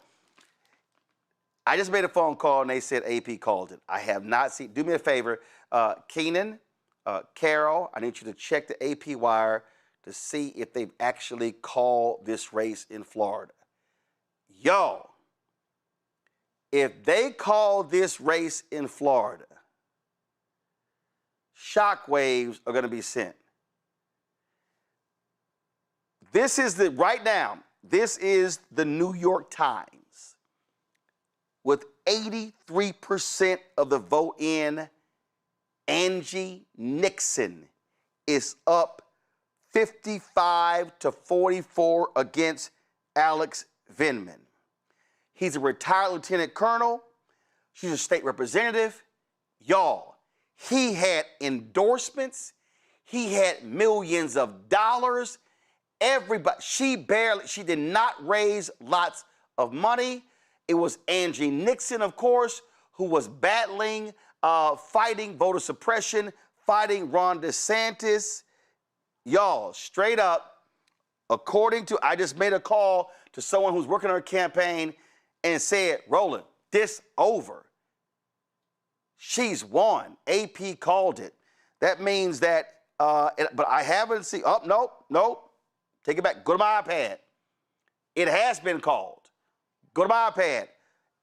I just made a phone call and they said AP called it. I have not seen. Do me a favor, Keenan, Carol, I need you to check the AP wire to see if they've actually called this race in Florida. Yo, if they call this race in Florida, shockwaves are going to be sent. This is right now, this is the New York Times. With 83% of the vote in, Angie Nixon is up 55-44 against Alex Vindman. He's a retired lieutenant colonel. She's a state representative. Y'all, he had endorsements. He had millions of dollars. Everybody, she did not raise lots of money. It was Angie Nixon, of course, who was battling, fighting voter suppression, fighting Ron DeSantis. Y'all, straight up, according to, I just made a call to someone who's working on her campaign and said, Roland, this over. She's won. AP called it. That means that, but I haven't seen, nope. Take it back. Go to my iPad. It has been called. Go to my iPad.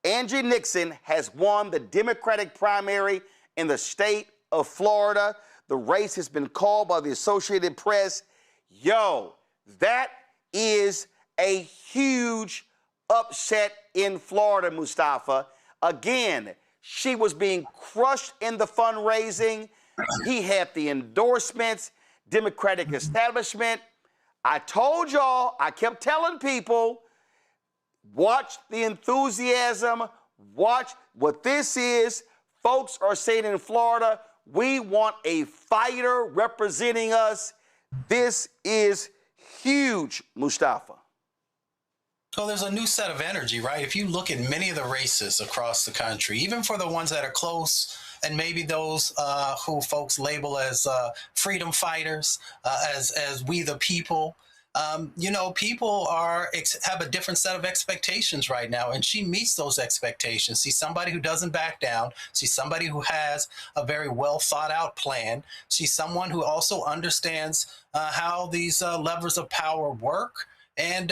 Angie Nixon has won the Democratic primary in the state of Florida. The race has been called by the Associated Press. Yo, that is a huge upset in Florida, Mustafa. Again, she was being crushed in the fundraising. He had the endorsements, Democratic establishment. I told y'all, I kept telling people, watch the enthusiasm, watch what this is. Folks are saying in Florida, we want a fighter representing us. This is huge, Mustafa. So there's a new set of energy, right? If you look at many of the races across the country, even for the ones that are close, and maybe those who folks label as freedom fighters, as we the people, people have a different set of expectations right now, and she meets those expectations. She's somebody who doesn't back down. She's somebody who has a very well thought out plan. She's someone who also understands how these levers of power work. And,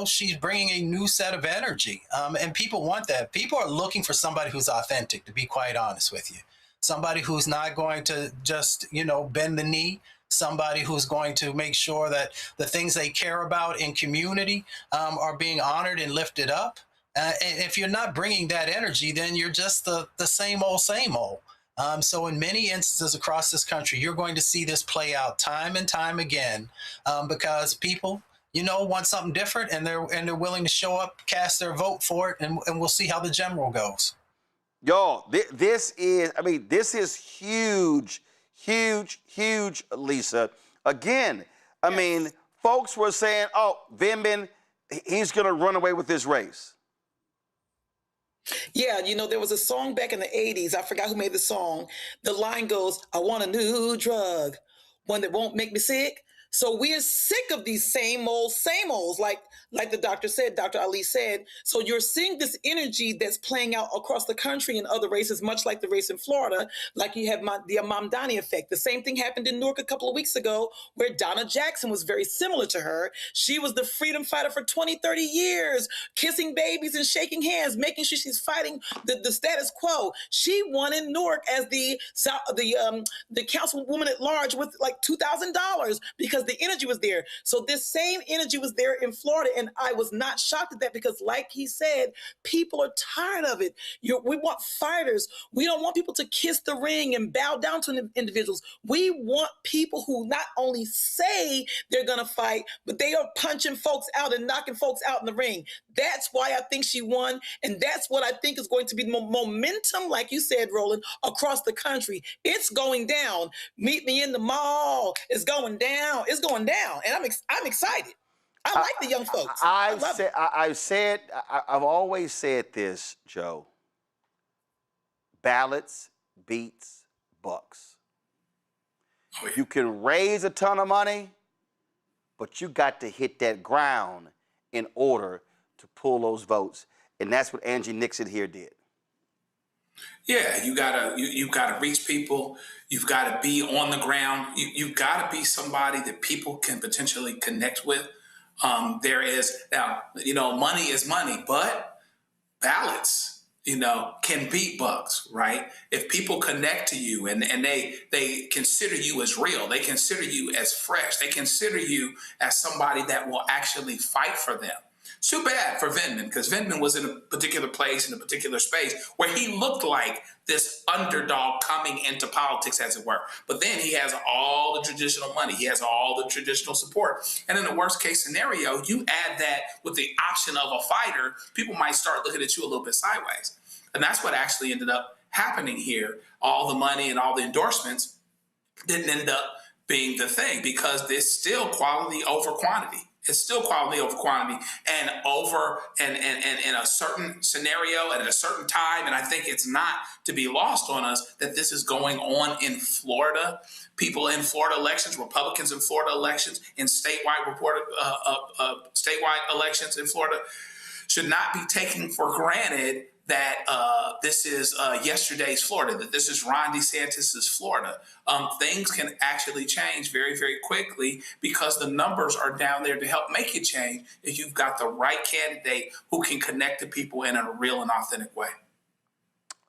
she's bringing a new set of energy. And people want that. People are looking for somebody who's authentic, to be quite honest with you. Somebody who's not going to just, bend the knee. Somebody who's going to make sure that the things they care about in community are being honored and lifted up. And if you're not bringing that energy, then you're just the same old, same old. So in many instances across this country, you're going to see this play out time and time again because people, want something different and they're willing to show up, cast their vote for it, and we'll see how the general goes. Y'all, this is huge, Lisa. Again, folks were saying, oh, Vindman, he's going to run away with this race. Yeah, you know, there was a song back in the 80s. I forgot who made the song. The line goes, I want a new drug, one that won't make me sick. So we're sick of these same olds, like the doctor said, Dr. Ali said. So you're seeing this energy that's playing out across the country in other races, much like the race in Florida, like you have the Mamdani effect. The same thing happened in Newark a couple of weeks ago, where Donna Jackson was very similar to her. She was the freedom fighter for 20, 30 years, kissing babies and shaking hands, making sure she's fighting the status quo. She won in Newark as the councilwoman at large with like $2,000 because the energy was there. So this same energy was there in Florida, and I was not shocked at that because, like he said, people are tired of it. We want fighters. We don't want people to kiss the ring and bow down to individuals. We want people who not only say they're going to fight, but they are punching folks out and knocking folks out in the ring. That's why I think she won, and that's what I think is going to be momentum, like you said, Roland, across the country. It's going down. Meet me in the mall. It's going down. It's going down, and I'm excited. I like the young folks. I've always said this, Joe. Ballots beats bucks. You can raise a ton of money, but you got to hit that ground in order to pull those votes, and that's what Angie Nixon here did. Yeah, you gotta reach people. You've got to be on the ground. You've got to be somebody that people can potentially connect with. There is now, money is money, but ballots, can beat bucks, right? If people connect to you and they consider you as real, they consider you as fresh, they consider you as somebody that will actually fight for them. It's too bad for Vindman, because Vindman was in a particular place, in a particular space, where he looked like this underdog coming into politics, as it were. But then he has all the traditional money. He has all the traditional support. And in the worst case scenario, you add that with the option of a fighter, people might start looking at you a little bit sideways. And that's what actually ended up happening here. All the money and all the endorsements didn't end up being the thing, because there's still quality over quantity. It's still quality over quantity, and in a certain scenario and at a certain time. And I think it's not to be lost on us that this is going on in Florida. People in Florida elections, Republicans in Florida elections, in statewide elections in Florida should not be taken for granted that this is yesterday's Florida, that this is Ron DeSantis's Florida. Things can actually change very, very quickly, because the numbers are down there to help make it change if you've got the right candidate who can connect to people in a real and authentic way.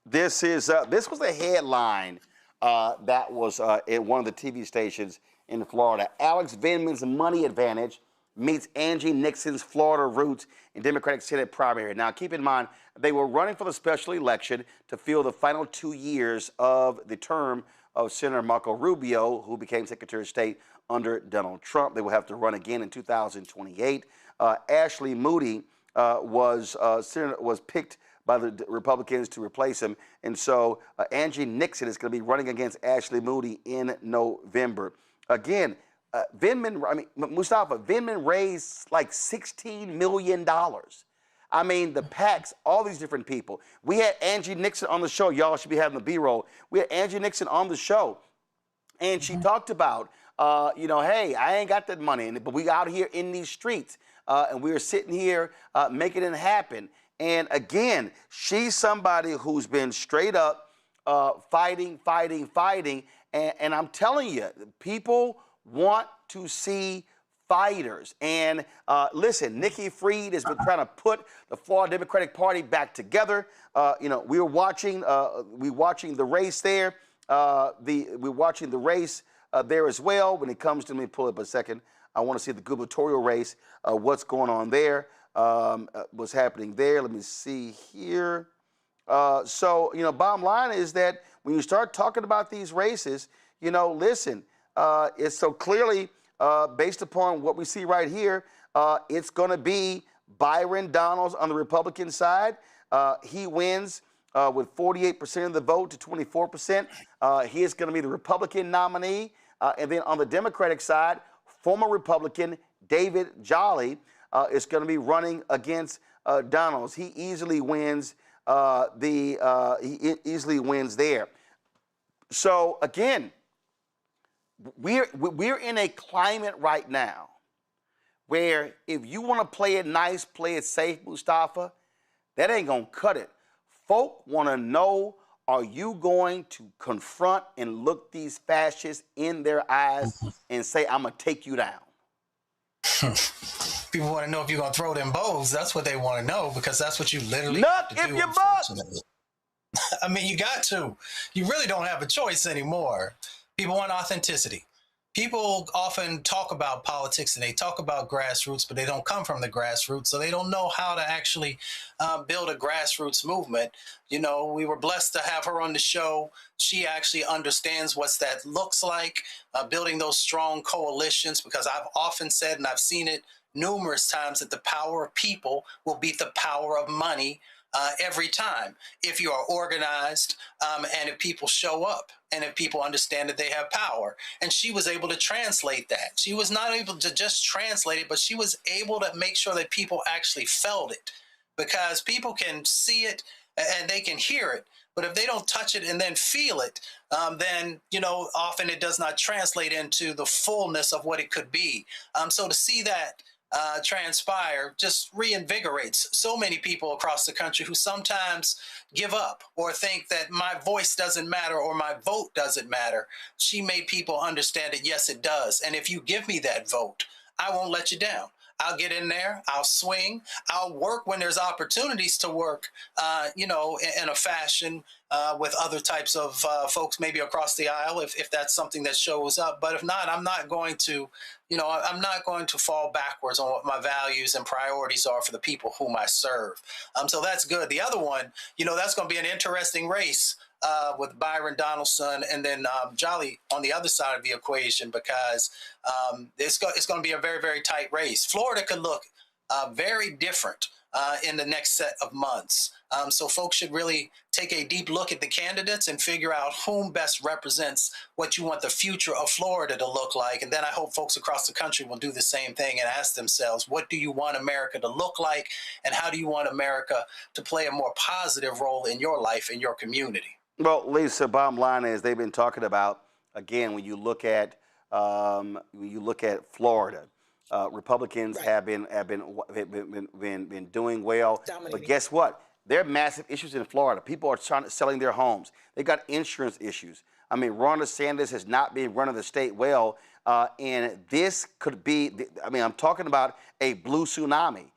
This was a headline that was at one of the TV stations in Florida. Alex Vindman's money advantage meets Angie Nixon's Florida roots in Democratic Senate primary. Now, keep in mind, they were running for the special election to fill the final 2 years of the term of Senator Marco Rubio, who became Secretary of State under Donald Trump. They will have to run again in 2028. Ashley Moody was picked by the Republicans to replace him. And so Angie Nixon is going to be running against Ashley Moody in November. Again, Mustafa, Vindman raised like $16 million. I mean, the PACs, all these different people. We had Angie Nixon on the show. Y'all should be having the B-roll. We had Angie Nixon on the show, and she talked about, hey, I ain't got that money, but we out here in these streets, and we are sitting here making it happen. And again, she's somebody who's been straight up fighting, and I'm telling you, people want to see fighters. And listen, Nikki Fried has been trying to put the Florida Democratic Party back together. We were watching the race there. We're watching the race there as well. When it comes to, let me pull up a second. I want to see the gubernatorial race. What's going on there? What's happening there? Let me see here. Bottom line is that when you start talking about these races, listen, it's so clearly based upon what we see right here, it's going to be Byron Donalds on the Republican side. He wins with 48% of the vote to 24%. He is going to be the Republican nominee. And then on the Democratic side, former Republican David Jolly is going to be running against Donalds. He easily wins he easily wins there. So again, we're in a climate right now where if you want to play it nice, play it safe, Mustafa, that ain't gonna cut it. Folk want to know, are you going to confront and look these fascists in their eyes and say, I'm gonna take you down? People want to know if you're going to throw them bows. That's what they want to know, because that's what you literally Nut have to if do, you buck. I mean, you got to. You really don't have a choice anymore. People want authenticity. People often talk about politics and they talk about grassroots, but they don't come from the grassroots, so they don't know how to actually build a grassroots movement. You know, we were blessed to have her on the show. She actually understands what that looks like, building those strong coalitions, because I've often said, and I've seen it numerous times, that the power of people will beat the power of money every time, if you are organized and if people show up and if people understand that they have power. And she was able to translate that. She was not able to just translate it, but she was able to make sure that people actually felt it, because people can see it and they can hear it. But if they don't touch it and then feel it, then, you know, often it does not translate into the fullness of what it could be. So to see that transpire just reinvigorates so many people across the country who sometimes give up or think that my voice doesn't matter or my vote doesn't matter. She made people understand that, yes, it does. And if you give me that vote, I won't let you down. I'll get in there, I'll swing, I'll work when there's opportunities to work, you know, in a fashion with other types of folks, maybe across the aisle, if that's something that shows up. But if not, I'm not going to, you know, I'm not going to fall backwards on what my values and priorities are for the people whom I serve. So that's good. The other one, you know, that's going to be an interesting race with Byron Donaldson and then Jolly on the other side of the equation, because it's going to be a very, very tight race. Florida could look very different in the next set of months. So folks should really take a deep look at the candidates and figure out whom best represents what you want the future of Florida to look like. And then I hope folks across the country will do the same thing and ask themselves, what do you want America to look like? And how do you want America to play a more positive role in your life, in your community? Well, Lisa, bottom line is they've been talking about, again, when you look at Florida, Republicans have been doing well. Dominating. But guess what? There are massive issues in Florida. People are selling their homes. They got insurance issues. I mean, Ron DeSantis has not been running the state well, and this could be. I mean, I'm talking about a blue tsunami.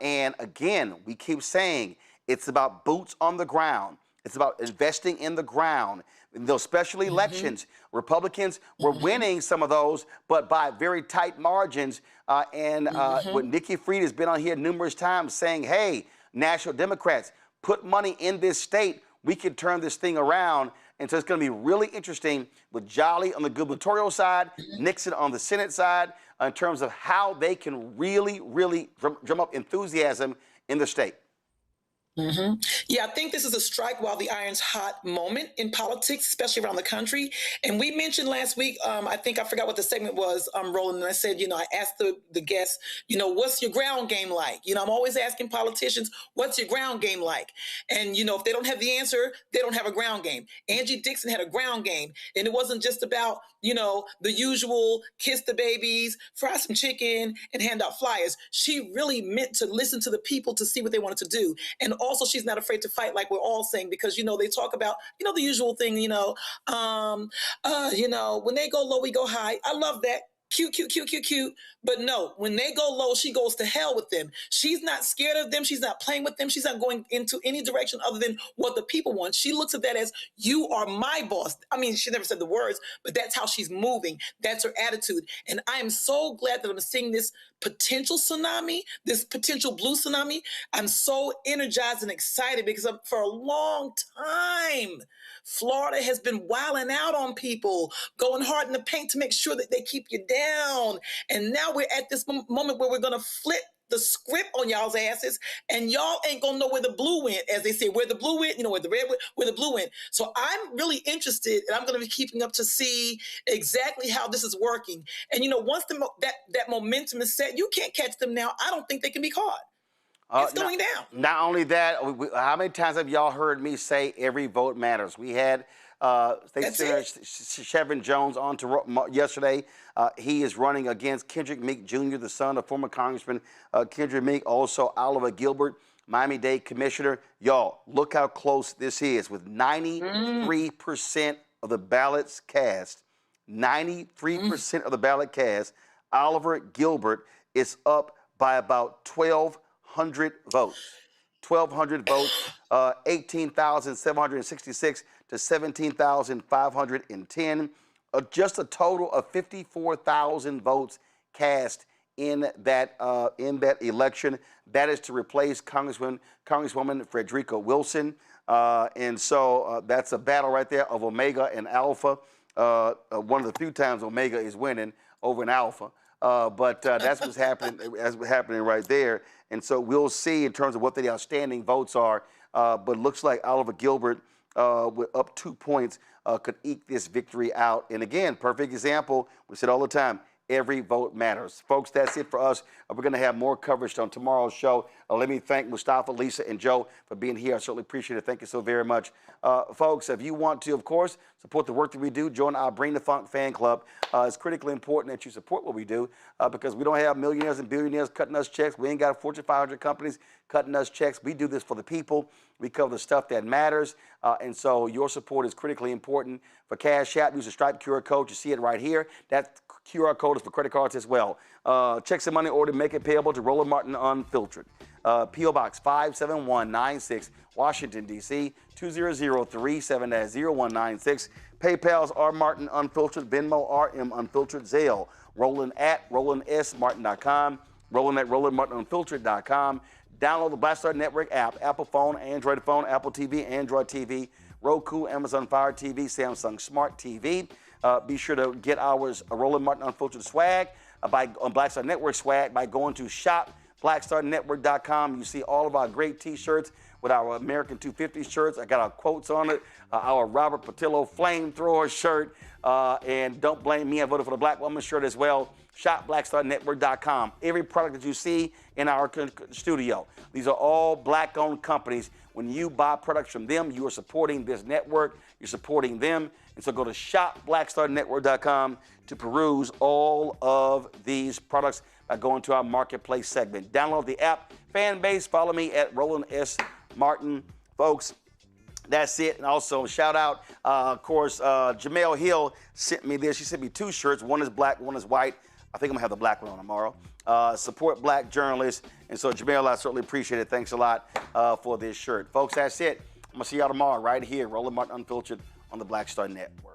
And again, we keep saying it's about boots on the ground. It's about investing in the ground. In those special elections, Republicans were winning some of those, but by very tight margins. What Nikki Fried has been on here numerous times saying, hey, National Democrats, put money in this state. We can turn this thing around. And so it's going to be really interesting with Jolly on the gubernatorial side, Nixon on the Senate side, in terms of how they can really, really drum up enthusiasm in the state. Yeah, I think this is a strike while the iron's hot moment in politics, especially around the country. And we mentioned last week, I think I forgot what the segment was, Roland, and I said, you know, I asked the guests, you know, what's your ground game like? You know, I'm always asking politicians, what's your ground game like? And, you know, if they don't have the answer, they don't have a ground game. Angie Dixon had a ground game, and it wasn't just about, you know, the usual kiss the babies, fry some chicken, and hand out flyers. She really meant to listen to the people to see what they wanted to do. And also, she's not afraid to fight, like we're all saying, because, you know, they talk about, you know, the usual thing, you know, when they go low, we go high. I love that. Cute, cute, cute, cute, cute. But no, when they go low, she goes to hell with them. She's not scared of them. She's not playing with them. She's not going into any direction other than what the people want. She looks at that as, you are my boss. I mean, she never said the words, but that's how she's moving. That's her attitude. And I am so glad that I'm seeing this potential tsunami, this potential blue tsunami. I'm so energized and excited because for a long time, Florida has been wilding out on people, going hard in the paint to make sure that they keep you down. And now we're at this moment where we're going to flip the script on y'all's asses, and y'all ain't gonna know where the blue went, as they say, where the blue went, where the red went, where the blue went. So I'm really interested, and I'm gonna be keeping up to see exactly how this is working. And once that momentum is set, you can't catch them now. I don't think they can be caught. It's going down. Not only that, how many times have y'all heard me say every vote matters? We had State Senator Chevron Jones on yesterday. He is running against Kendrick Meek Jr., the son of former Congressman Kendrick Meek, also Oliver Gilbert, Miami-Dade Commissioner. Y'all, look how close this is. With 93% of the ballots cast, 93% of the ballot cast, Oliver Gilbert is up by about 1,200 votes. 1,200 votes, 18,766 to 17,510. Just a total of 54,000 votes cast in that election. That is to replace Congresswoman Frederica Wilson. And so that's a battle right there of Omega and Alpha. One of the few times Omega is winning over an Alpha. But that's what's happening right there. And so we'll see in terms of what the outstanding votes are. But looks like Oliver Gilbert, with up 2 points, could eke this victory out. And again, perfect example. We said all the time, every vote matters. Folks, that's it for us. We're going to have more coverage on tomorrow's show. Let me thank Mustafa, Lisa, and Joe for being here. I certainly appreciate it. Thank you so very much. Folks, if you want to, of course, support the work that we do, join our Bring the Funk fan club. It's critically important that you support what we do because we don't have millionaires and billionaires cutting us checks. We ain't got Fortune 500 companies cutting us checks. We do this for the people. We cover the stuff that matters. And so your support is critically important. For Cash App, use the Stripe QR code. You see it right here. That QR code is for credit cards as well. Checks and money order, make it payable to Roland Martin Unfiltered. P.O. Box 57196, Washington, D.C. 20037-0196. PayPal's R. Martin Unfiltered, Venmo RM Unfiltered, Zelle, Roland at RolandSMartin.com, Roland at RolandMartinUnfiltered.com. Download the Black Star Network app, Apple phone, Android phone, Apple TV, Android TV, Roku, Amazon Fire TV, Samsung Smart TV. Be sure to get our Roland Martin Unfiltered swag on Black Star Network swag by going to shop.blackstarnetwork.com. You see all of our great T-shirts with our American 250 shirts. I got our quotes on it, our Robert Patillo flamethrower shirt, and Don't Blame Me, I Voted for the Black Woman shirt as well. ShopBlackStarNetwork.com. Every product that you see in our studio, these are all black-owned companies. When you buy products from them, you are supporting this network. You're supporting them. And so go to ShopBlackStarNetwork.com to peruse all of these products by going to our marketplace segment. Download the app, fan base. Follow me at Roland S. Martin. Folks, that's it. And also, shout out, of course, Jamel Hill sent me this. She sent me 2 shirts. One is black, one is white. I think I'm going to have the black one on tomorrow. Support black journalists. And so, Jamel, I certainly appreciate it. Thanks a lot for this shirt. Folks, that's it. I'm going to see y'all tomorrow right here, Roland Martin Unfiltered on the Black Star Network.